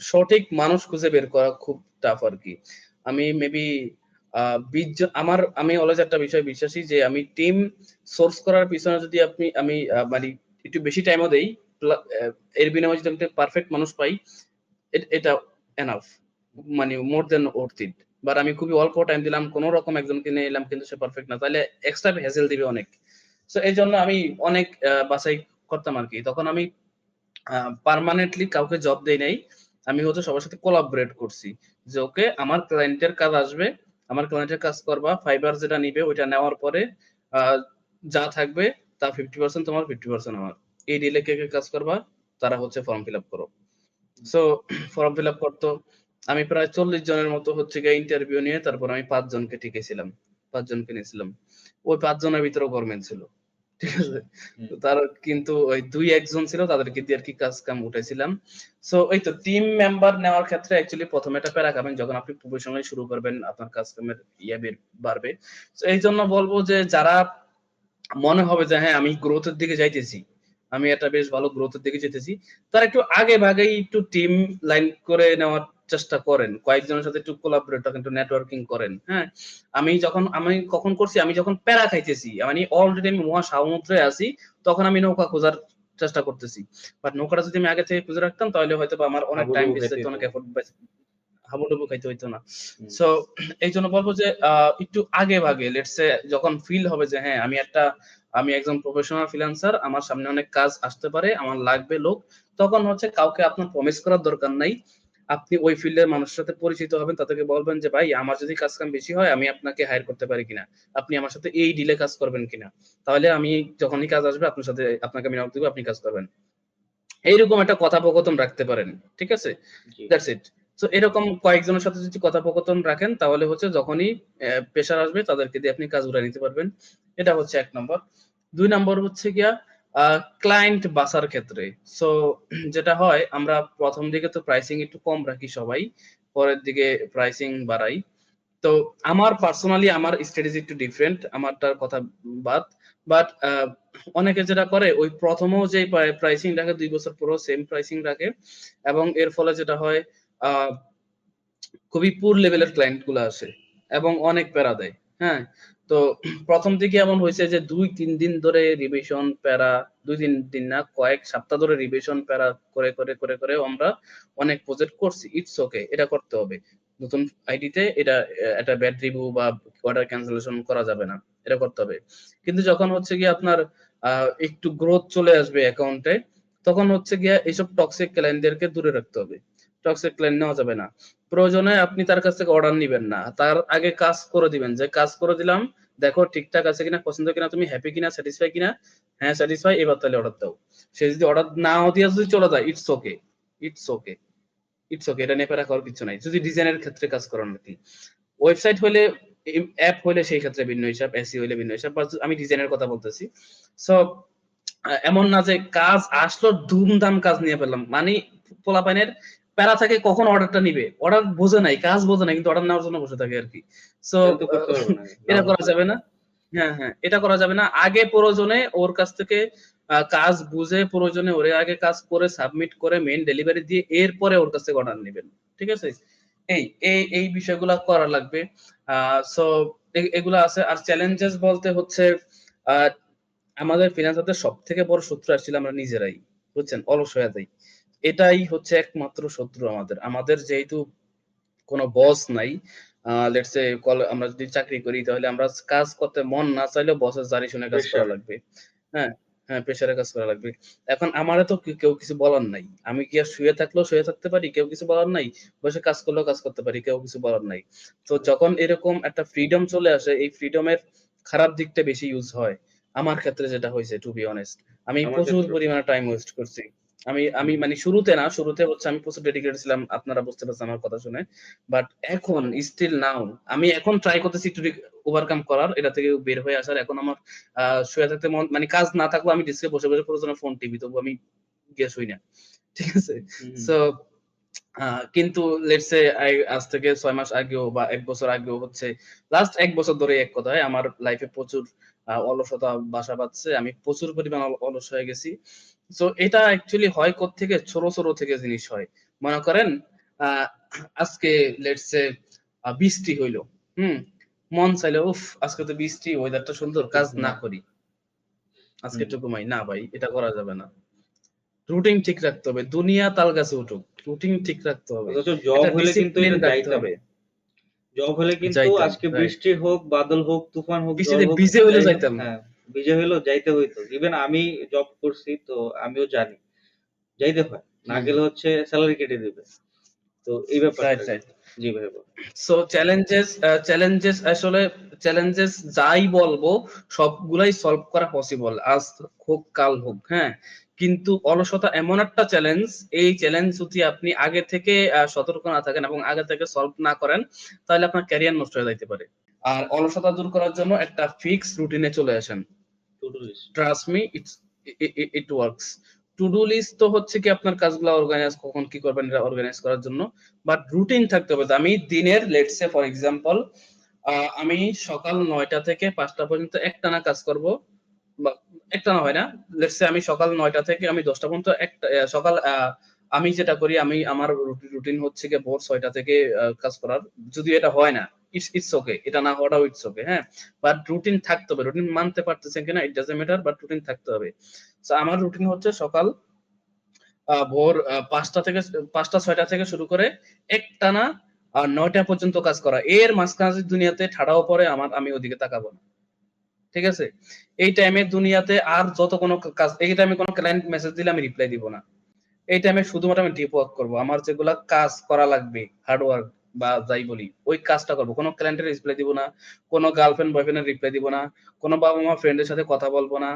সঠিক মানুষ খুঁজে বের করা খুব টাফ আর কি। আমি মেবি 20 জন, আমি অলওয়েজ একটা বিষয় বিশ্বাসী যে আমি টিম সোর্স করার পিছনে যদি আমি মানে একটু বেশি টাইমও দেই, এর বিনিময়ে যদি আমি পারফেক্ট মানুষ পাই, এটা এনাফ, মানে মোর দেন ওর্থ ইট। বাট আমি খুবই অল্প টাইম দিলাম, কোন রকম একজনকে নিয়ে এলাম, কিন্তু সে পারফেক্ট না, তাহলে এক্সট্রা হ্যাসেল দিবে অনেক। সো এই জন্য আমি অনেক বাছাই করতাম আর কি। তখন আমি পার্মানেন্টলি কাউকে জব দেই নাই, আমি হচ্ছে সবার সাথে কোলাবরেট করছি, যে ওকে আমার ক্লায়েন্টের কাজ আসবে, আমার ক্লায়েন্টের কাজ করবা, ফাইবার যেটা নিবে ওইটা নেওয়ার পরে যা থাকবে তা 50% তোমার, 50% আমার। এই ডিলে কে কে কাজ করবা, তারা হচ্ছে ফর্ম ফিল আপ করো। সো ফর্ম ফিল আপ করতো, আমি প্রায় 40 জনের মতো হচ্ছে গিয়ে ইন্টারভিউ নিয়ে তারপর আমি 5 জনকে টিকেছিলাম, 5 জনকে নিয়েছিলাম। ওই 5 জনের ভিতরে গভর্নমেন্ট ছিল, ঠিক আছে। তার কিন্তু ওই 2-1 জন ছিল, তাদেরকে দিয়ে আর কি কাজ কাম উঠাইছিলাম। সো এই তো টিম মেম্বার নেওয়ার ক্ষেত্রে অ্যাকচুয়ালি প্রথমে একটা প্যারা খাবেন, যখন আপনি প্রফেশনালি শুরু করবেন, আপনার কাজ কামের বাড়বে। সো এই জন্য বলবো যে যারা মনে হবে যে হ্যাঁ আমি গ্রোথের দিকে যাইতেছি, আমি একটা বেশ ভালো গ্রোথের দিকে যেতেছি, তারা একটু আগে ভাগেই একটু টিম লাইন করে নেওয়ার চেষ্টা করেন, কয়েকজনের সাথে একটু কোলাবরেট, একটু নেটওয়ার্কিং করেন। হ্যাঁ, আমি কখন করছি, আমি যখন প্যারা খাইতেছি, মানে অলরেডি আমি মহা সমুদ্রে আছি, তখন আমি নৌকা খোঁজার চেষ্টা করতেছি। বাট নৌকাটা যদি আমি আগে থেকে খুঁজে রাখতাম, তাহলে হয়তো আমার অনেক টাইম বেঁচে যেত, অনেক এফোর্ট হাবুডুবু খাইতে হইতো না। হুম। সো এই জন্য বলবো যে একটু আগে ভাগে লেটস সে যখন ফিল হবে যে হ্যাঁ আমি একজন প্রফেশনাল ফ্রিল্যান্সার, আমার সামনে অনেক কাজ আসতে পারে, আমার লাগবে লোক, তখন হচ্ছে কাউকে আপনার প্রমিস করার দরকার নাই। আপনি ওই ফিল্ডের মানুষের সাথে পরিচিত হবেন, তাদেরকে বলবেন যে ভাই আমার যদি কাজ কাম বেশি হয় আমি আপনাকে হায়ার করতে পারি কিনা, আপনি আমার সাথে এই ডিলে কাজ করবেন কিনা, তাহলে আমি যখনই কাজ আসবে আপনাকে আমি নক দিব, আপনি কাজ করবেন। এইরকম একটা কথোপকথন রাখতে পারেন, ঠিক আছে? জি। That's it. সো এরকম কয়েকজনের সাথে যদি কথোপকথন রাখেন তাহলে হচ্ছে যখনই প্রেশার আসবে তাদেরকে দিয়ে আপনি কাজ উঠায় নিতে পারবেন। এটা হচ্ছে ১ নম্বর। ২ নম্বর হচ্ছে গিয়া ক্লায়েন্ট বাছার ক্ষেত্রে। সো যেটা হয় আমরা ১ম দিকে তো প্রাইসিং একটু কম রাখি সবাই। পরের দিকে প্রাইসিং বাড়াই। তো আমার পার্সোনালি আমার স্ট্র্যাটেজি একটু ডিফারেন্ট। আমারটার কথা বাদ। বাট অনেকে যেটা করে ওই ১ম যে প্রাইসিং রাখে ২ বছর পরেও সেম প্রাইসিং রাখে এবং এর ফলে যেটা হয় আ খুবই পুর লেভেলের ক্লায়েন্ট গুলা আসে এবং অনেক প্যারা দেয়। হ্যাঁ? তো ১ম দিকে এমন হইছে যে ২-৩ দিন ধরে রিভিশন প্যারা, ২-৩ দিন না কয়েক সপ্তাহ ধরে রিভিশন প্যারা করে আমরা অনেক প্রজেক্ট করছি। ইটস ওকে, এটা করতে হবে। নতুন আইডিতে এটা ব্যাড রিভিউ বা অর্ডার ক্যান্সেলেশন করা যাবে না। এটা করতে হবে। কিন্তু যখন হচ্ছে গিয়ে আপনার আ একটু গ্রোথ চলে আসবে অ্যাকাউন্টে, তখন হচ্ছে গিয়ে এইসব টক্সিক ক্লায়েন্টদেরকে দূরে রাখতে হবে। টক্সিক ক্লায়েন্ট নেওয়া যাবে না। প্রয়োজনে আপনি তার কাছ থেকে অর্ডার নিবেন না। তার আগে কাজ করে দিবেন। যে কাজ করে দিলাম, দেখো ঠিকঠাক আছে কিনা, পছন্দ কিনা, তুমি হ্যাপি কিনা, স্যাটিসফাই কিনা? হ্যাঁ, স্যাটিসফাই, এবার তাহলে অর্ডার দাও। সে যদি অর্ডার নাও দিয়া যদি চলে যায়, it's okay. It's okay. It's okay. এটা নিয়ে প্যারা খাওয়ার কিছু নাই। যদি ডিজাইনের ক্ষেত্রে কাজ করেন আরকি। ওয়েবসাইট হইলে, অ্যাপ হইলে সেই ক্ষেত্রে ভিন্ন হিসাব, এসইও হইলে ভিন্ন হিসাব। বাট আমি ডিজাইনের কথা বলতেছি। সো এমন না যে কাজ আসলো ধুমধাম কাজ নিয়ে ফেললাম। মানে পোলাপাইনের প্যারা থাকে কখন অর্ডারটা নিবে। অর্ডার বোঝে নাই, কাজ বোঝে নাই কিন্তু অর্ডার নেওয়ার জন্য বসে থাকে আরকি। সো তাহলে তো করতে পারবে না। লাভ এটা করা হবে না। যাবে না। হ্যাঁ, এটা করা যাবে না। আগে প্রয়োজনে ওর কাছ থেকে কাজ বুঝে প্রয়োজনে ওরে আগে কাজ করে সাবমিট করে মেইন ডেলিভারি দিয়ে এরপরে ওর কাছ থেকে অর্ডার নিবেন। ঠিক আছে? এই বিষয়গুলা করা লাগবে। আ সো এগুলা আছে। আর চ্যালেঞ্জেস বলতে হচ্ছে আ আমাদের ফ্রিল্যান্সারদের সবথেকে বড় শত্রু আসলে আমরা নিজেরাই। বুঝছেন? অলস হয়ে যাই। এটাই হচ্ছে একমাত্র শত্রু আমাদের। আমাদের যেহেতু কোন বস নাই, লেটস সে আমরা যদি চাকরি করি তাহলে আমরা কাজ করতে মন না চাইলেও বসের জারি শুনে কাজ করা প্রেশার। লাগবে। হ্যাঁ? হ্যাঁ, প্রেশারে কাজ করা লাগবে। এখন আমারে তো কেউ কিছু বলার নাই। আমি কি আর শুয়ে থাকলেও শুয়ে থাকতে পারি? কেউ কিছু বলার নাই। বসে কাজ করলেও কাজ করতে পারি। কেউ কিছু বলার নাই। তো যখন এরকম একটা ফ্রিডম চলে আসে, এই ফ্রিডমের খারাপ দিকটা বেশি ইউজ হয়। আমার ক্ষেত্রে যেটা হইছে টু বি অনেস্ট। আমি আমার প্রচুর ক্ষেত্রেও। পরিমাণে টাইম ওয়েস্ট করছি। আমি আমি হুম। মানে শুরুতে হচ্ছে আমি প্রচুর ডেডিকেটেড ছিলাম। আপনারা বুঝতে পারছেন আমার কথা শুনে। বাট এখন স্টিল নাও আমি এখন ট্রাই করতেছি একটু ওভারকাম করার, এটা থেকে বের হয়ে আসার। এখন আমার শুয়ে থাকতে মানে কাজ না থাকলেও আমি ডেস্কে বসে প্রয়োজনে ফোন টিপি, তবু আমি গিয়ে শুই না। ঠিক আছে? হুম। সো কিন্তু লেটস সে আজ থেকে ৬ মাস আগেও বা ১ বছর আগেও হচ্ছে লাস্ট ১ বছর ধরে এক কথায় আমার লাইফে প্রচুর অলসতা বাসা বাঁধছে। আমি প্রচুর পরিমাণ অলস হয়ে গেছি। সো এটা অ্যাকচুয়ালি হয় কোত্থেকে? ছোট থেকে জিনিস হয়। মনে করেন আ আজকে লেটস সে বৃষ্টি হইলো। হুম? মন চাইলো উফ আজকে তো বৃষ্টি, ওয়েদারটা সুন্দর, একটু কাজ না ঘুমাই। করি। আজকে হুম। একটু ঘুমাই। না ভাই, এটা করা যাবে না। রুটিন ঠিক রাখতে হবে। দুনিয়া তাল গাছে উঠুক। রুটিন ঠিক রাখতে হবে। অথচ জব একটা হলে কিন্তু ডিসিপ্লিন এটা রাখতে যাইতাম। হবে। জব হলে কিন্তু যাইতাম, আজকে রাইট। বৃষ্টি হোক, বাদল হোক, তুফান হোক, ঝড় বৃষ্টিতে হোক, ভিজে হইলেও যাই হোক, যাইতাম। হ্যাঁ, ভিজে হইলেও যাইতে হইতো। ইভেন আমি জব করছি তো আমিও জানি। যাইতে হয়। না হুম, গেলে হচ্ছে সেলারি কেটে দিবে। তো এই ব্যাপারটা রাইট, আরকি। রাইট। জি ভাই বলুন। সো চ্যালেঞ্জেস আসলে চ্যালেঞ্জেস যাই বলবো সবগুলাই সলভ করা পসিবল। আজ হোক কাল হোক, হ্যাঁ? কিন্তু অলসতা এমন একটা চ্যালেঞ্জ, এই চ্যালেঞ্জ যদি আপনি আগে থেকে সতর্ক না থাকেন এবং আগে থেকে সলভ না করেন তাহলে আপনার ক্যারিয়ার নষ্ট হয়ে যাইতে পারে। আর অলসতা দূর করার জন্য একটা ফিক্স রুটিনে চলে আসেন। To do list. Trust me it works. To do list তো হচ্ছে কি আপনার কাজগুলো অর্গানাইজ, কখন কি করবেন এটা অর্গানাইজ করার জন্য। বাট রুটিন থাকতে হবে। আমি দিনের লেটস সে ফর এক্সাম্পল আমি সকাল ৯টা থেকে ৫টা পর্যন্ত একটানা কাজ করব। বা একটানা হয় না। লেটস সে আমি সকাল ৯টা থেকে আমি ১০টা পর্যন্ত একটা সকাল আমি যেটা করি আমার রুটিন হচ্ছে গিয়ে ভোর ৬টা থেকে কাজ করার। যদিও এটা হয় না। It's okay. এটা না হওয়াটাও ইটস ওকে, হ্যাঁ? বাট রুটিন থাকতে হবে। রুটিন মানতে পারতেছেন কিনা it doesn't matter, but routine থাকতে হবে। সো আমার রুটিন হচ্ছে সকাল ভোর ৫টা ৬টা থেকে শুরু করে একটানা আর 9টা পর্যন্ত কাজ করা, এর মাঝখানে দুনিয়াতে ঠাড়াও পরে আমি ওদিকে তাকাবো না। ঠিক আছে, এই টাইমে দুনিয়াতে আর যত কোনো কাজ, এই টাইমে কোনো ক্লায়েন্ট মেসেজ দিলে আমি রিপ্লাই দিব না। এই টাইমে শুধুমাত্র আমি ডিপ ওয়ার্ক করবো, আমার যেগুলা কাজ করা লাগবে হার্ড ওয়ার্ক বা যাই বলি ওই কাজটা করবো। কোনো ক্লায়েন্টের রিপ্লাই দিব না, কোনো গার্লফ্রেন্ড বয়ফ্রেন্ডের রিপ্লাই দিব না, কোনো বাবা মা ফ্রেন্ডের সাথে কথা বলবো না,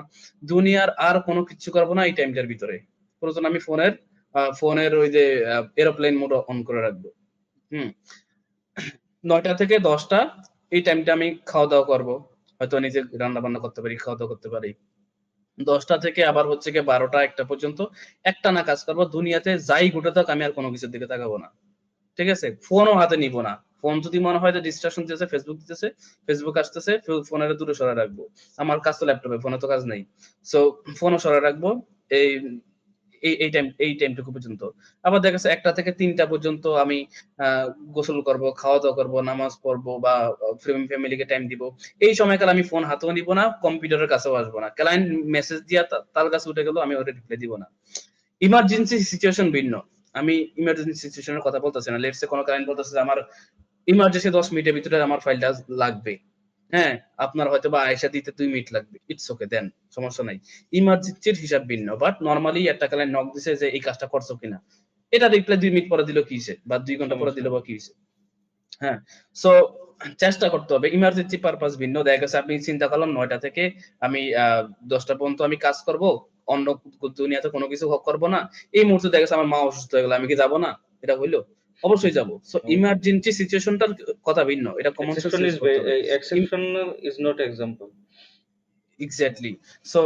দুনিয়ার আর কোনো কিছু করবো না এই টাইমটার ভিতরে। প্রয়োজন আমি ফোনের ওই যে এরোপ্লেন মোড অন করে রাখবো। হুম 9টা থেকে 10টা এই টাইমটা আমি খাওয়া দাওয়া করবো, হয়তো নিজে রান্না বান্না করতে পারি, খাওয়া দাওয়া করতে পারি। 10টা থেকে আবার হচ্ছে গিয়ে 12টা 1টা পর্যন্ত একটানা কাজ করবো। দুনিয়াতে যাই ঘটে থাক আমি আর কোনো কিছুর দিকে তাকাবো না। ঠিক আছে, ফোনও হাতে নিব না। ফোন যদি মনে হয় যে ডিস্ট্রাকশন দিতেছে, ফেসবুক আসতেছে, ফোনের দূরে সরাই রাখবো। আমার কাজ তো ল্যাপটপে, ফোনে তো কাজ নাই। সো ফোনও সরাই রাখবো এই এই টাইমটুকু পর্যন্ত। আবার দেখা যাচ্ছে 1টা থেকে 3টা পর্যন্ত আমি গোসল করব, খাওয়া দাওয়া করবো, নামাজ পড়বো বা ফ্যামিলিকে টাইম দিব। এই সময়কাল আমি ফোন হাতেও নিব না, কম্পিউটারের কাছেও আসবো না। ক্লায়েন্ট মেসেজ দিয়া তার কাছে উঠে গেল, আমি ওটা রিপ্লাই দিব না। ইমার্জেন্সি সিচুয়েশন ভিন্ন, আমি ইমার্জেন্সি সিচুয়েশনের কথা বলতেছি না। লেটস সে কোনো ক্লায়েন্ট বলতেছে যে আমার ইমার্জেন্সি 10 মিনিটের ভিতরে আমার ফাইলটা লাগবে, হ্যাঁ আপনার হয়তো বা আয়সা দিতে 2 মিনিট লাগবে, ইটস ওকে, দেন সমস্যা নাই। ইমার্জেন্সির হিসাব ভিন্ন, বাট নরমালি একটা ক্লায়েন্ট নক দিছে যে এই কাজটা করছো কিনা, এটা রিপ্লাই 2 মিনিট পরে দিল কি হইছে, বা 2 ঘন্টা পরে দিল বা কি হইছে। হ্যাঁ, সো চেষ্টা করতে হবে। ইমার্জেন্সি পারপাস ভিন্ন। দেখা গেছে আপনি চিন্তা করলাম 9টা থেকে আমি 10টা পর্যন্ত আমি কাজ করব, অন্য দুনিয়াতে কোনো কিছু করব না। এই মুহূর্তে দেখা গেছে আমার মা অসুস্থ হয়ে গেল, আমি কি যাব না? এটা হইলো? অবশ্যই যাব। সো ইমার্জেন্সি সিচুয়েশনটার কথা ভিন্ন, এটা কমন সেন্স ইউজ করতে হবে। Exceptional is not example. Exactly. So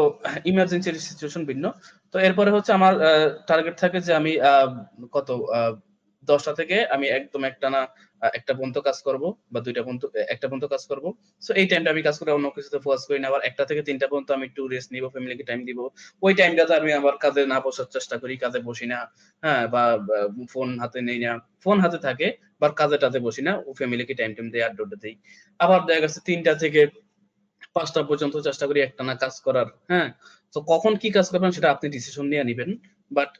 emergency situation ভিন্ন। তো এরপরে হচ্ছে আমার টার্গেট থাকে যে আমি কত 10টা থেকে আমি একদম একটানা 1টা পর্যন্ত কাজ করব, বা 2টা পর্যন্ত 1টা পর্যন্ত কাজ করব। সো এই টাইমটা আমি কাজ করে অন্য কিছুতে ফোকাস করি না। আবার 1টা থেকে 3টা পর্যন্ত আমি একটু রেস্ট নিব, ফ্যামিলিকে টাইম দিব। ওই টাইমটাতে আমি আবার কাজে না বসার চেষ্টা করি, কাজে বসি না। হ্যাঁ, বা ফোন হাতে নেই না। ফোন হাতে থাকে বাট কাজে বসি না। ও ফ্যামিলিকে টাইম দেই, আড্ডা দেই। আবার দেখা গেছে 3টা থেকে 5টা পর্যন্ত চেষ্টা করি একটানা কাজ করার। হ্যাঁ, তো কখন কি কাজ করবেন সেটা আপনি ডিসিশন নিয়ে নিবেন। বাট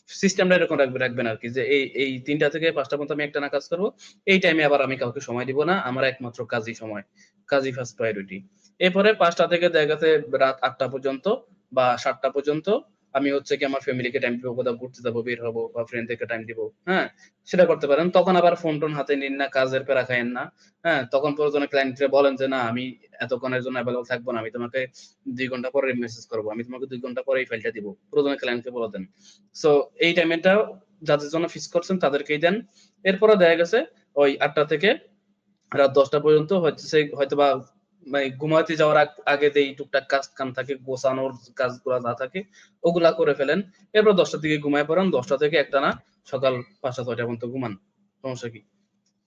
সিস্টেমটা এরকম রাখবেন আর কি, যে এই 3টা থেকে 5টা পর্যন্ত আমি একটানা কাজ করব। এই টাইমে আবার আমি কাউকে সময় দিব না। আমার একমাত্র কাজই সময়। কাজই ফার্স্ট প্রায়োরিটি। এরপরে 5টা থেকে দেখা গেছে রাত 8টা পর্যন্ত বা 7টা পর্যন্ত আমি হচ্ছে কি আমার ফ্যামিলিকে টাইম দিব, কোথাও ঘুরতে যাবো, বের হবো বা ফ্রেন্ডদেরকে টাইম দিব। হ্যাঁ, সেটা করতে পারেন। তখন আবার ফোন-টোন হাতে নিন না, কাজের প্যারা খাইয়েন না। হ্যাঁ, তখন প্রয়োজনে ক্লায়েন্টকে বলেন যে, "না, আমি এতক্ষণের জন্য এভেইলেবল থাকবো না। আমি তোমাকে 2 ঘন্টা পরে মেসেজ করব। আমি তোমাকে 2 ঘন্টা পরে এই ফাইলটা দিব।" প্রয়োজনে ক্লায়েন্টকে বলে দেন। সো এই টাইমটা যাদের জন্য ফিক্স করছেন তাদেরকেই দেন। এরপরে দেখা গেছে ওই 8টা থেকে রাত 10টা পর্যন্ত হয়তোবা মানে ঘুমাতে যাওয়ার আগে যেই টুকটাক কাজ কাম থাকে, গোছানোর কাজগুলা যা থাকে ওগুলা করে ফেলেন। এরপর 10টার দিকে ঘুমায় পড়েন। 10টা থেকে একটানা সকাল 5টা 6টা পর্যন্ত ঘুমান। সমস্যা কি?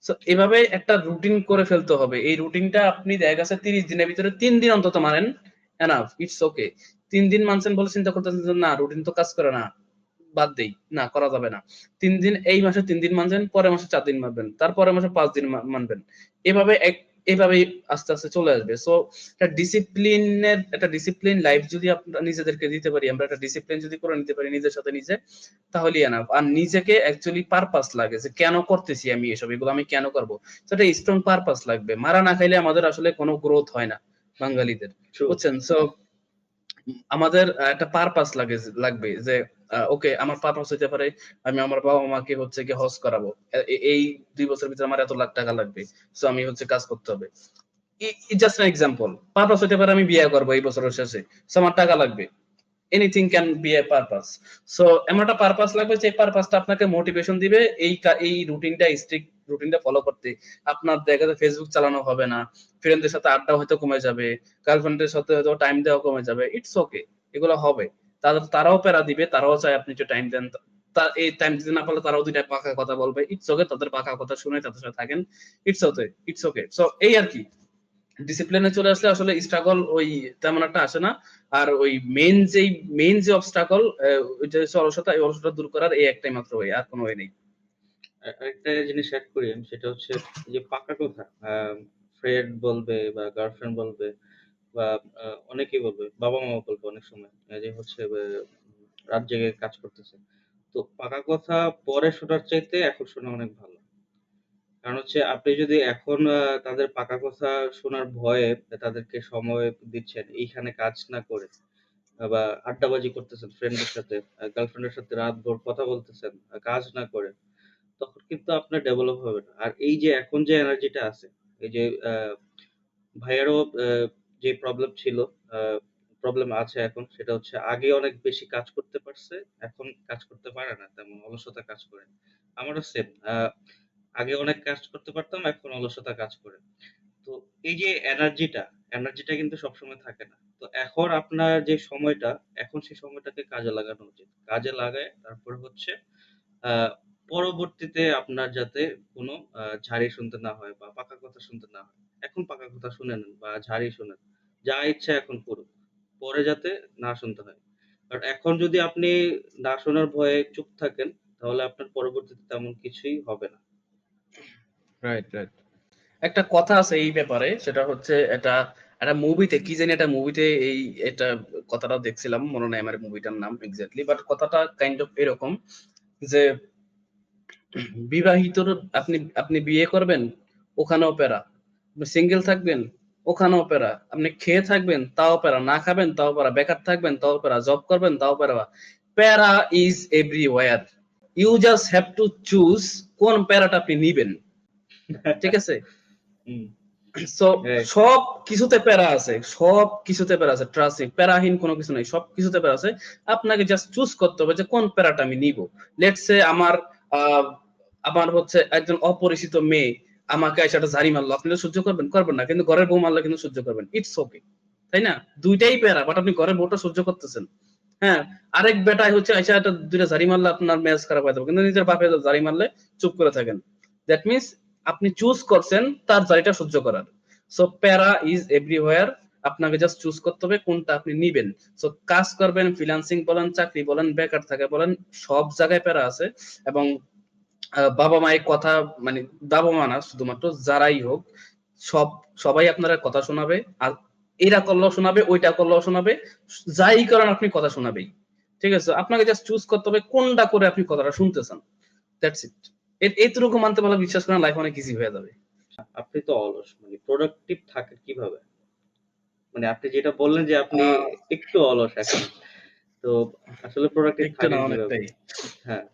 সো এভাবে একটা রুটিন করে ফেলতে হবে। এই রুটিনটা আপনি দেখা গেছে 30 দিনের ভিতরে 3 দিন অন্তত মানেন, এনাফ, ইটস ওকে। 3 দিন মানছেন বলে চিন্তা করতেছেন যে না রুটিন তো কাজ করে না, বাদ দেই। না, করা যাবে না। ৩ দিন এই মাসে ৩ দিন মানছেন, পরের মাসে ৪ দিন মানবেন। তারপরের মাসে ৫ দিন মানবেন। এভাবে এভাবেই আস্তে, আস্তে চলে আসবে। সো একটা ডিসিপ্লিন লাইফ যদি আমরা নিজেদেরকে দিতে পারি, আমরা একটা ডিসিপ্লিন যদি করে নিতে পারি নিজের সাথে নিজে, তাহলেই এনাফ। আর নিজেকে অ্যাকচুয়ালি পারপাস লাগে যে কেন করতেছি আমি এসব, এগুলো আমি কেন করব? সো একটা স্ট্রং পারপাস লাগবে। মারা না খাইলে আমাদের আসলে কোনো গ্রোথ হয় না বাঙালিদের। True. বুঝছেন? সো আমাদের একটা পারপাস লাগবে যে ওকে আমার পারপাস হইতে পারে আমি আমার বাবা-মাকে হচ্ছে গিয়ে হজ করাবো। এই ২ বছরের ভিতরে আমার এত লাখ টাকা লাগবে। সো আমি হচ্ছে কাজ করতে হবে। Just an example. পারপাস হইতে পারে আমি বিয়ে করবো এই বছরের শেষে। সো আমার টাকা লাগবে। Anything can B A purpose. So এমন একটা পারপাস লাগবে যে পারপাসটা আপনাকে মোটিভেশন দিবে এই স্ট্রিক্ট রুটিনটা ফলো করতে। আপনার দেখা যায় ফেসবুক চালানো হবে না, ফ্রেন্ডদের সাথে আড্ডা হয়তো কমে যাবে, গার্লফ্রেন্ডের সাথে হয়তো টাইম দেওয়া কমে যাবে। ইটস ওকে, এগুলো হবে। তারাও প্যারা দিবে, তারাও চায় আপনি একটু টাইম দেন। এই টাইম দিতে না পারলে তারাও 2টা পাকা কথা বলবে। ইটস ওকে, তাদের পাকা কথা শুনে তাদের সাথে থাকেন। It's okay. সো এই আর কি। ডিসিপ্লিনে চলে আসলে আসলে স্ট্রাগল ওই তেমন একটা আসে না। আর ওই মেইন যে অবস্ট্রাগল ওইটা হচ্ছে অলসতা। এই অলসতা দূর করার এই একটাই মাত্র ওয়ে, আর কোনো ওয়ে নেই। আরেকটা জিনিস অ্যাড করি আমি, সেটা হচ্ছে যে পাকা কথা। ফ্রেন্ড বলবে বা গার্লফ্রেন্ড বলবে বা অনেকেই বলবে, বাবা-মাও বলবে অনেক সময় যে হচ্ছে রাত জেগে কাজ করতেছে। তো পাকা কথা পরে শোনার চাইতে এখন শোনা অনেক ভালো। কারণ হচ্ছে আপনি যদি এখন তাদের পাকা কথা শোনার ভয়ে তাদেরকে সময় দিচ্ছেন এইখানে কাজ না করে, বা আড্ডাবাজি করতেছেন ফ্রেন্ডের সাথে, গার্লফ্রেন্ডের সাথে রাতভর কথা বলতেছেন, কাজ না করে, তখন কিন্তু আপনার ডেভেলপ হবে না। আর এই যে এখন যে এনার্জিটা আছে, এই যে ভাইয়ারও যে প্রবলেম ছিল, প্রবলেম আছে এখন, সেটা হচ্ছে আগে অনেক বেশি কাজ করতে পারছে, এখন কাজ করতে পারে না, তেমন অলসতা কাজ করে। আমারও সেম। আগে অনেক কাজ করতে পারতাম, এখন অলসতা কাজ করে। তো এই যে এনার্জিটা কিন্তু সবসময় থাকে না। তো এখন আপনার যে সময়টা, এখন সেই সময়টাকে কাজে লাগানো উচিত। কাজে লাগায় তারপরে হচ্ছে আহ পরবর্তীতে আপনার যাতে কোনো ঝাড়ি শুনতে না হয় বা পাকা কথা শুনতে না হয়। এখন পাকা কথা শুনে নেন বা ঝাড়ি শুনেন, যা ইচ্ছা এখন করুন, পরে যাতে না শুনতে হয়। কারণ এখন যদি আপনি না শোনার ভয়ে চুপ থাকেন, তাহলে আপনার পরবর্তীতে তেমন কিছুই হবে না। Right, right. একটা কথা আছে এই ব্যাপারে, সেটা হচ্ছে এটা একটা মুভিতে, কি জানি একটা মুভিতে এই এটা কথাটা দেখছিলাম, মনে নাই আমার মুভিটার নাম এক্স্যাক্টলি, বাট কথাটা কাইন্ড অফ এরকম যে বিবাহিত, আপনি আপনি বিয়ে করবেন, ওখানেও প্যারা। আপনি সিঙ্গেল থাকবেন, ওখানেও প্যারা। আপনি খেয়ে থাকবেন, তাও প্যারা। না খাবেন, তাও প্যারা। বেকার থাকবেন, তাও প্যারা। জব করবেন, তাও প্যারা। প্যারা is everywhere. You just have to choose কোন প্যারাটা আপনি নিবেন। ঠিক আছে? Hmm, so right. সব কিছুতে প্যারা আছে, সব কিছুতে প্যারা আছে, ট্রাস্ট মি, প্যারাহীন কোনো কিছু নাই, সব কিছুতে প্যারা আছে। আপনাকে জাস্ট চুজ করতে হবে যে কোন প্যারাটা আমি নিব। লেটস সে আমার আহ, আমার হচ্ছে একজন অপরিচিত মেয়ে আমাকে এসে একটা ঝাড়ি মারলো, আপনি তো সহ্য করবেন? করবেন না। কিন্তু ঘরের বউ মারলে কিন্তু সহ্য করবেন, ইটস ওকে, তাই না? দুইটাই প্যারা, বাট আপনি ঘরের বউটা সহ্য করতেছেন। হ্যাঁ, আরেক বেটাই হচ্ছে এসে একটা দুইটা ঝাড়ি মারলে আপনার মেজাজ খারাপ হয়ে যাবে, কিন্তু নিজের বাপে ঝাড়ি মারলে চুপ করে থাকেন। দ্যাট মিনস আপনি চুজ করছেন তার ঝাড়িটা সহ্য করার। সো প্যারা ইজ এভরিওয়্যার। আপনাকে জাস্ট চুজ করতে হবে কোনটা আপনি নিবেন। সো কাজ করবেন, ফ্রিল্যান্সিং বলেন, চাকরি বলেন, বেকার থাকে বলেন, সব জায়গায় প্যারা আছে। এবং বাবা মায়ের কথা, মানে বাবা মা না শুধুমাত্র, যারাই হোক, সব সবাই আপনারা কথা শোনাবে। আর এরা করলেও শোনাবে, ওইটা করলেও শোনাবে, যাই করেন আপনি কথা শোনাবেই। ঠিক আছে? আপনাকে জাস্ট চুজ করতে হবে কোনটা করে আপনি কথাটা শুনতেছেন। That's it. এইটুকু মানতে পারলে বিশ্বাস করেন লাইফ অনেক ইজি হয়ে যাবে। আপনি তো অলস, মানে প্রোডাক্টিভ থাকেন কিভাবে? মানে আপনি যেটা বললেন যে আপনি আহ একটু অলস এখন। তো আসলে প্রোডাক্টিভ একটু না, থাকেন কিভাবে? অনেকটাই। হ্যাঁ,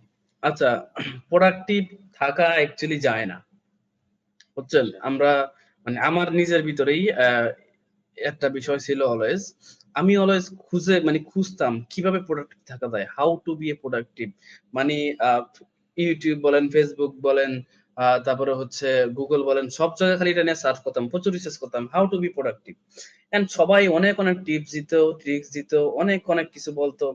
আচ্ছা, প্রোডাক্টিভ থাকা অ্যাকচুয়ালি যায় না, বুঝছেন? আচ্ছা। আমরা, মানে আমার নিজের ভিতরেই একটা বিষয় ছিল অলওয়েজ। আমি অলওয়েজ খুঁজতাম কিভাবে প্রোডাক্টিভ থাকা যায়, how to be a productive. মানে ইউটিউব বলেন, ফেসবুক বলেন, তারপরে হচ্ছে গুগল বলেন, সব জায়গায় খালি এটা নিয়ে সার্চ করতাম, প্রচুর রিসার্চ করতাম, how to be productive. And সবাই অনেক অনেক টিপস দিত, ট্রিক্স দিত, অনেক অনেক কিছু বলতো।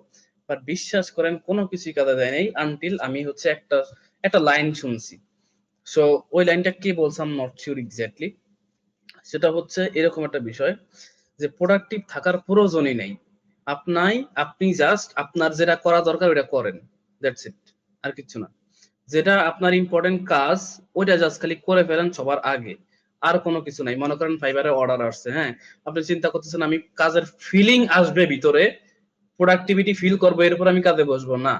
বাট বিশ্বাস করেন কোনো কিছুই কাজে দেয় নাই, আনটিল আমি হচ্ছে একটা একটা লাইন শুনছি। সো ওই লাইনটা কি বলছাম নট শিওর এক্স্যাক্টলি। সেটা হচ্ছে এরকম একটা বিষয় যে প্রোডাক্টিভ থাকার প্রয়োজনই নেই। আপনি জাস্ট আপনার যেটা করা দরকার ওটা করেন, দ্যাটস ইট, আর কিছু না। যেটা আপনার ইম্পর্টেন্ট কাজ, ওইটা জাস্ট খালি করে ফেলেন সবার আগে। আর কোনো কিছু নাই। মনে করেন ফাইবারে অর্ডার আসছে, হ্যাঁ, আপনি চিন্তা করতেছেন আমি কাজের ফিলিং আসবে ভিতরে, প্রোডাক্টিভিটি ফিল করবো, এরপর আমি কাজে বসবো না।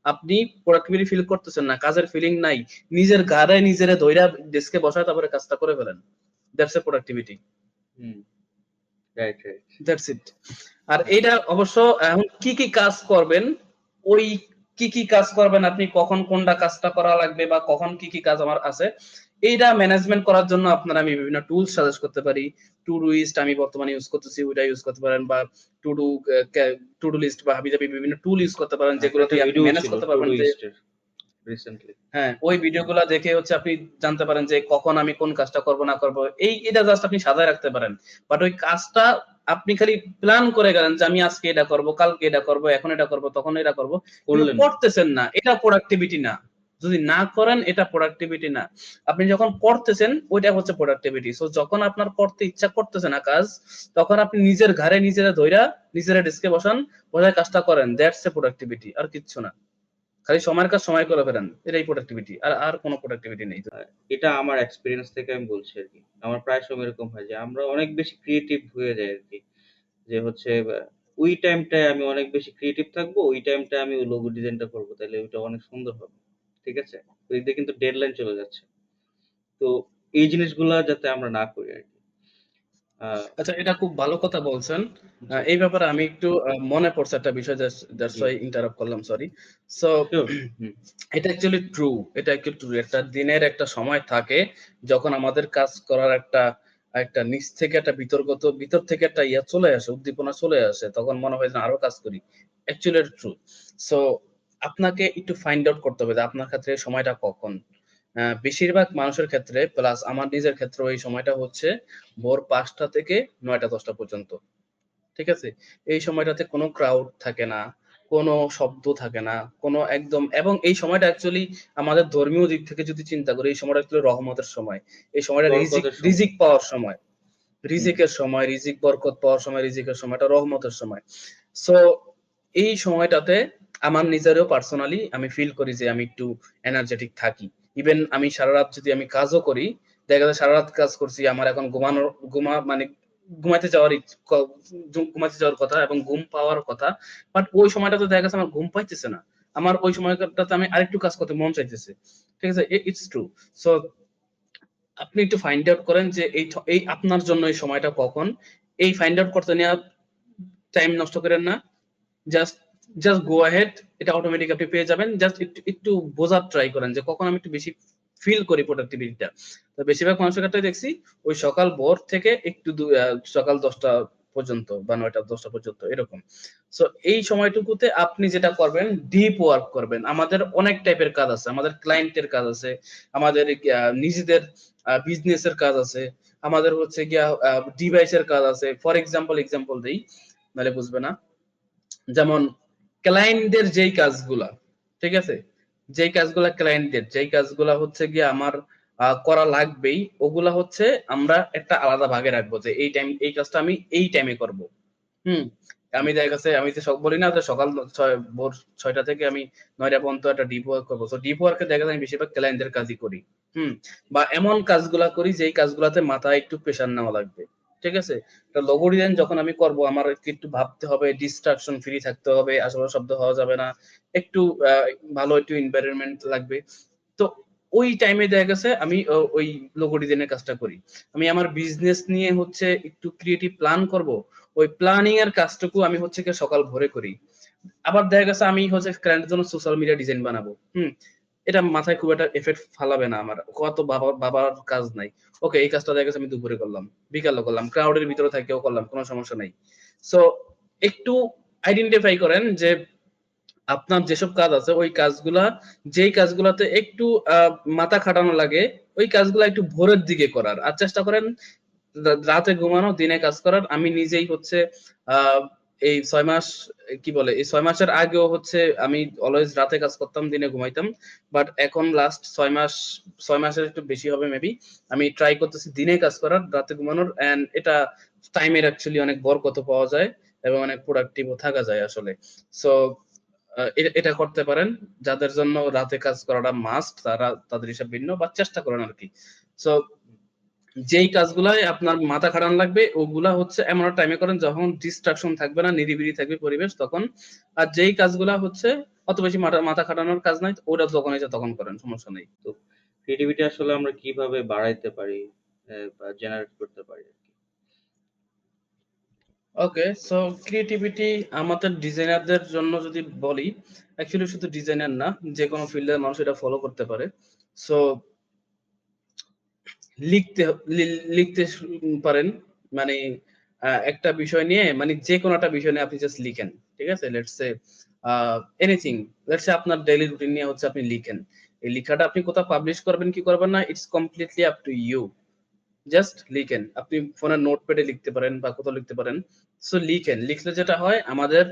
আপনি প্রোডাক্টিভিটি ফিল করতেছেন না, কাজের ফিলিং নাই, নিজের গাড়ে নিজেরে ধইরা ডেস্কে বসায় তারপরে কাজটা করে ফেলেন, that's a productivity. Hmm, right, right. That's it. আর হ্যাঁ, এইটা অবশ্য এখন কি কি কাজ করবেন, ওই কি কি কাজ করবেন, আপনি কখন কোনটা কাজটা করা লাগবে, বা কখন কি কি কাজ আমার আছে, এইটা ম্যানেজমেন্ট করার জন্য আপনারা আমি বিভিন্ন টুলস সাজেস্ট করতে পারি। টু ডু লিস্ট আমি বর্তমানে ইউজ করতেছি, ওইটা ইউজ করতে পারেন। বা to do to do list বা হাবিজাবি বিভিন্ন টুল ইউজ করতে পারেন, আপনার যেগুলো একটা দিয়ে আপনি ভিডিও ম্যানেজ ছিল করতে টু পারবেন ডু যে, লিস্টের রিসেন্টলি। হ্যাঁ, ওই ভিডিওগুলো দেখে হচ্ছে আপনি জানতে পারেন যে কখন আমি কোন কাজটা করব না করব। এটা জাস্ট আপনি সাজায় রাখতে পারেন। বাট ওই কাজটা আপনি খালি প্ল্যান করে গেলেন যে আমি আজকে এটা করব, কালকে এটা করব, এখন এটা করব, তখন এটা করব, কিন্তু করলেন না। করতেছেন না, এটা প্রোডাক্টিভিটি না। যদি না করেন এটা প্রোডাক্টিভিটি না। আপনি যখন করতেছেন ওইটা হচ্ছে প্রোডাক্টিভিটি। সো যখন আপনার করতে ইচ্ছা করতেছে না কাজ, তখন আপনি নিজের ঘাড়ে নিজেরা ধইরা নিজেরা ডেস্কে বসান, বসায় কাজটা করেন, দ্যাটস এ প্রোডাক্টিভিটি, আর কিচ্ছু না। খালি সময়ের কাজ সময় করে ফেলেন, এটাই প্রোডাক্টিভিটি, আর আর কোনো প্রোডাক্টিভিটি নেই। আ এটা আমার এক্সপেরিয়েন্স থেকে আমি বলছি আরকি। আমার প্রায় সময় এরকম হয় যে আমরা অনেক বেশি ক্রিয়েটিভ হয়ে যাই আরকি। যে হচ্ছে ওই টাইমটায় আমি অনেক বেশি ক্রিয়েটিভ থাকবো, ওই টাইমটায় আমি ওই লোগো ডিজাইনটা করব। তাইলে ওইটা অনেক সুন্দর হবে। ঠিক আছে? তো এদিকে কিন্তু ডেডলাইন চলে যাচ্ছে। তো এই জিনিসগুলা যাতে আমরা না করি আরকি। আহ আচ্ছা, এটা খুব ভালো কথা বলছেন। জি, এই ব্যাপারে আমি একটু মনে পড়ছে একটা বিষয়, দ্যাটস জি, ওয়াই ইন্টারাপ্ট করলাম, সরি। So sure. হুম, এটা অ্যাকচুয়ালি ট্রু। এটা অ্যাকচুয়ালি ট্রু। একটা দিনের একটা সময় থাকে যখন আমাদের কাজ করার একটা একটা নিচ থেকে একটা ভিতর থেকে একটা চলে আসে, উদ্দীপনা চলে আসে। তখন মনে হয় যে আরো কাজ করি। অ্যাকচুয়ালি এটা ট্রু। সো আপনাকে একটু ফাইন্ড আউট করতে হবে যে আপনার ক্ষেত্রে এই সময়টা কখন। বেশিরভাগ মানুষের ক্ষেত্রে প্লাস আমার নিজের ক্ষেত্রেও এই সময়টা হচ্ছে ভোর ৫টা থেকে ৯টা-১০টা পর্যন্ত। ঠিক আছে? এই সময়টাতে কোনো ক্রাউড থাকে না, কোনো শব্দ থাকে না, কোনো একদম, এবং এই সময়টা অ্যাকচুয়ালি আমাদের ধর্মীয় দিক থেকে যদি চিন্তা করি, এই সময়টা অ্যাকচুয়ালি রহমতের সময়। এই সময়টা বরকতের সময়। রিজিক পাওয়ার সময়। হুম, রিজিকের সময়, রিজিক বরকত পাওয়ার সময়, রিজিকের সময়টা রহমতের সময়। সো এই সময়টাতে আমার নিজেরও পার্সোনালি আমি ফিল করি যে আমি একটু এনার্জেটিক থাকি। ইভেন আমি সারারাত যদি আমি কাজও করি, দেখা যায় সারারাত কাজ করছি, আমার এখন মানে ঘুমাইতে যাওয়ার ঘুমাইতে যাওয়ার কথা এবং ঘুম পাওয়ার কথা। বাট ওই সময়টাতে দেখা গেছে আমার ঘুম পাইতেছে না। আমার ওই সময়টাতে আমি আরেকটু কাজ করতে মন চাইতেছে। ঠিক আছে? It's true. সো আপনি একটু ফাইন্ড আউট করেন যে এই আপনার জন্য এই সময়টা কখন। এই ফাইন্ড আউট করতে নেওয়া টাইম নষ্ট করেন না। Just just go ahead. এটা অটোমেটিক আপনি পেয়ে যাবেন। জাস্ট একটু একটু বোঝার ট্রাই করেন যে কখন আমি একটু বেশি ফিল করি প্রোডাক্টিভিটিটা। তো বেশিরভাগ মানুষের ক্ষেত্রে দেখছি ওই সকাল ভোর থেকে একটু সকাল ১০টা পর্যন্ত বা ৯টা-১০টা পর্যন্ত এরকম। সো এই সময়টুকুতে আপনি যেটা করবেন, ডিপ ওয়ার্ক করবেন। আমাদের অনেক টাইপের কাজ আছে। আমাদের ক্লায়েন্টের কাজ আছে। আমাদের নিজেদের বিজনেসের কাজ আছে। আমাদের হচ্ছে গিয়া ডিভাইসের কাজ আছে। ফর এক্সাম্পল দেই, নাহলে বুঝবে না। যেমন ক্লায়েন্টদের যেই কাজগুলা, ঠিক আছে? যেই কাজগুলা হচ্ছে গিয়ে আমার করা লাগবেই, ওগুলা হচ্ছে আমরা একটা আলাদা ভাগে রাখবো যে এই কাজটা আমি এই টাইমে করব। হুম? আমি দেখা গেছে আমি যে বলি না যে সকাল ভোর ৬টা থেকে আমি ৯টা পর্যন্ত একটা ডিপ ওয়ার্ক করব। সো ডিপ ওয়ার্কে দেখা যায় আমি বেশিরভাগ ক্লায়েন্টদের কাজই করি। হুম? বা এমন কাজগুলা করি যেই কাজগুলাতে মাথায় একটু প্রেশার নেওয়া লাগবে। ঠিক আছে? একটা লোগো ডিজাইন যখন আমি করব, আমার একটু ভাবতে হবে, ডিস্ট্রাকশন ফ্রি থাকতে হবে, আশেপাশে শব্দ হওয়া যাবে না। একটু আ ভালো একটু এনভায়রনমেন্ট লাগবে। তো ওই টাইমে দেখা গেছে আমি ওই লোগো ডিজাইনের কাজটা করি। আমি আমার বিজনেস নিয়ে হচ্ছে একটু ক্রিয়েটিভ প্ল্যান করব। ওই প্ল্যানিং এর কাজটুকু আমি হচ্ছে গিয়ে সকাল ভোরে করি। আবার দেখা গেছে আমি হচ্ছে ক্লায়েন্টের জন্য সোশ্যাল মিডিয়া ডিজাইন বানাবো। হুম? এটা মাথায় খুব একটা ইফেক্ট ফালাবে না আমার। কত ভাবার কাজ নাই। ওকে, এই কাজটা দেখা গেছে আমি দুপুরে করলাম, বিকালে করলাম, ক্রাউডের ভিতরে থেকেও করলাম, কোনো সমস্যা নাই। সো একটু আইডেন্টিফাই করেন যে আপনার যেসব কাজ আছে ওই কাজগুলা, যেই কাজগুলাতে একটু মাথা খাটানো লাগে, ওই কাজগুলা একটু ভোরের দিকে করার। আর চেষ্টা করেন রাতে ঘুমানো, দিনে কাজ করার। আমি নিজেই হচ্ছে আ এই ৬ মাস, কি বলে? এই ৬ মাসের আগেও হচ্ছে আমি অলওয়েজ রাতে কাজ করতাম, দিনে ঘুমাইতাম। বাট এখন লাস্ট ৬ মাসের একটু বেশি হবে মেবি। আমি ট্রাই করতেছি দিনে কাজ করার, রাতে ঘুমানোর, অ্যান্ড এটা টাইমের অ্যাকচুয়ালি অনেক বরকত পাওয়া যায় এবং অনেক প্রোডাক্টিভ ও থাকা যায় আসলে। সো এটা করতে পারেন। যাদের জন্য রাতে কাজ করাটা মাস্ট, তাদের হিসাব ভিন্ন, বা চেষ্টা করেন আরকি। সো যেই কাজগুলায় আপনার মাথা খাটানো লাগবে ওগুলা হচ্ছে এমন একটা টাইমে করেন যখন ডিস্ট্রাকশন থাকবে না, নিরিবিলি থাকবে পরিবেশ তখন। আর যেই কাজগুলা হচ্ছে অত বেশি মাথা খাটানোর কাজ নাই, ওটা যখন ইচ্ছা তখন করেন, সমস্যা নেই। তো ক্রিয়েটিভিটি আসলে আমরা কিভাবে বাড়াইতে পারি বা জেনারেট করতে পারি আরকি? ওকে, সো ক্রিয়েটিভিটি আমাদের ডিজাইনারদের জন্য যদি বলি, অ্যাকচুয়ালি শুধু ডিজাইনার না, যেকোনো ফিল্ডের মানুষ এটা ফলো করতে পারে। সো লিখতে লিখতে পারেন। মানে একটা বিষয় নিয়ে, মানে যেকোনো একটা বিষয় নিয়ে আপনি জাস্ট লিখেন। ঠিক আছে? Let's say a anything. Let's say আপনার ডেইলি রুটিন নিয়ে হচ্ছে আপনি লিখেন। এই লিখাটা আপনি কোথাও পাবলিশ করবেন কি করবেন না, it's completely up to you. Just লিখেন। আপনি ফোনের নোটপ্যাডে লিখতে পারেন বা কোথাও লিখতে পারেন। সো লিখেন। লিখলে যেটা হয়, আমাদের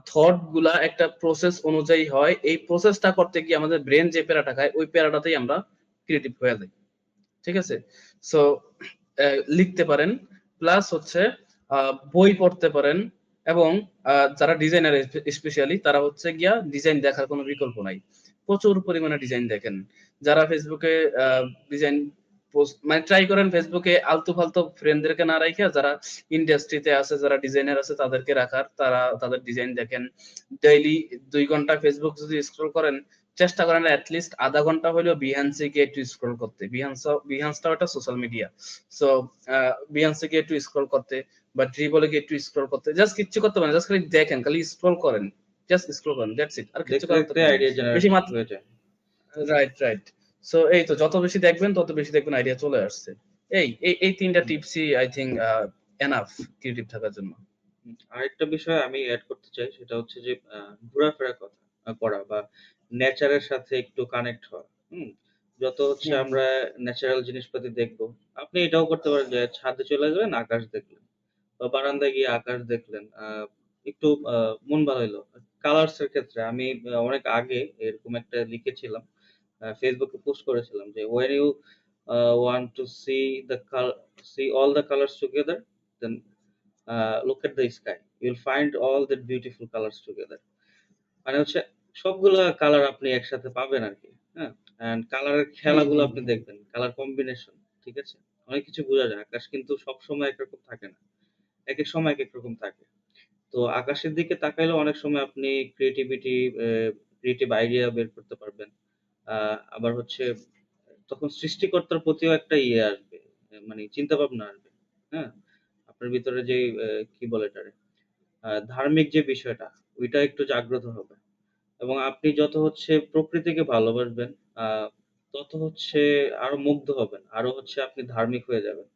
থট গুলা একটা প্রসেস অনুযায়ী হয়। এই প্রসেসটা করতে গিয়ে আমাদের ব্রেইন যে প্যারাটা খায়, ওই প্যারাটাতেই আমরা ক্রিয়েটিভ হয়ে যাই। ঠিক আছে? সো লিখতে পারেন। প্লাস হচ্ছে আ বই পড়তে পারেন এবং যারা ডিজাইনার স্পেশালি তারা হচ্ছে গিয়া ডিজাইন দেখার কোনো বিকল্প নাই। প্রচুর পরিমাণে ডিজাইন দেখেন। যারা Facebook এ আ ডিজাইন পোস্ট, মানে ট্রাই করেন Facebook এ আলতু-ফালতু ফ্রেন্ডদেরকে না রাইখা যারা ইন্ডাস্ট্রিতে আছে, যারা ডিজাইনার আছে তাদেরকে রাখার। তাদের ডিজাইন দেখেন। ডেইলি ২ ঘন্টা Facebook যদি স্ক্রল করেন, চেষ্টা করেন অ্যাটলিস্ট আধা ঘন্টা হলেও বিহান্সে গিয়ে একটু স্ক্রল করতে। বিহান্সটাও একটা সোশ্যাল মিডিয়া। সো বিহান্সে গিয়ে একটু স্ক্রল করতে বা ড্রিবলে গিয়ে একটু স্ক্রল করতে। জাস্ট কিচ্ছু করতে পারেন, জাস্ট খালি দেখেন, খালি স্ক্রল করেন, জাস্ট স্ক্রল করেন, দ্যাটস ইট। আর কিছু দেখতে করার দেখতে দরকার নেই। আইডিয়া বেশি জেনারেট মাত্র হয়ে যায়। রাইট। সো এই তো, যত বেশি দেখবেন তত বেশি দেখবেন আইডিয়া চলে আসছে। এই তিনটা টিপসই আই থিঙ্ক এনাফ ক্রিয়েটিভ থাকার জন্য। আরেকটা বিষয় আমি এড করতে চাই, সেটা হচ্ছে যে ঘোরাফেরা করা বা নেচারের সাথে একটু কানেক্ট হওয়া। যত হচ্ছে আমরা ন্যাচারাল জিনিসপাতি দেখবো, আপনি এটাও করতে পারেন যে ছাদে চলে যাবেন, আকাশ দেখলেন বা বারান্দায় গিয়ে আকাশ দেখলেন, একটু মন ভালো হইলো। কালার্স এর ক্ষেত্রে আমি অনেক আগে এরকম একটা লিখেছিলাম, ফেসবুকে পোস্ট করেছিলাম যে when you want to see all the colors together, then look at the sky, you'll find all the beautiful colors together. মানে হচ্ছে সবগুলা কালার আপনি একসাথে পাবেন আর কি। হ্যাঁ, এন্ড কালারের খেলাগুলো আপনি দেখবেন, কালার কম্বিনেশন, ঠিক আছে? অনেক কিছু বোঝা যায়। আকাশ কিন্তু সব সময় একরকম থাকে না, এক এক সময় এক এক রকম থাকে। তো আকাশের দিকে তাকাইলেও অনেক সময় আপনি ক্রিয়েটিভ আইডিয়া বের করতে পারবেন। আবার হচ্ছে তখন সৃষ্টিকর্তার প্রতিও একটা ইয়ে আসবে, মানে চিন্তা ভাবনা আসবে। হ্যাঁ, আপনার ভিতরে যে কি বলে এটারে, ধার্মিক যে বিষয়টা, ওইটা একটু জাগ্রত হবে। এবং আপনি যত হচ্ছে প্রকৃতিকে ভালোবাসবেন, তত হচ্ছে আরো মুগ্ধ হবেন, আরো হচ্ছে আপনি ধার্মিক হয়ে যাবেন।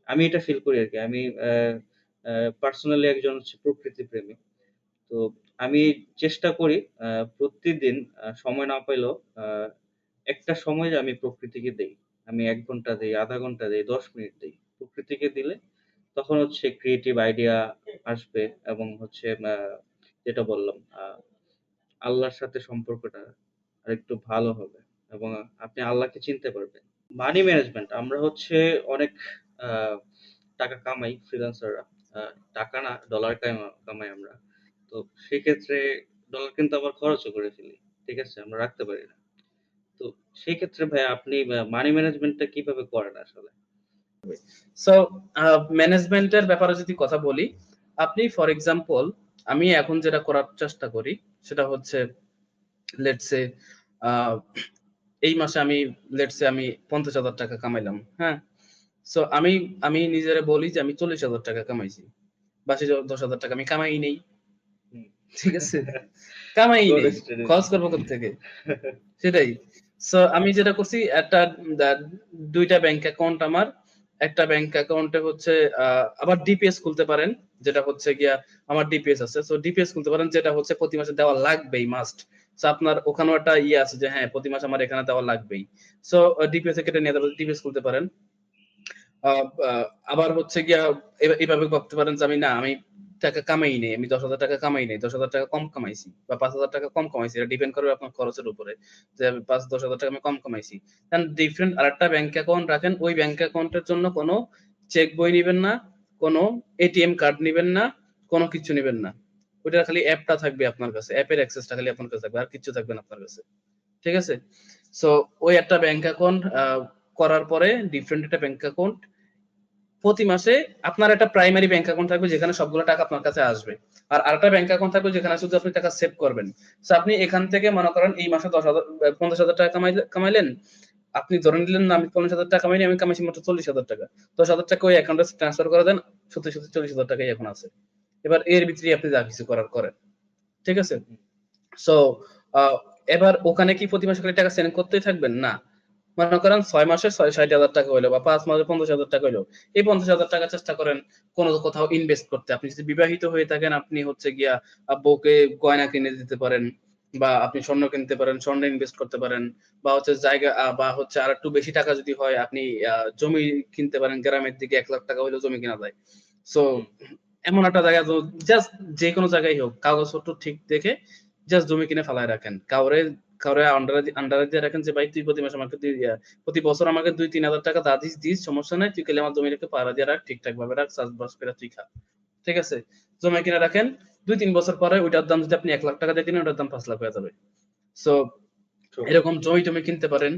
আমি এটা ফিল করি আরকি। আমি পার্সোনালি একজন হচ্ছে প্রকৃতি প্রেমী। তো আমি চেষ্টা করি প্রতিদিন সময় না পাইলেও একটা সময় আমি প্রকৃতিকে দেই। আমি ১ ঘন্টা দেই, ০.৫ ঘন্টা দেই, ১০ মিনিট দেই। প্রকৃতিকে দিলে তখন হচ্ছে ক্রিয়েটিভ আইডিয়া আসবে এবং হচ্ছে যেটা বললাম, আল্লাহর সাথে সম্পর্কটা আরেকটু ভালো হবে এবং আপনি আল্লাহকে চিনতে পারবেন। মানি ম্যানেজমেন্ট, আমরা হচ্ছে অনেক আ টাকা কামাই ফ্রিল্যান্সাররা। আ টাকা না, ডলার কামাই আমরা। তো সেক্ষেত্রে ডলার কিন্তু আবার খরচও করে ফেলি। ঠিক আছে? আমরা রাখতে পারি না। তো সেক্ষেত্রে ভাইয়া আপনি মানি ম্যানেজমেন্টটা কিভাবে করেন আসলে? সো ম্যানেজমেন্টের ব্যাপারে যদি কথা বলি, আপনি ফর এক্সাম্পল, আমি এখন যেটা করার চেষ্টা করি সেটা হচ্ছে লেটস সে এই মাসে আমি ৫০,০০০ টাকা কামাইলাম। হ্যাঁ, সো আমি নিজেরে বলি যে আমি ৪০,০০০ টাকা কামাইছি, বাকি ১০,০০০ টাকা আমি কামাই নেই। হুম। ঠিক আছে, কামাই Good নেই, strategy. খরচ করবো কোত্থেকে? সেটাই। সো আমি যেটা করছি, দুইটা ব্যাংক অ্যাকাউন্ট আমার। একটা ব্যাংক অ্যাকাউন্টে হচ্ছে আবার ডিপিএস খুলতে পারেন, যেটা হচ্ছে গিয়া আমার ডিপিএস আছে। সো ডিপিএস খুলতে পারেন, যেটা হচ্ছে প্রতি মাসে দেওয়া লাগবেই, মাস্ট। সো আপনার ওখানেও একটা ইয়ে আছে যে হ্যাঁ, প্রতি মাসে আমার এখানে দেওয়া লাগবেই। সো ডিপিএস এ কেটে নিয়ে ডিপিএস খুলতে পারেন। আবার হচ্ছে গিয়া এভাবে ভাবতে পারেন যে আমি টাকা কামাই নেই, আমি ১০,০০০ টাকা কামাই নেই, ১০,০০০ টাকা কম কামাইছি বা ৫,০০০ টাকা কম কামাইছি। এটা ডিপেন্ড করবে আপনার খরচের উপরে, যে আমি ৫-১০,০০০ টাকা আমি কম কামাইছি। দেন ডিফারেন্ট আরেকটা ব্যাংক অ্যাকাউন্ট রাখেন। ওই ব্যাংক অ্যাকাউন্টের জন্য কোনো চেক বই নিবেন না, কোনো এটিএম কার্ড নিবেন না, কোনো কিছু নিবেন না। ওইটার খালি অ্যাপটা থাকবে আপনার কাছে, অ্যাপের অ্যাক্সেসটা খালি আপনার কাছে থাকবে, আর কিচ্ছু থাকবে না আপনার কাছে। ঠিক আছে? সো ওই একটা ব্যাংক অ্যাকাউন্ট করার পরে ডিফারেন্ট একটা ব্যাংক অ্যাকাউন্ট, প্রতি মাসে আপনার একটা প্রাইমারি ব্যাংক অ্যাকাউন্ট থাকবে যেখানে সবগুলো টাকা আপনার কাছে আসবে, আর আরেকটা ব্যাংক অ্যাকাউন্ট থাকবে যেখানে শুধু আপনি টাকা সেভ করবেন। সো আপনি এখান থেকে মনে করেন এই মাসে ৫০,০০০ টাকা কামাইলেন, আপনি ধরে নিলেন না আমি ৫০,০০০ টাকা কামাইনি, আমি কামাইছি মাত্র ৪০,০০০ টাকা। ১০,০০০ টাকা ওই অ্যাকাউন্টে ট্রান্সফার করে দেন, সত্যি ৪০,০০০ টাকাই এখন আছে। এবার এর ভিতরে আপনি যা কিছু করার করেন। ঠিক আছে? সো এবার ওখানে কি প্রতি মাসে টাকা সেন্ড করতেই থাকবেন? না। মনে করেন ৬ মাসে ৬০,০০০ টাকা হইলো বা ৫ মাসে ৫০,০০০ টাকা হইলো। এই ৫০,০০০ টাকা চেষ্টা করেন কোথাও ইনভেস্ট করতে। আপনি যদি বিবাহিত হয়ে থাকেন, আপনি হচ্ছে গিয়া বউকে গয়না কিনে দিতে পারেন, বা আপনি স্বর্ণ কিনতে পারেন, স্বর্ণে ইনভেস্ট করতে পারেন, বা হচ্ছে জায়গা বা হচ্ছে আরেকটু বেশি টাকা যদি হয়, আপনি জমি কিনতে পারেন। গ্রামের দিকে ১,০০,০০০ টাকা হইলেও জমি কেনা যায়। সো এমন একটা জায়গা, জাস্ট যেকোনো জায়গায় হোক, কাগজপত্র ঠিক দেখে জাস্ট জমি কিনে ফেলায় রাখেন। কাউরে আন্ডারে দিয়ে রাখেন যে ভাই তুই প্রতি মাসে আমাকে প্রতি বছর আমাকে ২-৩,০০০ টাকা দিস, সমস্যা নাই। তুই খালি আমার জমিটাকে পাহারা দিয়ে রাখ, ঠিকঠাক ভাবে রাখ, চাষবাস করে তুই খা। ঠিক আছে? জমি কিনে রাখেন। ২-৩ বছর পরে ওইটার দাম যদি আপনি ১,০০,০০০ টাকা দিয়ে কিনেন, ওটার দাম ৫,০০,০০০ হয়ে যাবে। সো এরকম জমি কিনতে পারেন।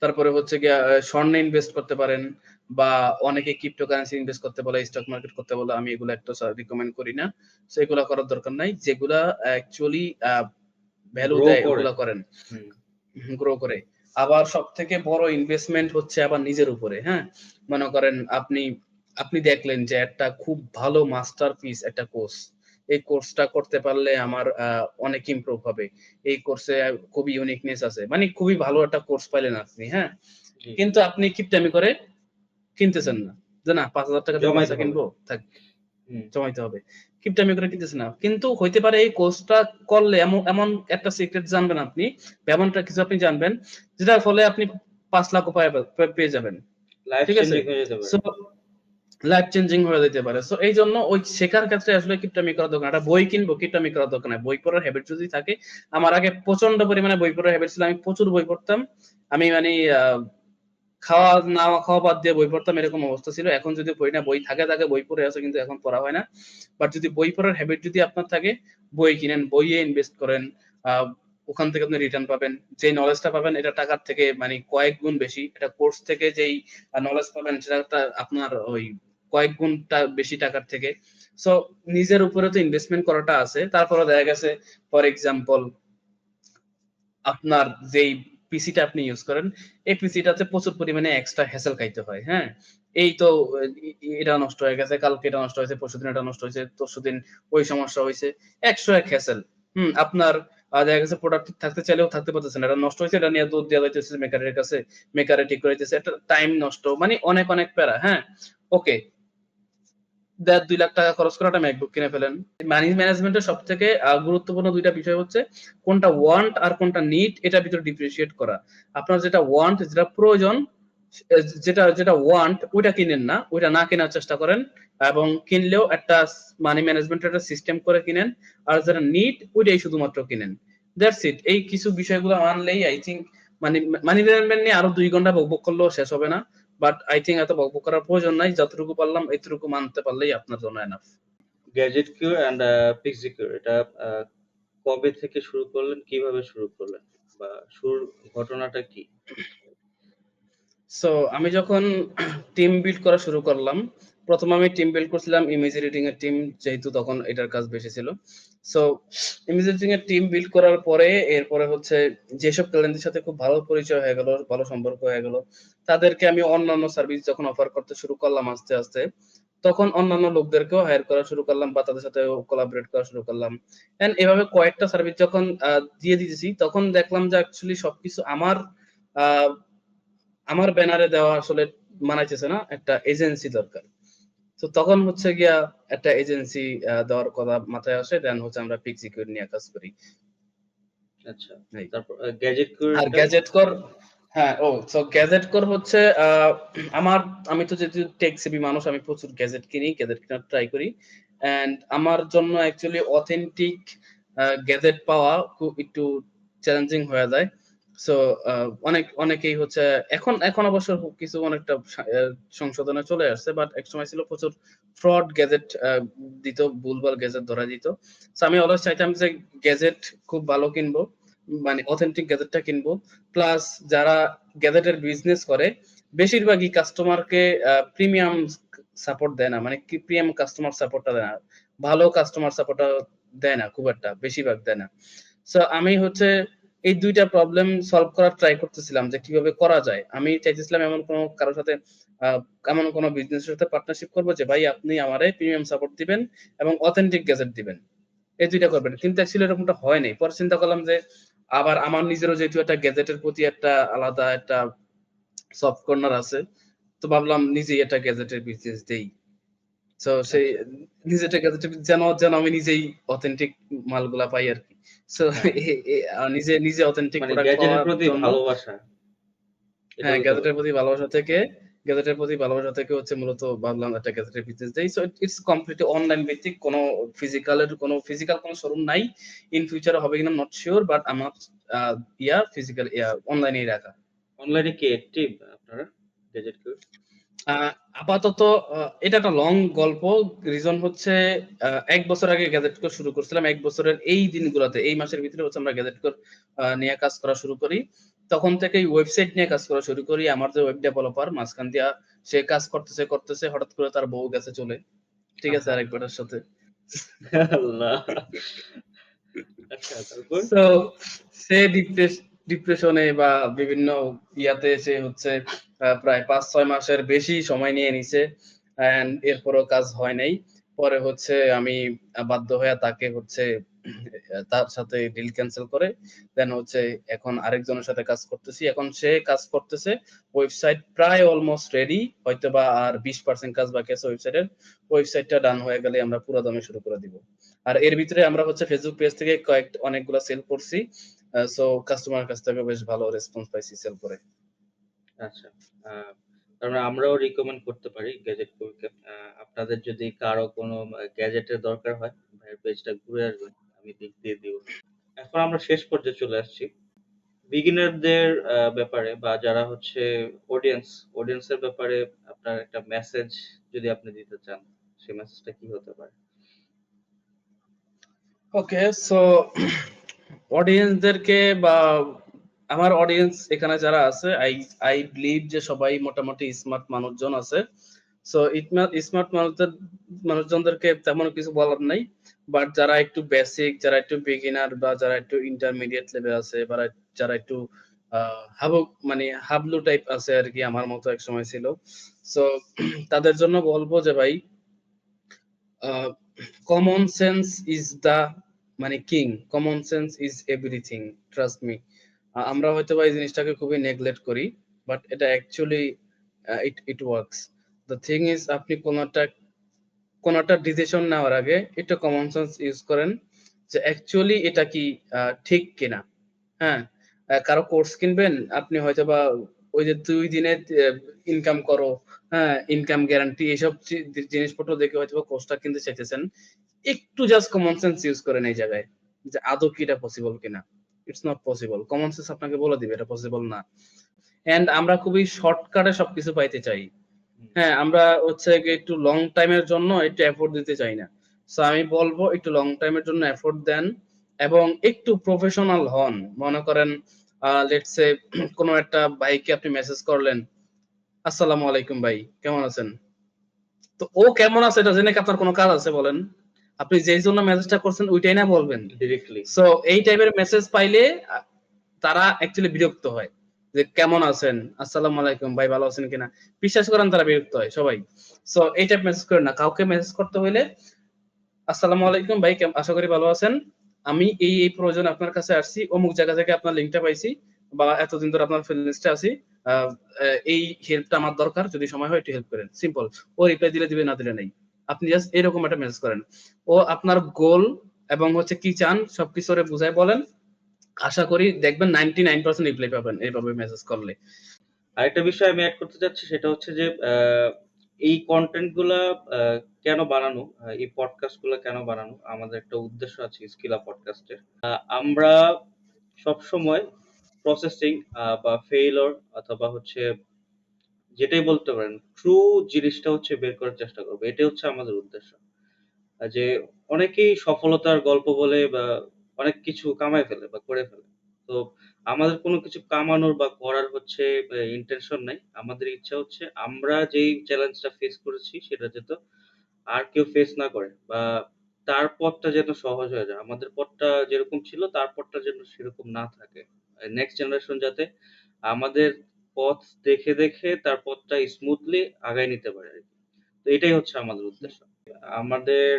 তারপরে হচ্ছে গিয়া স্বর্ণে ইনভেস্ট করতে পারেন, বা অনেকে ক্রিপ্টোকারেন্সি ইনভেস্ট করতে বলে, স্টক মার্কেট করতে বলে। আমি এগুলো একটা রিকমেন্ড করি না। এগুলা করার দরকার নাই। যেগুলা অ্যাকচুয়ালি ভ্যালু গ্রো দেয় করে। ওগুলা করেন। গ্রো করে। আবার সবথেকে বড় ইনভেস্টমেন্ট হচ্ছে আবার নিজের উপরে, হ্যাঁ? মনে করেন আপনি আপনি দেখলেন যে একটা খুব ভালো মাস্টারপিস একটা কোর্স। এই কোর্সটা করতে পারলে আমার অনেক ইমপ্রুভ হবে। এই কোর্সে খুবই ইউনিকনেস আছে। মানে খুবই ভালো একটা কোর্স পাইলেন আপনি, হ্যাঁ? জি, কিন্তু আপনি কিপটামি করে কিনতেছেন না। যে না ৳৫,০০০ দিয়ে জমাইতে কোর্সটা হবে। কিনবো, থাক হুম, জমাইতে হবে। কিপটামি করে কিনতেছে না। কিন্তু হইতে পারে এই কোর্সটা করলে এমন এমন একটা সিক্রেট জানবেন আপনি, এমনটা কিছু আপনি জানবেন, যেটার ফলে আপনি ৫,০০,০০০ ও পেয়ে যাবেন। লাইফ ঠিক আছে? চেঞ্জিং হয়ে যেতে পারে। সো লাইফ চেঞ্জিং হয়ে যেতে পারে। সো এইজন্য ওই শেখার ক্ষেত্রে আসলে কিপটামি করার দরকার নাই। একটা বই কিনবো, কিপটামি করার দরকার নাই। বই পড়ার হ্যাবিট যদি থাকে, আমার আগে প্রচন্ড পরিমাণে বই পড়ার হ্যাবিট ছিল। আমি প্রচুর বই পড়তাম। আমি মানে খাওয়া না খাওয়া বাদ দিয়ে বই পড়তাম, এরকম অবস্থা ছিল। এখন যদি পড়ি না, বই থাকে বই পড়ে আছে, কিন্তু এখন পড়া হয় না। বাট যদি বই পড়ার হ্যাবিট যদি আপনার থাকে, বই কিনেন, বইয়ে ইনভেস্ট করেন। আ ওখান থেকে আপনি রিটার্ন পাবেন। যে নলেজটা পাবেন এটা টাকার থেকে মানে কয়েক গুণ বেশি। এটা কোর্স থেকে যেই নলেজ পাবেন সেটা আপনার ওই কয়েক গুণ বেশি টাকার থেকে। সো নিজের উপরে তো ইনভেস্টমেন্ট করাটা আছে। তারপরে দেখা গেছে ফর এক্সাম্পল আপনার যেই পিসিটা আপনি ইউজ করেন, এই পিসিটাতে প্রচুর পরিমাণে এক্সট্রা হ্যাসেল খাইতে হয়, হ্যাঁ? এই তো এটা নষ্ট হয়ে গেছে, কালকে এটা নষ্ট হয়েছে, পরশুদিন এটা নষ্ট হয়েছে, তরশুদিন ওই সমস্যা হইছে। ১০০ হ্যাসেল। আপনার দেখা গেছে প্রোডাক্টিভ থাকতে চাইলেও থাকতে পারতেছেন না। এটা নষ্ট হইছে, এটা নিয়ে দৌড় দেয়া যাইতেছে মেকারের কাছে, মেকারে ঠিক করে দিতেছে। একটা টাইম নষ্ট, মানে অনেক প্যারা, হ্যাঁ? ওকে। ১.৫-২ লাখ টাকা খরচ করে একটা ম্যাকবুক কিনে ফেলেন। মানি ম্যানেজমেন্টের সবথেকে গুরুত্বপূর্ণ ২ টা বিষয় হচ্ছে কোনটা ওয়ান্ট আর কোনটা নিড, এটার ভিতরে ডিফারেনশিয়েট করা। আপনার যেটা ওয়ান্ট, যেটা প্রয়োজন, যেটা ওয়ান্ট ওইটা কিনেন না, ওইটা না কেনার চেষ্টা করেন, এবং কিনলেও একটা মানি ম্যানেজমেন্টের একটা সিস্টেম করে কিনেন। আর যেটা নিড ওইটাই শুধুমাত্র কিনেন। That's it. এই কিছু বিষয়গুলো মানলেই I think money money management নিয়ে আরো ২ ঘন্টা বকবক করলেও শেষ হবে না। বাট আই থিংক এত বকবক করার প্রয়োজন নাই। যতটুকু পারলাম এতটুকু মানতে পারলেই আপনার জন্য এনাফ। গ্যাজেট কিউর অ্যান্ড পিক্সিকিউর এটা কবে থেকে শুরু করলেন? কিভাবে শুরু করলেন? বা শুরুর ঘটনাটা কি? সো আমি যখন টিম বিল্ড করা শুরু করলাম, ১ম আমি টিম বিল্ড করছিলাম ইমেজ এডিটিং এর টিম, যেহেতু তখন এটার কাজ বেশি ছিল। সো ইমেজ এডিটিং এর টিম বিল্ড করার পরে এরপরে হচ্ছে যেসব ক্লায়েন্টের সাথে খুব ভালো পরিচয় হয়ে গেল, ভালো সম্পর্ক হয়ে গেল, তাদেরকে আমি অন্যান্য সার্ভিস যখন অফার করতে শুরু করলাম আস্তে, তখন অন্যান্য লোকদেরকেও হায়ার করা শুরু করলাম বা তাদের সাথে কোলাবরেট করা শুরু করলাম। এন্ড এভাবে কয়েকটা সার্ভিস যখন দিয়ে দিতেছি, তখন দেখলাম যে অ্যাকচুয়ালি সবকিছু আ আমার ব্যানারে দেওয়া আসলে মানাইতেছে না, একটা এজেন্সি দরকার। তো তখন হচ্ছে গিয়া একটা এজেন্সি দেওয়ার কথা মাথায় আসে। দেন হচ্ছে আমরা পিক্সিকিউর নিয়ে কাজ করি। আচ্ছা। এই। তারপর গ্যাজেট আর কিউরটা? গ্যাজেট কর, হ্যাঁ, গ্যাজেট কর হচ্ছে আমার, আমি তো যেহেতু টেক সেভি মানুষ, আমি প্রচুর গ্যাজেট কিনি, গ্যাজেট কেনার ট্রাই করি। অ্যান্ড আমার জন্য অ্যাকচুয়ালি অথেন্টিক গ্যাজেট পাওয়া খুব একটু চ্যালেঞ্জিং হয়ে যায়। সো অনেকেই হচ্ছে এখন অবশ্য কিছু অনেকটা সংশোধনে চলে আসছে। বাট একসময় ছিল প্রচুর ফ্রড গ্যাজেট দিত, ভুলভাল গ্যাজেট ধরা দিত। সো আমি অলওয়েজ চাইতাম যে গ্যাজেট খুব ভালো কিনবো, মানে অথেন্টিক গ্যাজেটটা কিনবো। প্লাস যারা গ্যাজেটের বিজনেস করে বেশিরভাগই কাস্টমারকে প্রিমিয়াম সাপোর্ট দেয় না, মানে কি প্রিমিয়াম কাস্টমার সাপোর্টটা দেয় না, ভালো কাস্টমার সাপোর্টটা দেয় না, খুব একটা বেশিরভাগ দেয় না। সো আমি হচ্ছে এই ২ টা প্রবলেম সলভ করার ট্রাই করতেছিলাম যে কিভাবে করা যায়। আমি চাইতেছিলাম এমন কোনো কারো সাথে আ এমন কোনো বিজনেসের সাথে পার্টনারশিপ করব যে ভাই আপনি আমারে প্রিমিয়াম সাপোর্ট দিবেন এবং অথেন্টিক গ্যাজেট দিবেন। এই ২ টা করবেন। কিন্তু অ্যাকচুয়ালি এরকমটা হয় নাই। পরে চিন্তা করলাম যে আবার আমার নিজেরও যেহেতু একটা গ্যাজেটের প্রতি একটা আলাদা একটা সফট কর্নার আছে। তো ভাবলাম নিজেই একটা গ্যাজেটের বিজনেস দেই। সো সেই আচ্ছা। নিজেরটা গ্যাজেটের যেন আমি নিজেই অথেন্টিক মালগুলা পাই আরকি। সো হ্যাঁ, এ এ নিজে অথেন্টিক মানে প্রোডাক্ট গ্যাজেটের পাওয়ার প্রতি জন্য, ভালোবাসা, এটা হ্যাঁ, বলতে গ্যাজেটের পারেন। প্রতি ভালোবাসা থেকে হচ্ছে মূলত ভাবলাম একটা গ্যাজেটের বিজনেস দেই। সো ইটস কমপ্লিটলি অনলাইন ভিত্তিক, ফিজিক্যাল কোনো শোরুম নাই। ইন ফিউচার হবে কিনা নট সিউর, বাট আমার আ ফিজিক্যাল অনলাইনেই রাখা। অনলাইনে কি অ্যাক্টিভ আপনারা গ্যাজেট কিউর? আ আপাতত এটা একটা লং গল্প। রিজন হচ্ছে ১ বছর আগে গ্যাজেটকো শুরু করছিলাম। ১ বছরের এই দিনগুলাতে, এই মাসের ভিতরে হচ্ছে আমরা গ্যাজেটকোর নিয়ে কাজ করা শুরু করি। তখন থেকেই ওয়েবসাইট নিয়ে কাজ করা শুরু করি। আমার যে ওয়েব ডেভেলপার মাঝখান দিয়া সে কাজ করতেছে, হঠাৎ করে তার বউ গেছে চলে। ঠিক আছে? আহা! আরেক বেটার সাথে। আল্লাহ! আচ্ছা, তারপর? সো সে ডিপ্রেশনে বা বিভিন্ন ইয়াতে সে হচ্ছে প্রায় ৫-৬ মাসের বেশি সময় নিয়ে নিছে অ্যান্ড এরপরও কাজ হয় নাই। পরে হচ্ছে আমি বাধ্য হয়ে তাকে হচ্ছে তার সাথে ডিল ক্যানসেল করে দেন হচ্ছে এখন আরেকজনের সাথে কাজ করতেছি। এখন সে কাজ করতেছে। ওয়েবসাইট প্রায় অলমোস্ট রেডি। হয়তোবা আর ২০% কাজ বাকি আছে ওয়েবসাইটের। ওয়েবসাইটটা ডান হয়ে গেলে আমরা পুরা দমে শুরু করে দিব। আর এর ভিতরে আমরা হচ্ছে ফেসবুক পেজ থেকে অনেকগুলা সেল করছি। সো কাস্টমারের কাছ থেকে বেশ ভালো রেসপন্স পাইছি সেল করে। আচ্ছা। আ তার মানে আমরাও রিকমেন্ড করতে পারি গ্যাজেট কুইককে। আপনাদের যদি কারো কোনো গ্যাজেটের দরকার হয়, ভাইয়ের পেজটা ঘুরে আসবেন। আমি লিংক দিয়ে দিব। এখন আমরা শেষ পর্যায়ে চলে আসছি। বিগিনারদের ব্যাপারে বা যারা হচ্ছে অডিয়েন্সের ব্যাপারে আপনার একটা মেসেজ যদি আপনি দিতে চান, সেই মেসেজটা কি হতে পারে? ওকে, সো অডিয়েন্সদেরকে বা আমার অডিয়েন্স এখানে যারা আছে আই বিলিভ যে সবাই মোটামুটি স্মার্ট মানুষজন আছে। সো স্মার্ট মানুষজনদেরকে তেমন কিছু বলার নাই। বাট যারা একটু বেসিক, যারা একটু বিগিনার বা যারা একটু ইন্টারমিডিয়েট লেভেল আছে বা যারা একটু মানে হাবলু টাইপ আছে আরকি, আমার মতো একসময় ছিল। সো তাদের জন্য বলবো যে ভাই কমন সেন্স ইজ দা মানে king, common sense is everything, trust me. আমরা হয়তো বা এই জিনিসটাকে খুবই নেগলেক্ট করি, বাট এটা actually it works. The thing is আপনি কোনটা ডিসিশন নেওয়ার আগে একটু কমন সেন্স ইউজ করেন যে অ্যাকচুয়ালি এটা কি ঠিক কিনা। হ্যাঁ, কারো কোর্স কিনবেন আপনি হয়তোবা ওই যে ২ দিনে ইনকাম করো, হ্যাঁ, ইনকাম গ্যারান্টি এসব জিনিসপত্র দেখে হয়তোবা কোর্সটা কিনতে চাইতেছেন। একটু জাস্ট কমন সেন্স ইউজ করেন এই জায়গায় যে আদৌ কি এটা পসিবল কিনা। It's not possible. Common sense আপনাকে বলে দিবে এটা পসিবল না। এন্ড আমরা খুবই শর্টকাটে সবকিছু পাইতে চাই। হুম। হ্যাঁ, আমরা হচ্ছে গিয়ে একটু লং টাইমের জন্য একটু এফোর্ট দিতে চাই না। সো আমি বলবো একটু লং টাইমের জন্য এফোর্ট দেন এবং একটু প্রফেশনাল হন। মনে করেন লেটস সে কোনো একটা ভাইকে আপনি মেসেজ করলেন, আসসালামু আলাইকুম ভাই, কেমন আছেন? তো ও কেমন আছে এটা জেনে কি আপনার কোনো কাজ আছে বলেন? আপনি যেই জন্য মেসেজটা করছেন ওইটাই না বলবেন। ডিরেক্টলি। সো এই টাইপের মেসেজ পাইলে তারা অ্যাকচুয়ালি বিরক্ত হয় যে কেমন আছেন, আসসালামু আলাইকুম ভাই, ভালো আছেন কিনা। বিশ্বাস করেন তারা বিরক্ত হয় সবাই। সো এই টাইপ মেসেজ করেন না। কাউকে মেসেজ করতে হইলে আসসালামু আলাইকুম ভাই, আশা করি ভালো আছেন। আমি এই প্রয়োজনে আপনার কাছে আসছি। অমুক জায়গা থেকে আপনার লিংকটা পাইছি বা এতদিন ধরে আপনার ফ্রেন্ড লিস্টে আছি। আ এই হেল্পটা আমার দরকার। যদি সময় হয় একটু হেল্প করেন। সিম্পল। ও রিপ্লাই দিলে দিবে, না দিলে নাই। আপনি জাস্ট এরকম একটা মেসেজ করেন। ও আপনার গোল এবং হচ্ছে কি চান সবকিছু ওরে বুঝায় বলেন। আশা করি দেখবেন 99% রিপ্লাই পাবেন এইভাবে মেসেজ করলে। আরেকটা বিষয় আমি এড করতে চাচ্ছি সেটা হচ্ছে যে এই কনটেন্ট গুলা কেন বানানো, এই পডকাস্ট গুলা কেন বানানো, আমাদের একটা উদ্দেশ্য আছে স্কিলা পডকাস্টের। আমরা সবসময় প্রসেসিং বা ফেইলর অথবা হচ্ছে যেটাই বলতে পারেন ট্রু জিনিসটা হচ্ছে বের করার চেষ্টা করবো। এটাই হচ্ছে আমাদের উদ্দেশ্য। যে অনেকেই সফলতার গল্প বলে বা অনেক কিছু কামায় ফেলে বা করে ফেলে। তো আমাদের কোনো কিছু কামানোর বা করার হচ্ছে ইনটেনশন নাই। আমাদের ইচ্ছা হচ্ছে আমরা যেই চ্যালেঞ্জটা ফেস করেছি সেটা যাতে আর কেউ ফেস না করে বা তার পথটা যেন সহজ হয়ে যায়। আমাদের পথটা যেরকম ছিল তার পথটা যেন সেরকম না থাকে। নেক্সট জেনারেশন যাতে আমাদের পথ দেখে, দেখে তার পথটা স্মুথলি আগায় নিতে পারে আরকি। তো এটাই হচ্ছে আমাদের উদ্দেশ্য। আমাদের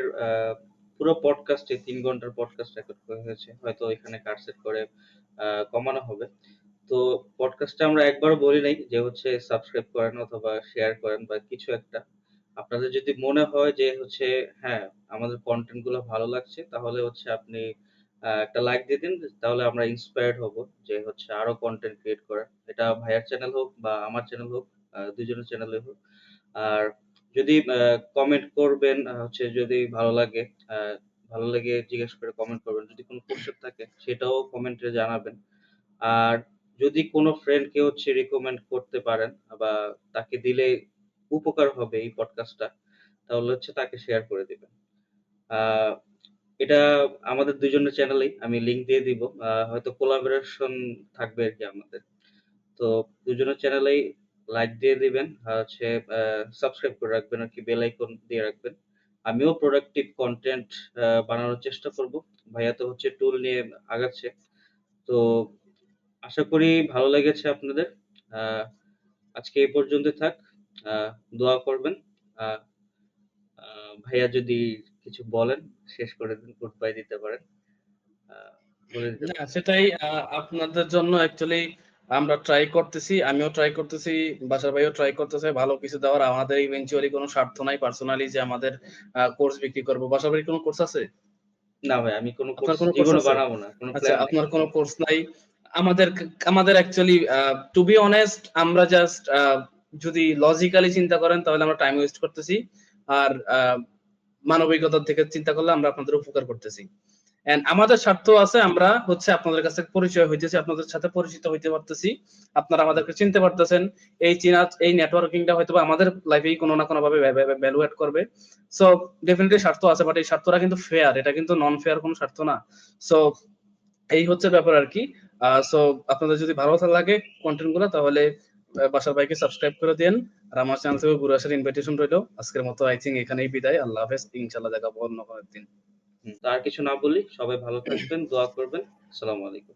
পুরো পডকাস্টে ৩ ঘন্টার পডকাস্ট রেকর্ড করা হয়েছে। হয়তো এখানে কাট সেট করে কমানো হবে। তো পডকাস্টে আমরা একবারও বলি নাই যে হচ্ছে সাবস্ক্রাইব করেন অথবা শেয়ার করেন বা কিছু একটা। আপনাদের যদি মনে হয় যে হচ্ছে হ্যাঁ, আমাদের কনটেন্ট গুলো ভালো লাগছে তাহলে হচ্ছে আপনি একটা লাইক দিয়ে দিন। তাহলে আমরা ইন্সপায়ার্ড হব যে হচ্ছে আরো কনটেন্ট ক্রিয়েট করার। এটা ভাইয়ার চ্যানেল হোক বা আমার চ্যানেল হোক, দুজনের চ্যানেলে হোক। আর যদি কমেন্ট করবেন হচ্ছে যদি ভালো লাগে, আ ভালো লেগে জিজ্ঞেস করে কমেন্ট করবেন। যদি কোনো কোয়েশ্চেন থাকে সেটাও কমেন্টে জানাবেন। আর যদি কোনো ফ্রেন্ডকে হচ্ছে রিকমেন্ড করতে পারেন বা তাকে দিলে উপকার হবে এই পডকাস্টটা, তাহলে হচ্ছে তাকে শেয়ার করে দিবেন। আ এটা আমাদের ২ জনের চ্যানেলেই আমি লিংক দিয়ে দিব। হয়তো কোলাবোরেশন থাকবে আরকি আমাদের। তো ২ জনের চ্যানেলেই লাইক দিয়ে দিবেন। আর হচ্ছে সাবস্ক্রাইব করে রাখবেন আরকি, বেল আইকন দিয়ে রাখবেন। আমিও প্রোডাক্টিভ কনটেন্ট বানানোর চেষ্টা করব। ভাইয়া তো হচ্ছে টুল নিয়ে আগাচ্ছে। তো আশা করি ভালো লেগেছে আপনাদের। আহ, আজকে এই পর্যন্ত থাক। দোয়া করবেন। আহ, ভাইয়া যদি কিছু বলেন, শেষ করে দিন, গুড বাই দিতে পারেন। আহ, বলে দিতে না পারেন। সেটাই, আপনাদের জন্য অ্যাকচুয়ালি আমরা ট্রাই করতেছি, আমিও ট্রাই করতেছি, বাসার ভাইও ট্রাই করতেছে ভালো কিছু দেওয়ার। আমাদের ইভেনচুয়ালি কোনো স্বার্থ নাই পার্সোনালি যে আমাদের কোর্স বিক্রি করবো। বাসার ভাইয়ের কোনো কোর্স আছে? না ভাই, আমি কোনো আপনার কোর্স কোনো কোর্স জীবনে আছে? বানাবো না, কোনো আচ্ছা, প্ল্যান নাই। আপনার কোনো কোর্স নাই। আমাদের আমাদের অ্যাকচুয়ালি টু বি অনেস্ট, আমরা জাস্ট যদি লজিক্যালি চিন্তা করেন তাহলে আমরা টাইম ওয়েস্ট করতেছি, আর মানবিকতার থেকে চিন্তা করলে আমরা আপনাদের উপকার করতেছি। এন্ড আমাদের স্বার্থ আছে, আমরা হচ্ছে আপনাদের কাছে পরিচয় হইতেছি, আপনাদের সাথে পরিচিত হইতে পারতেছি, আপনারা আমাদেরকে চিনতে পারতেছেন। এই চিনা, এই নেটওয়ার্কিংটা হয়তো আমাদের লাইফেই কোনো না কোনো ভাবে ভ্যালু অ্যাড করবে। সো ডেফিনেটলি স্বার্থ আছে, বাট এই স্বার্থটা কিন্তু ফেয়ার, এটা কিন্তু নন ফেয়ার কোনো স্বার্থ না। সো এই হচ্ছে ব্যাপার আর কি। সো আপনাদের যদি ভালো লাগে কন্টেন্ট গুলো, তাহলে বাসার ভাইকে সাবস্ক্রাইব করে দেন, আর আমার চ্যানেল থেকে ঘুরে আসার ইনভিটেশন রইলো। আজকের মতো আই থিঙ্ক এখানেই বিদায়। আল্লাহ হাফেজ, ইনশাআল্লাহ দেখা পাবো অন্য কোনো একদিন। তো আর কিছু না বলি, সবাই ভালো থাকবেন, দোয়া করবেন। আসসালামু আলাইকুম।